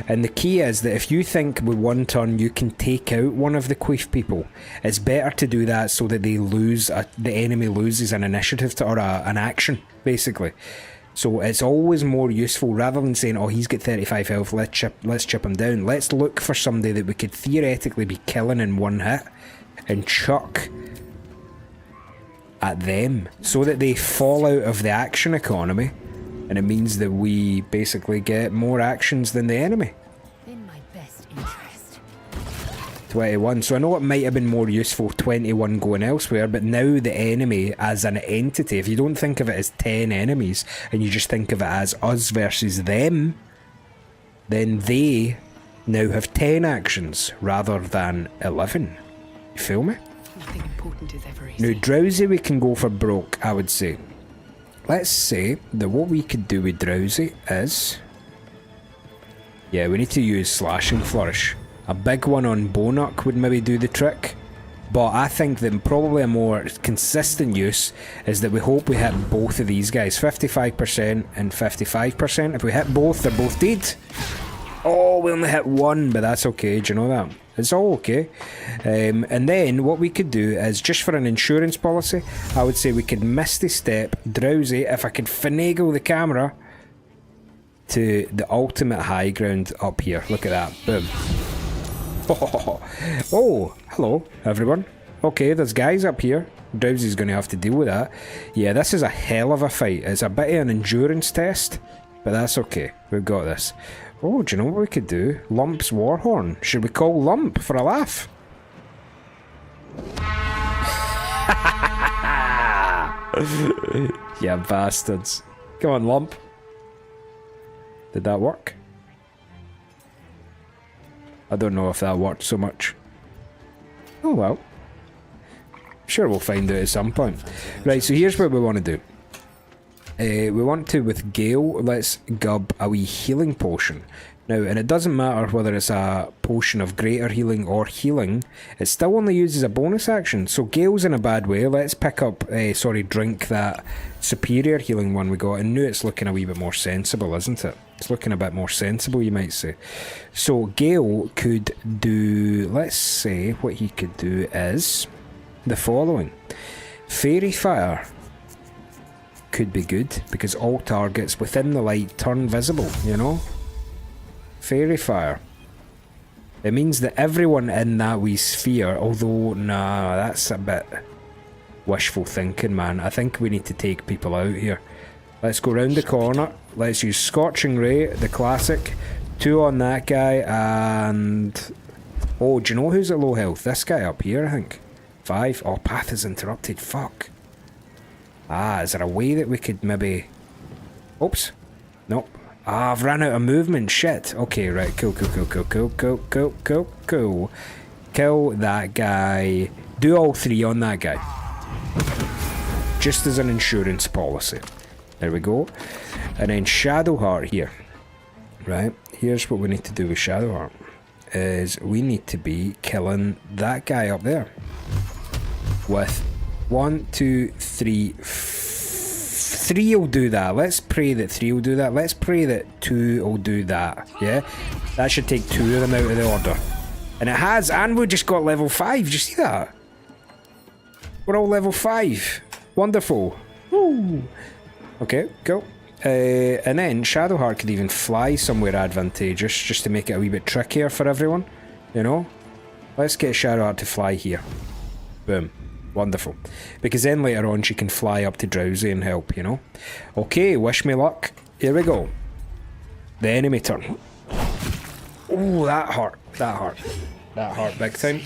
And the key is that if you think with one turn you can take out one of the queef people, it's better to do that so that they lose, the enemy loses an initiative to, or an action, basically. So it's always more useful, rather than saying, oh, he's got 35 health, let's chip him down. Let's look for somebody that we could theoretically be killing in one hit and chuck at them so that they fall out of the action economy. And it means that we basically get more actions than the enemy. In my best interest. 21. So I know it might have been more useful 21 going elsewhere, but now the enemy as an entity, if you don't think of it as 10 enemies, and you just think of it as us versus them, then they now have 10 actions rather than 11. You feel me? Nothing important is ever easy. Now, Drowsy we can go for broke, I would say. Let's say that what we could do with Drowsy is... yeah, we need to use Slashing Flourish. A big one on Bonuk would maybe do the trick. But I think that probably a more consistent use is that we hope we hit both of these guys. 55% and 55%. If we hit both, they're both dead. Oh, we only hit one, but that's okay. Do you know that? It's all okay. And then what we could do is, just for an insurance policy, I would say we could Misty Step Drowsy, if I could finagle the camera, to the ultimate high ground up here. Look at that. Boom. Oh, hello, everyone. Okay, there's guys up here. Drowsy's going to have to deal with that. Yeah, this is a hell of a fight. It's a bit of an endurance test, but that's okay. We've got this. Oh, do you know what we could do? Lump's Warhorn. Should we call Lump for a laugh? Yeah, bastards. Come on, Lump. Did that work? I don't know if that worked so much. Oh well. Sure, we'll find out at some point. Right, so here's what we want to do. We want to, with Gale, let's gub a wee healing potion. Now, and it doesn't matter whether it's a potion of greater healing or healing, it still only uses a bonus action. So Gale's in a bad way. Let's pick up, drink that superior healing one we got. And now it's looking a wee bit more sensible, isn't it? It's looking a bit more sensible, you might say. So Gale could do, let's say, what he could do is the following. Fairy Fire could be good, because all targets within the light turn visible, you know? Fairy Fire. It means that everyone in that wee sphere, although, nah, that's a bit wishful thinking, man. I think we need to take people out here. Let's go round the corner. Let's use Scorching Ray, the classic. 2 on that guy, and... oh, do you know who's at low health? This guy up here, I think. 5. Oh, path is interrupted. Fuck. Ah, is there a way that we could maybe... oops. Nope. Ah, I've ran out of movement. Shit. Okay, right. Cool. Kill that guy. Do all 3 on that guy. Just as an insurance policy. There we go. And then Shadowheart here. Right. Here's what we need to do with Shadowheart. Is we need to be killing that guy up there. With 1, 2, 3, 3 will do that. Let's pray that 3 will do that. Let's pray that 2 will do that. Yeah? That should take 2 of them out of the order. And it has, and we just got level 5. Did you see that? We're all level 5. Wonderful. Woo. Okay, cool. And then Shadowheart could even fly somewhere advantageous, just to make it a wee bit trickier for everyone. You know? Let's get Shadowheart to fly here. Boom. Wonderful. Because then later on she can fly up to Drowsy and help, you know? Okay, wish me luck. Here we go. The enemy turn. Oh, that hurt. That hurt. That hurt big time.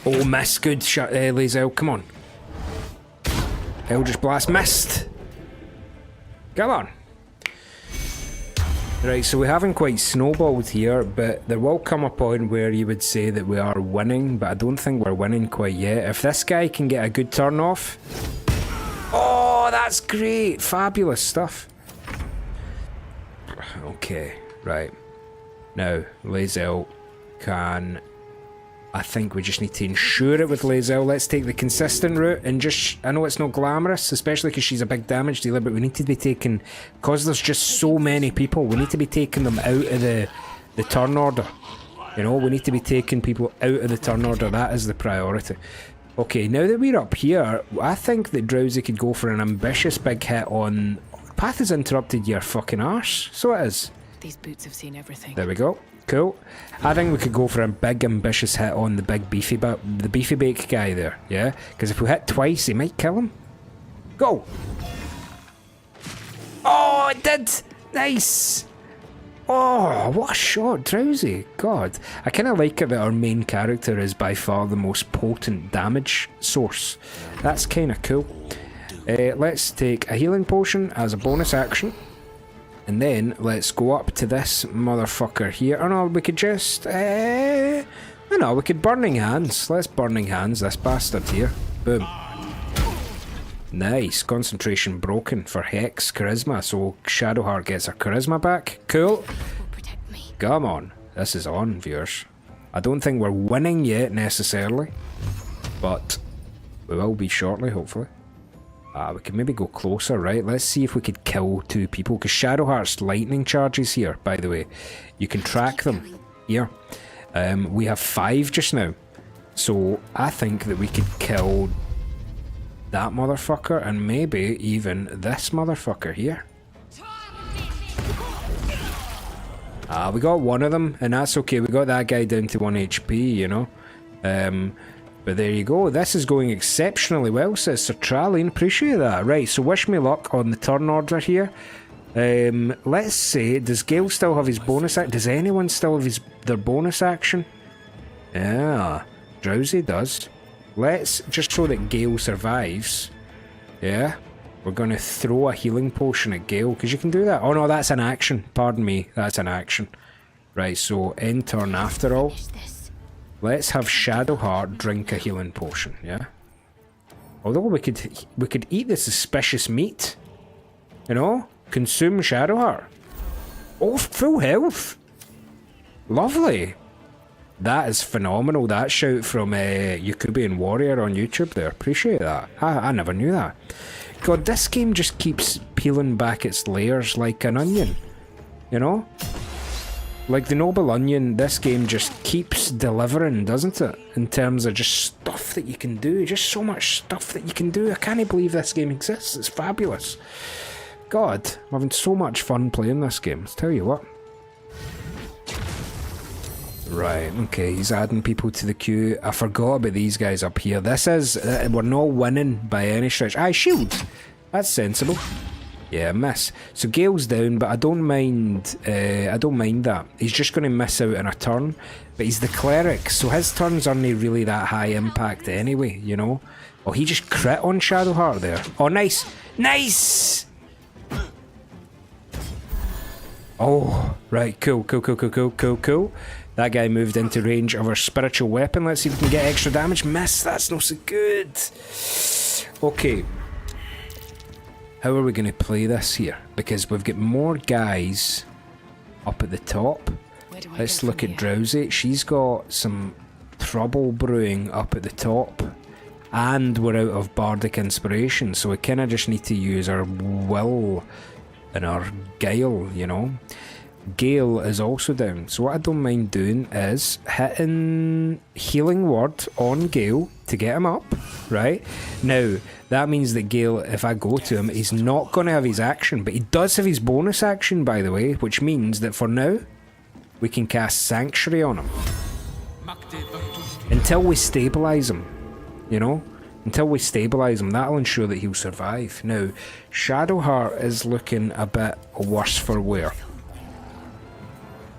Oh, miss. Good shot, Lae'zel. Come on. Eldritch Blast missed. Come on. Right, so we haven't quite snowballed here, but there will come a point where you would say that we are winning, but I don't think we're winning quite yet. If this guy can get a good turn off... Oh, that's great! Fabulous stuff. Okay, right. Now, Lae'zel can... I think we just need to ensure it with Lae'zel. Let's take the consistent route and just... I know it's not glamorous, especially because she's a big damage dealer, but we need to be taking... Because there's just so many people, we need to be taking them out of the turn order. You know, we need to be taking people out of the turn order. That is the priority. Okay, now that we're up here, I think that Drowsy could go for an ambitious big hit on... Path has interrupted your fucking arse. So it is. These boots have seen everything. There we go. Cool. I think we could go for a big ambitious hit on the big beefy bake guy there, yeah? Because if we hit twice, he might kill him. Go! Oh, it did! Nice! Oh, what a shot, Drowsy. God. I kind of like it that our main character is by far the most potent damage source. That's kind of cool. Let's take a healing potion as a bonus action. And then, let's go up to this motherfucker here. Oh no, we could just... oh no, we could Burning Hands. Let's Burning Hands this bastard here. Boom. Nice. Concentration broken for Hex Charisma. So, Shadowheart gets her Charisma back. Cool. Come on. This is on, viewers. I don't think we're winning yet, necessarily. But, we will be shortly, hopefully. We could maybe go closer, right? Let's see if we could kill 2 people. Because Shadowheart's lightning charges here, by the way. You can track them here. We have 5 just now. So I think that we could kill that motherfucker and maybe even this motherfucker here. We got one of them, and that's okay. We got that guy down to 1 HP, you know. But there you go. This is going exceptionally well, says Sir Traleen. Appreciate that. Right, so wish me luck on the turn order here. Let's say, does Gale still have his bonus action? Does anyone still have their bonus action? Yeah, Drowsy does. Let's, just so that Gale survives, yeah, we're going to throw a healing potion at Gale, because you can do that. Oh no, that's an action. Pardon me, that's an action. Right, so end turn after all. Let's have Shadowheart drink a healing potion, yeah? Although we could eat the suspicious meat. You know? Consume Shadowheart. Oh, full health. Lovely. That is phenomenal. That shout from Yakubian Warrior on YouTube there. Appreciate that. I never knew that. God, this game just keeps peeling back its layers like an onion. You know? Like the Noble Onion, this game just keeps delivering, doesn't it? In terms of just stuff that you can do. Just so much stuff that you can do. I can't believe this game exists. It's fabulous. God, I'm having so much fun playing this game. I'll tell you what. Right, okay, he's adding people to the queue. I forgot about these guys up here. This is... we're not winning by any stretch. Aye, shield! That's sensible. Yeah, miss. So Gale's down, but I don't mind that. He's just going to miss out on a turn. But he's the cleric, so his turns aren't really that high impact anyway, you know? Oh, he just crit on Shadowheart there. Oh, nice! Nice! Oh, right, cool. That guy moved into range of our spiritual weapon. Let's see if we can get extra damage. Miss, that's not so good. Okay. How are we going to play this here? Because we've got more guys up at the top. Let's look at Drowsy. She's got some trouble brewing up at the top. And we're out of bardic inspiration. So we kind of just need to use our will and our guile, you know. Gale is also down. So what I don't mind doing is hitting Healing Word on Gale to get him up, right? Now, that means that Gale, if I go to him, he's not going to have his action, but he does have his bonus action, by the way, which means that for now, we can cast Sanctuary on him. Until we stabilise him. you know? Until we stabilise him, that'll ensure that he'll survive. Now, Shadowheart is looking a bit worse for wear.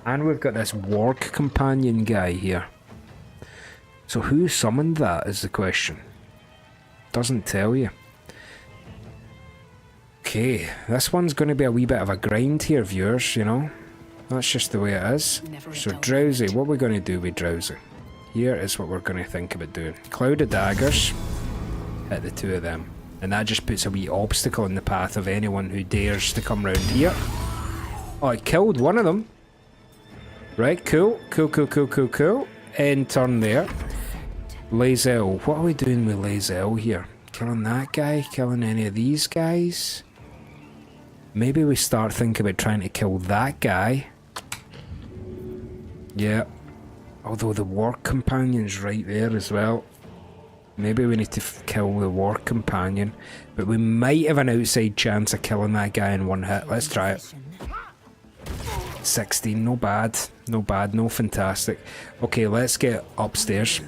And we've got this warg companion guy here. So who summoned that is the question. Doesn't tell you. Okay, this one's going to be a wee bit of a grind here, viewers, you know? That's just the way it is. So Drowsy, what we're going to do with Drowsy? Here is what we're going to think about doing. Cloud of Daggers. Hit the two of them. And that just puts a wee obstacle in the path of anyone who dares to come round here. Oh, I killed one of them. Right, cool. Cool. End turn there. Lae'zel. What are we doing with Lae'zel here? Killing that guy? Killing any of these guys? Maybe we start thinking about trying to kill that guy. Yeah. Although the war companion's right there as well. Maybe we need to kill the war companion. But we might have an outside chance of killing that guy in one hit. Let's try it. 16, no bad. No bad, no fantastic. Okay, let's get upstairs.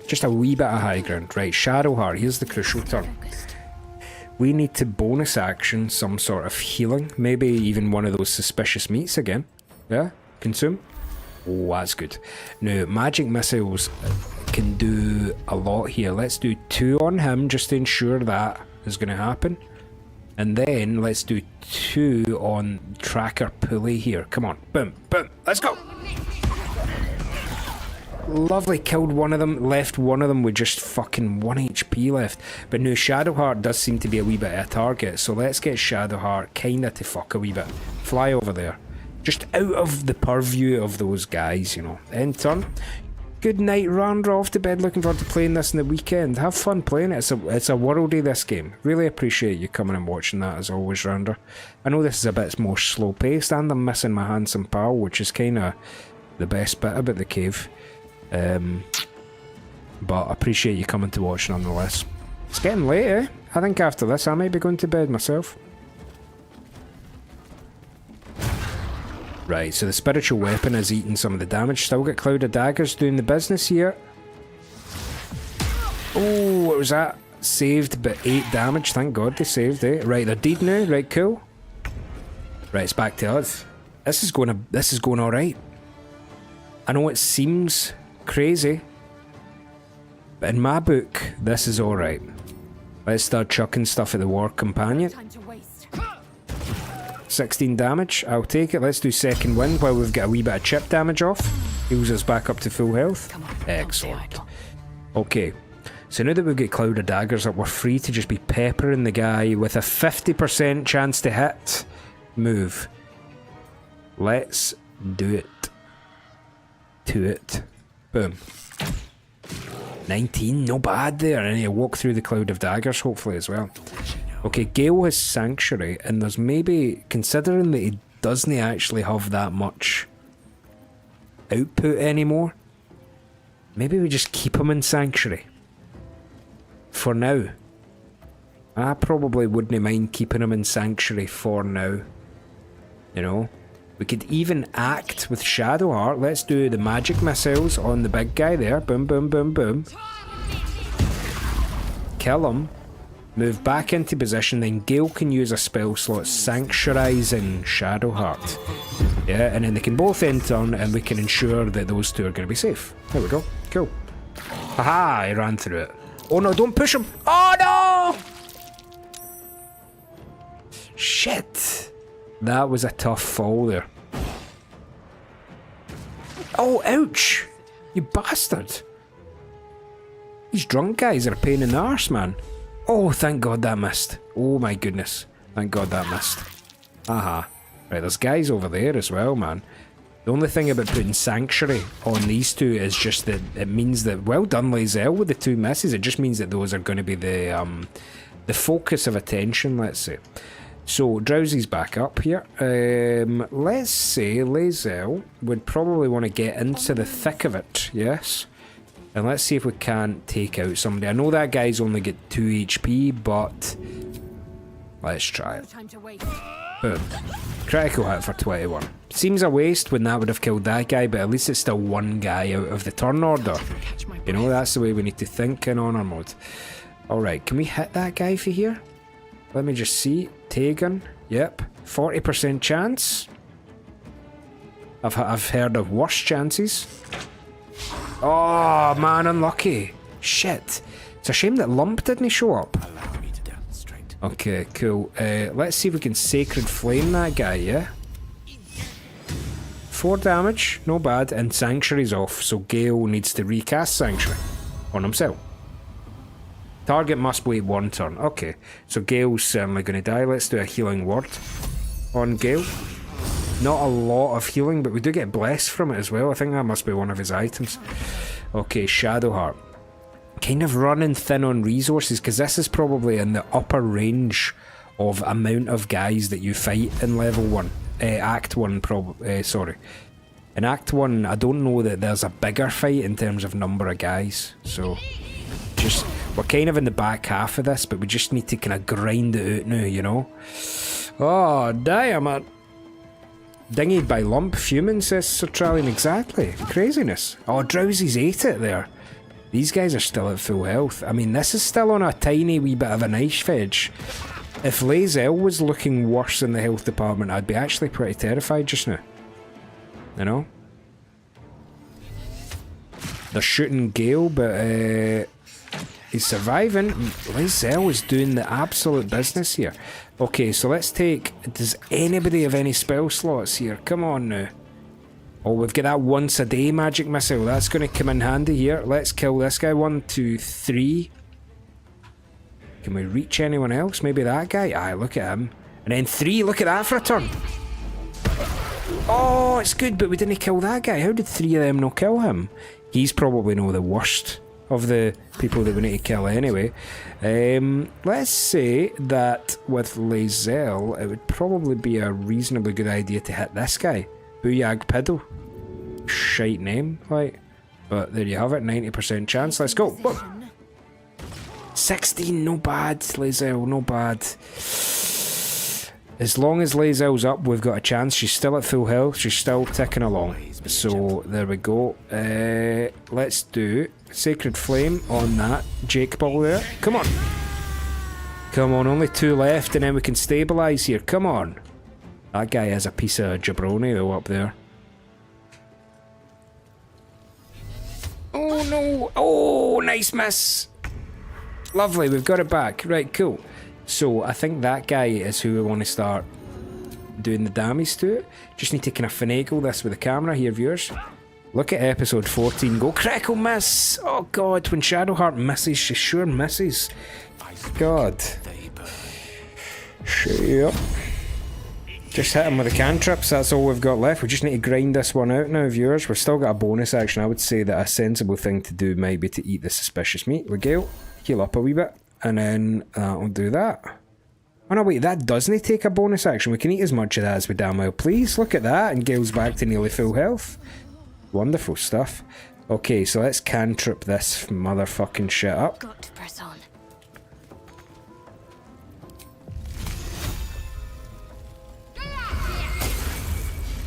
Just a wee bit of high ground. Right, Shadowheart, here's the crucial turn. We need to bonus action some sort of healing. Maybe even one of those suspicious meats again. Yeah? Consume? Oh, that's good. Now, magic missiles can do a lot here. Let's do 2 on him just to ensure that is going to happen. And then let's do 2 on Tracker Pulley here. Come on. Boom, boom. Let's go. Lovely, killed one of them, left one of them with just fucking 1 HP left. But now Shadowheart does seem to be a wee bit of a target, so let's get Shadowheart kinda to fuck a wee bit. Fly over there. Just out of the purview of those guys, you know. End turn. Good night, Randra. Off to bed. Looking forward to playing this in the weekend. Have fun playing it. It's a worldie, this game. Really appreciate you coming and watching that as always, Randra. I know this is a bit more slow paced, and I'm missing my handsome pal, which is kinda the best bit about the cave. But I appreciate you coming to watch nonetheless. It's getting late, eh? I think after this I might be going to bed myself. Right, so the spiritual weapon is eating some of the damage. Still got Cloud of Daggers doing the business here. Oh, what was that? Saved, but 8 damage. Thank God they saved, eh? Right, they're dead now. Right, cool. Right, it's back to us. This is going alright. I know it seems crazy, but in my book, this is alright. Let's start chucking stuff at the war companion. 16 damage, I'll take it. Let's do second wind while we've got a wee bit of chip damage off. Heals us back up to full health. Excellent. Okay, so now that we've got Cloud of Daggers up, we're free to just be peppering the guy with a 50% chance to hit. Move. Let's do it. To it. Boom. 19, no bad there. And you walk through the Cloud of Daggers hopefully as well. Okay, Gale has Sanctuary, and there's maybe, considering that he doesn't actually have that much output anymore, maybe we just keep him in Sanctuary. For now. I probably wouldn't mind keeping him in Sanctuary for now. You know? We could even act with Shadowheart. Let's do the magic missiles on the big guy there. Boom, boom, boom, boom. Kill him. Move back into position, then Gale can use a spell slot Sanctuarizing Shadowheart. Yeah, and then they can both end turn, and we can ensure that those two are going to be safe. There we go. Cool. Haha, I ran through it. Oh no, don't push him! Oh no! Shit! That was a tough fall there. Oh, ouch! You bastard! These drunk guys are a pain in the arse, man. Oh, thank God that missed. Oh my goodness. Thank God that missed. Aha. Right, there's guys over there as well, man. The only thing about putting Sanctuary on these two is just that it means that, well done Lae'zel with the 2 misses, it just means that those are going to be the focus of attention, let's say. So, Drowsy's back up here. Let's say Lae'zel would probably want to get into the thick of it, yes? And let's see if we can't take out somebody. I know that guy's only got 2 HP, but let's try it. Boom. Critical hit for 21. Seems a waste when that would have killed that guy, but at least it's still one guy out of the turn order. You know, that's the way we need to think in honor mode. Alright, can we hit that guy for here? Let me just see. Tegan. Yep. 40% chance. I've heard of worse chances. Oh, man, unlucky. Shit. It's a shame that Lump didn't show up. Okay, cool. Let's see if we can Sacred Flame that guy, yeah? 4 damage, no bad, and Sanctuary's off, so Gale needs to recast Sanctuary on himself. Target must wait 1 turn. Okay, so Gale's certainly going to die. Let's do a healing word on Gale. Not a lot of healing, but we do get Bless from it as well. I think that must be one of his items. Okay, Shadowheart. Kind of running thin on resources, because this is probably in the upper range of amount of guys that you fight in level 1. Act 1, sorry. In Act 1, I don't know that there's a bigger fight in terms of number of guys. So, just, we're kind of in the back half of this, but we just need to kind of grind it out now, you know? Oh, damn it. Dinged by Lump, fuming, says Sir Trallion. Exactly. Craziness. Oh, Drowsy's ate it there. These guys are still at full health. I mean, this is still on a tiny wee bit of a knife edge. If Lae'zel was looking worse in the health department, I'd be actually pretty terrified just now. You know? They're shooting Gale, but he's surviving. Lae'zel is doing the absolute business here. Okay, so let's take... Does anybody have any spell slots here? Come on now. Oh, we've got that once a day magic missile. That's going to come in handy here. Let's kill this guy. 1, 2, 3. Can we reach anyone else? Maybe that guy? Aye, look at him. And then 3, look at that for a turn. Oh, it's good, but we didn't kill that guy. How did 3 of them not kill him? He's probably no the worst of the people that we need to kill anyway. Let's say that with Lae'zel, it would probably be a reasonably good idea to hit this guy. Booyag Piddle. Shite name, like. But there you have it, 90% chance. Let's go. Whoa. 16, no bad. Lae'zel, no bad. As long as Lae'zel's up, we've got a chance. She's still at full health. She's still ticking along. So, there we go. Let's do Sacred Flame on that Jake ball there. Come on. Come on, only 2 left and then we can stabilise here. Come on. That guy is a piece of jabroni though up there. Oh no. Oh, nice miss. Lovely, we've got it back. Right, cool. So, I think that guy is who we want to start doing the damage to it. Just need to kind of finagle this with the camera here, viewers. Look at episode 14. Go critical miss! Oh god, when Shadowheart misses, she sure misses. God. Yep. Just hit him with the cantrips, that's all we've got left. We just need to grind this one out now, viewers. We've still got a bonus action. I would say that a sensible thing to do might be to eat the suspicious meat with Gale. Heal up a wee bit. And then that'll do that. Oh no, wait, that doesn't take a bonus action. We can eat as much of that as we damn well please. Look at that, and Gale's back to nearly full health. Wonderful stuff. Okay, so let's cantrip this motherfucking shit up. Got to press on.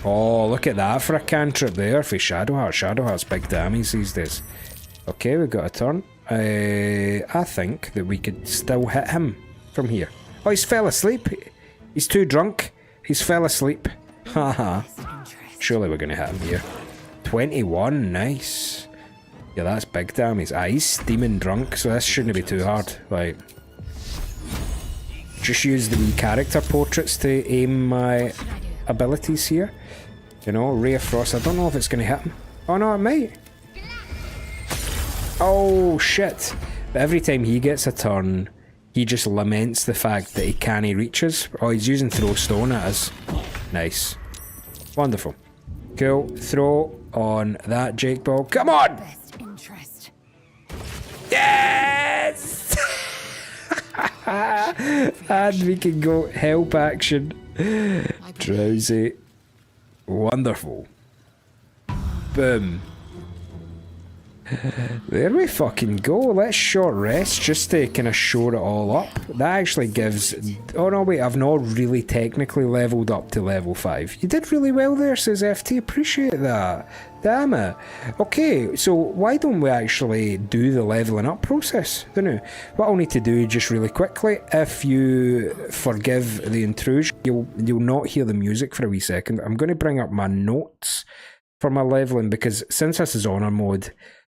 Oh, look at that for a cantrip there for Shadowheart. Shadowheart's big damage these days. Okay, we've got a turn. I think that we could still hit him from here. Oh, he's fell asleep. He's too drunk. He's fell asleep. Haha. Surely we're going to hit him here. 21, nice. Yeah, that's big damage. Ah, he's steaming drunk, so this shouldn't be too hard. Like, just use the wee character portraits to aim my abilities here. You know, Ray of Frost. I don't know if it's going to hit him. Oh no, it might. Oh shit. But every time he gets a turn, he just laments the fact that he can't reach us. Oh, he's using throw stone at us. Nice. Wonderful. Cool. Throw on that Jake ball. Come on! Best interest. Yes! And we can go help action. Drowsy. Wonderful. Boom. There we fucking go. Let's short rest just to kind of shore it all up. That actually gives... Oh no, wait, I've not really technically leveled up to level 5. You did really well there, says FT. Appreciate that. Damn it. Okay, so why don't we actually do the leveling up process? Don't you? What I'll need to do just really quickly, if you forgive the intrusion, you'll not hear the music for a wee second. I'm going to bring up my notes for my leveling, because since this is honor mode,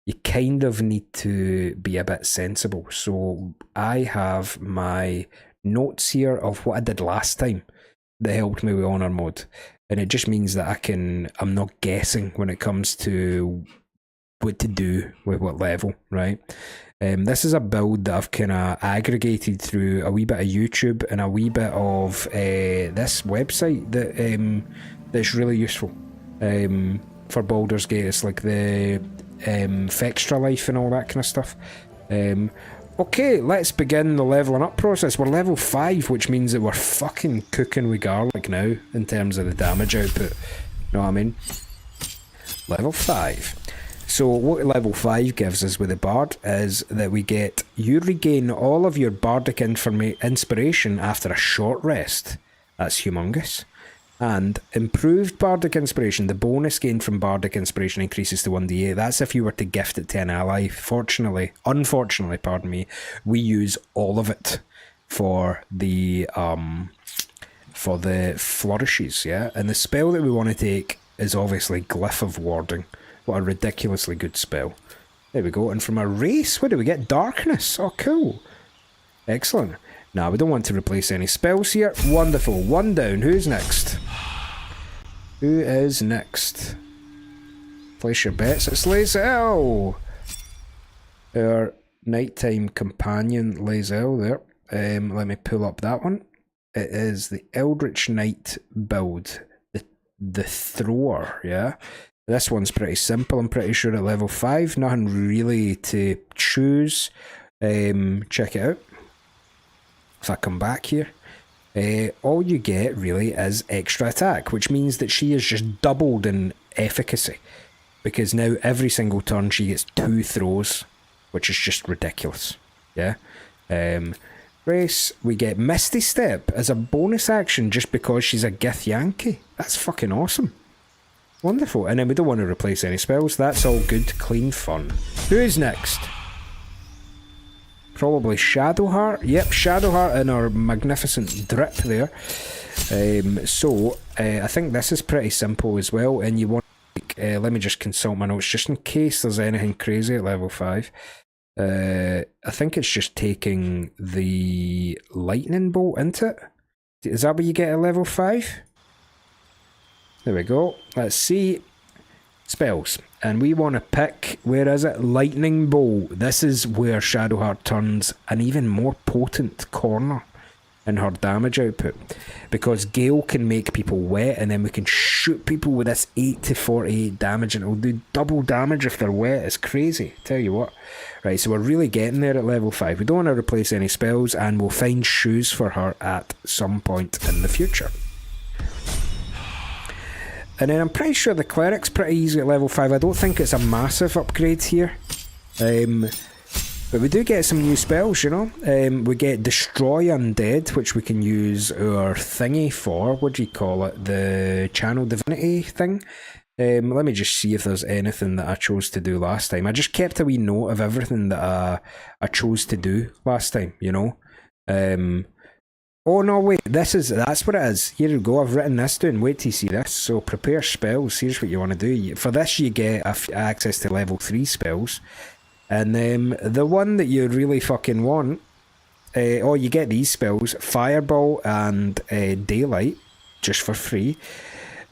you kind of need to be a bit sensible. So I have my notes here of what I did last time that helped me with honor mode. And it just means that I'm not guessing when it comes to what to do with what level, right? This is a build that I've kind of aggregated through a wee bit of YouTube and a wee bit of this website that's really useful for Baldur's Gate. It's like the Fextra Life and all that kind of stuff. Okay, let's begin the leveling up process. We're level 5, which means that we're fucking cooking with garlic now in terms of the damage output. Know what I mean? Level 5. So what level 5 gives us with the Bard is that you regain all of your bardic inspiration after a short rest. That's humongous. And improved bardic inspiration, the bonus gained from bardic inspiration increases to 1d8. That's if you were to gift it to an ally. Unfortunately, pardon me, we use all of it for the flourishes, yeah? And the spell that we want to take is obviously Glyph of Warding. What a ridiculously good spell. There we go. And from our race, what do we get? Darkness. Oh, cool. Excellent. Now, we don't want to replace any spells here. Wonderful. One down. Who's next? Who is next? Place your bets. It's Lae'zel! Our nighttime companion, Lae'zel, there. Let me pull up that one. It is the Eldritch Knight build. The Thrower, yeah? This one's pretty simple, I'm pretty sure, at level 5. Nothing really to choose. Check it out. If I come back here, all you get really is extra attack, which means that she is just doubled in efficacy, because now every single turn she gets 2 throws, which is just ridiculous. Yeah. Race, we get Misty Step as a bonus action just because she's a Githyanki. That's fucking awesome. Wonderful. And then we don't want to replace any spells. That's all good, clean fun. Who's next? Probably Shadowheart. Yep, Shadowheart in our magnificent drip there. So I think this is pretty simple as well, and you want to let me just consult my notes just in case there's anything crazy at level 5. I think it's just taking the lightning bolt into it. Is that what you get at level 5? There we go. Let's see. Spells. And we want to pick, where is it? Lightning Bolt. This is where Shadowheart turns an even more potent corner in her damage output. Because Gale can make people wet, and then we can shoot people with this 8 to 48 damage, and it'll do double damage if they're wet. It's crazy. Tell you what. Right, so we're really getting there at level 5. We don't want to replace any spells, and we'll find shoes for her at some point in the future. And then I'm pretty sure the Cleric's pretty easy at level 5. I don't think it's a massive upgrade here. But we do get some new spells, you know. We get Destroy Undead, which we can use our thingy for. What do you call it? The Channel Divinity thing. Let me just see if there's anything that I chose to do last time. I just kept a wee note of everything that I chose to do last time, you know. Oh no, wait, that's what it is. Here we go, I've written this down. Wait till you see this. So prepare spells, here's what you want to do. For this you get access to level 3 spells. And then the one that you really fucking want, you get these spells, Fireball and Daylight, just for free.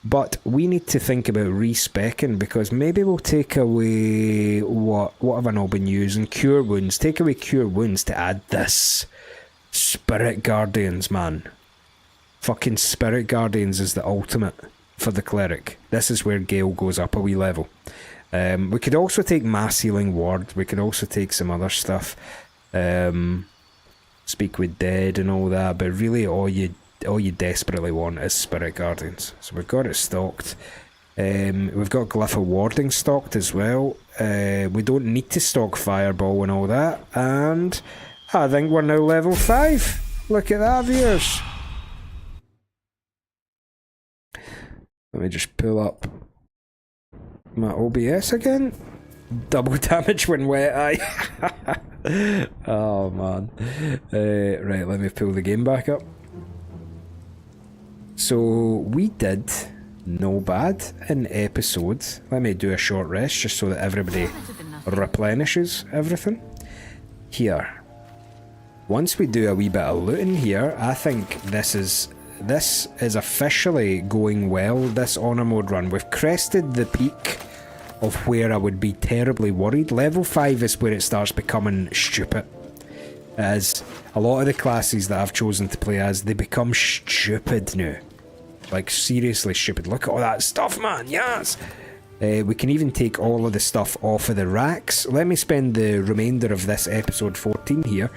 But we need to think about respecking, because maybe we'll take away, what have I not been using? Cure Wounds. Take away Cure Wounds to add this. Spirit Guardians, man. Fucking Spirit Guardians is the ultimate for the Cleric. This is where Gale goes up a wee level. We could also take Mass Healing Ward. We could also take some other stuff. Speak with Dead and all that. But really all you desperately want is Spirit Guardians. So we've got it stocked. We've got Glyph of Warding stocked as well. We don't need to stock Fireball and all that. And I think we're now level 5. Look at that, viewers. Let me just pull up my OBS again. Double damage when wet, aye. Oh man. Right, let me pull the game back up. So we did no bad in episode. Let me do a short rest just so that everybody replenishes everything. Here. Once we do a wee bit of looting here, I think this is officially going well, this honor mode run. We've crested the peak of where I would be terribly worried. Level 5 is where it starts becoming stupid. As a lot of the classes that I've chosen to play as, they become stupid now. Like, seriously stupid. Look at all that stuff, man, yes! We can even take all of the stuff off of the racks. Let me spend the remainder of this episode 14 here,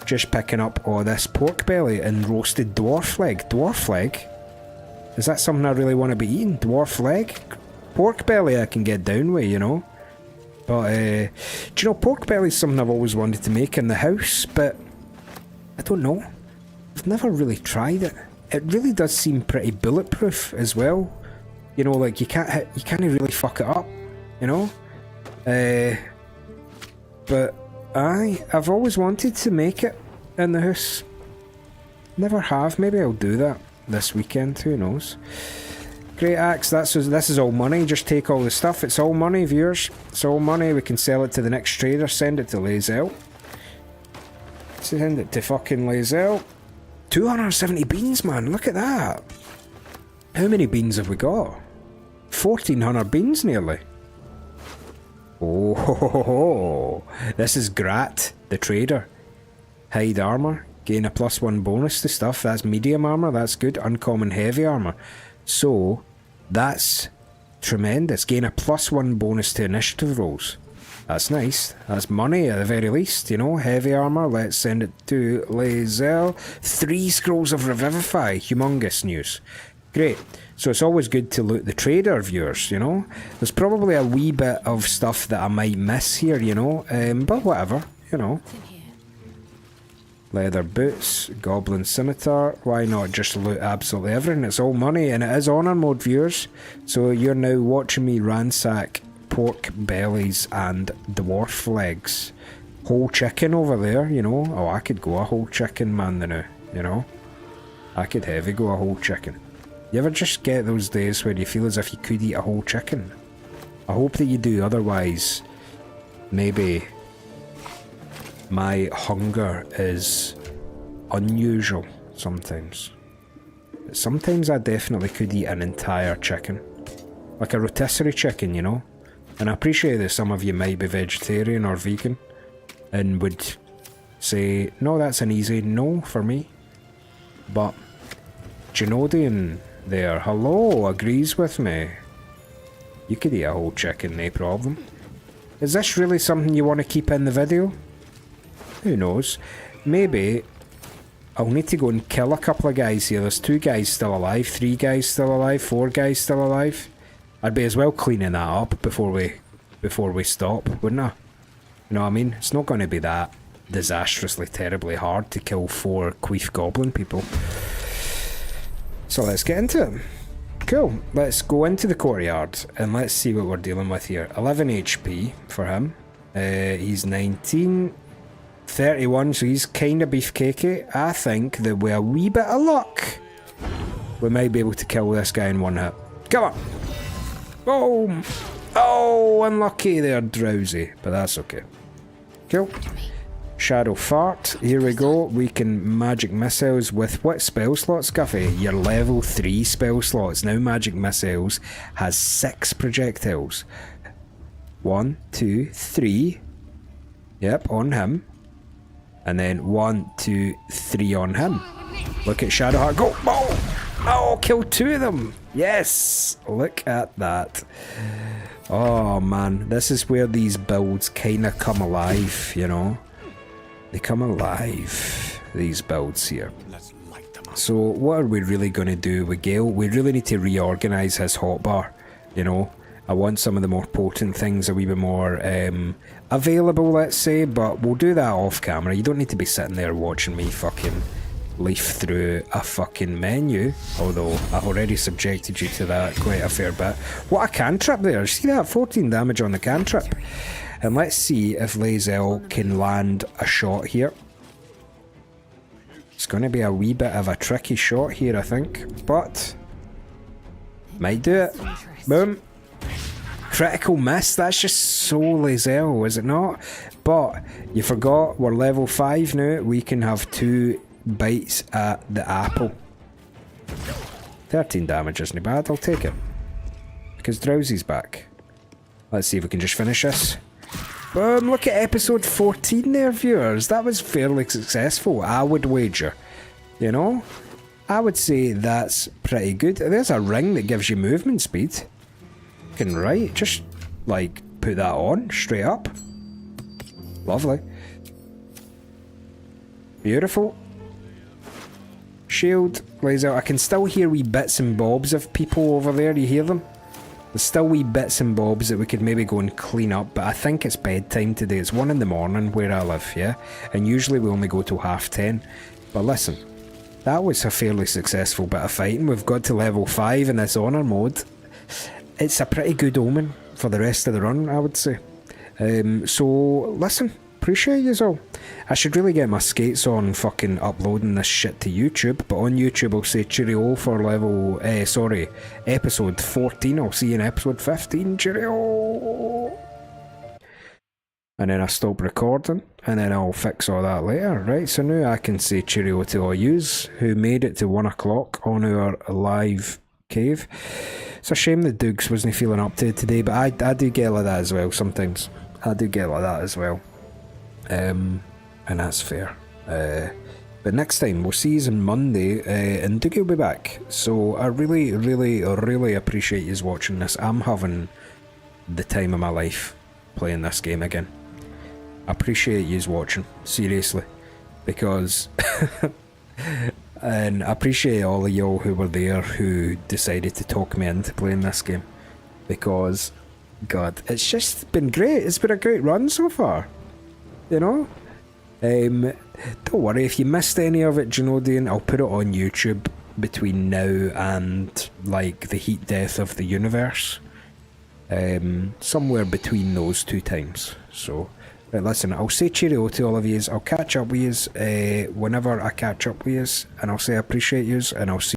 just picking up all this pork belly and roasted dwarf leg. Dwarf leg? Is that something I really want to be eating? Dwarf leg? Pork belly I can get down with, you know. But, do you know, pork belly is something I've always wanted to make in the house, but I don't know. I've never really tried it. It really does seem pretty bulletproof as well. You know, like, you can't really fuck it up, you know. But I've always wanted to make it in the house. Never have. Maybe I'll do that this weekend. Who knows? Great axe. This is all money. Just take all the stuff. It's all money, viewers. It's all money. We can sell it to the next trader. Send it to Lae'zel. Send it to fucking Lae'zel. 270 beans, man. Look at that. How many beans have we got? 1,400 beans nearly. Oh, ho, ho, ho. This is Grat, the trader. Hide armor. Gain a +1 bonus to stuff. That's medium armor. That's good. Uncommon heavy armor. So, that's tremendous. Gain a +1 bonus to initiative rolls. That's nice. That's money at the very least, you know. Heavy armor. Let's send it to Lae'zel. 3 scrolls of Revivify. Humongous news. Great. So it's always good to loot the trader, viewers, you know. There's probably a wee bit of stuff that I might miss here, you know. But whatever, you know. Leather boots, goblin scimitar. Why not just loot absolutely everything? It's all money, and it is honor mode, viewers. So you're now watching me ransack pork bellies and dwarf legs. Whole chicken over there, you know. Oh, I could go a whole chicken, man, now, you know. I could heavy go a whole chicken. You ever just get those days where you feel as if you could eat a whole chicken? I hope that you do, otherwise maybe my hunger is unusual sometimes. But sometimes I definitely could eat an entire chicken. Like a rotisserie chicken, you know? And I appreciate that some of you might be vegetarian or vegan and would say, no, that's an easy no for me. But Genodian there, hello, agrees with me. You could eat a whole chicken, no problem. Is this really something you want to keep in the video? Who knows? Maybe I'll need to go and kill a couple of guys here. There's 2 guys still alive, 3 guys still alive, 4 guys still alive. I'd be as well cleaning that up before we stop, wouldn't I? You know what I mean? It's not going to be that disastrously terribly hard to kill 4 queef goblin people. So let's get into it. Cool. Let's go into the courtyard and let's see what we're dealing with here. 11 HP for him. He's 19. 31, so he's kind of beefcakey. I think that with a wee bit of luck, we might be able to kill this guy in one hit. Come on! Boom! Oh, unlucky there, drowsy. But that's okay. Cool. Shadow Fart. Here we go. We can magic missiles with what spell slots, Guffy? Your level 3 spell slots. Now magic missiles has 6 projectiles. 1, 2, 3. Yep, on him. And then 1, 2, 3 on him. Look at Shadowheart go. Oh, killed 2 of them. Yes. Look at that. Oh, man. This is where these builds kind of come alive, you know. They come alive, these builds here. So what are we really going to do with Gale? We really need to reorganise his hotbar, you know. I want some of the more potent things a wee bit more available, let's say, but we'll do that off camera. You don't need to be sitting there watching me fucking leaf through a fucking menu, although I've already subjected you to that quite a fair bit. What a cantrip there, see that? 14 damage on the cantrip. And let's see if Lae'zel can land a shot here. It's going to be a wee bit of a tricky shot here, I think, but might do it. Boom. Critical miss, that's just so Lae'zel, is it not? But you forgot, we're level 5 now, we can have 2 bites at the apple. 13 damage isn't bad, I'll take it. Because Drowsy's back. Let's see if we can just finish this. Boom, look at episode 14 there, viewers. That was fairly successful, I would wager. You know? I would say that's pretty good. There's a ring that gives you movement speed. Fucking right, just like put that on straight up. Lovely. Beautiful. Shield, Lae'zel. I can still hear wee bits and bobs of people over there, you hear them? There's still wee bits and bobs that we could maybe go and clean up, but I think it's bedtime today. It's 1 in the morning where I live, yeah? And usually we only go till 10:30. But listen, that was a fairly successful bit of fighting. We've got to level 5 in this honour mode. It's a pretty good omen for the rest of the run, I would say. So, listen, appreciate yous all. I should really get my skates on fucking uploading this shit to YouTube, but on YouTube I'll say cheerio for episode 14. I'll see you in episode 15, cheerio! And then I stop recording, and then I'll fix all that later, right? So now I can say cheerio to all yous who made it to 1 o'clock on our live cave. It's a shame that Dougs wasn't feeling up to it today, but I do get like that as well sometimes. I do get like that as well. And that's fair. But next time, we'll see you on Monday, and Dougie will be back. So I really, really, really appreciate you watching this. I'm having the time of my life playing this game again. I appreciate you watching, seriously. Because... And I appreciate all of y'all who were there who decided to talk me into playing this game. Because, God, it's just been great. It's been a great run so far. You know? Don't worry, if you missed any of it, Janodian, I'll put it on YouTube between now and, like, the heat death of the universe. Somewhere between those 2 times. So... Right, listen, I'll say cheerio to all of yous. I'll catch up with yous whenever I catch up with yous, and I'll say I appreciate yous, and I'll see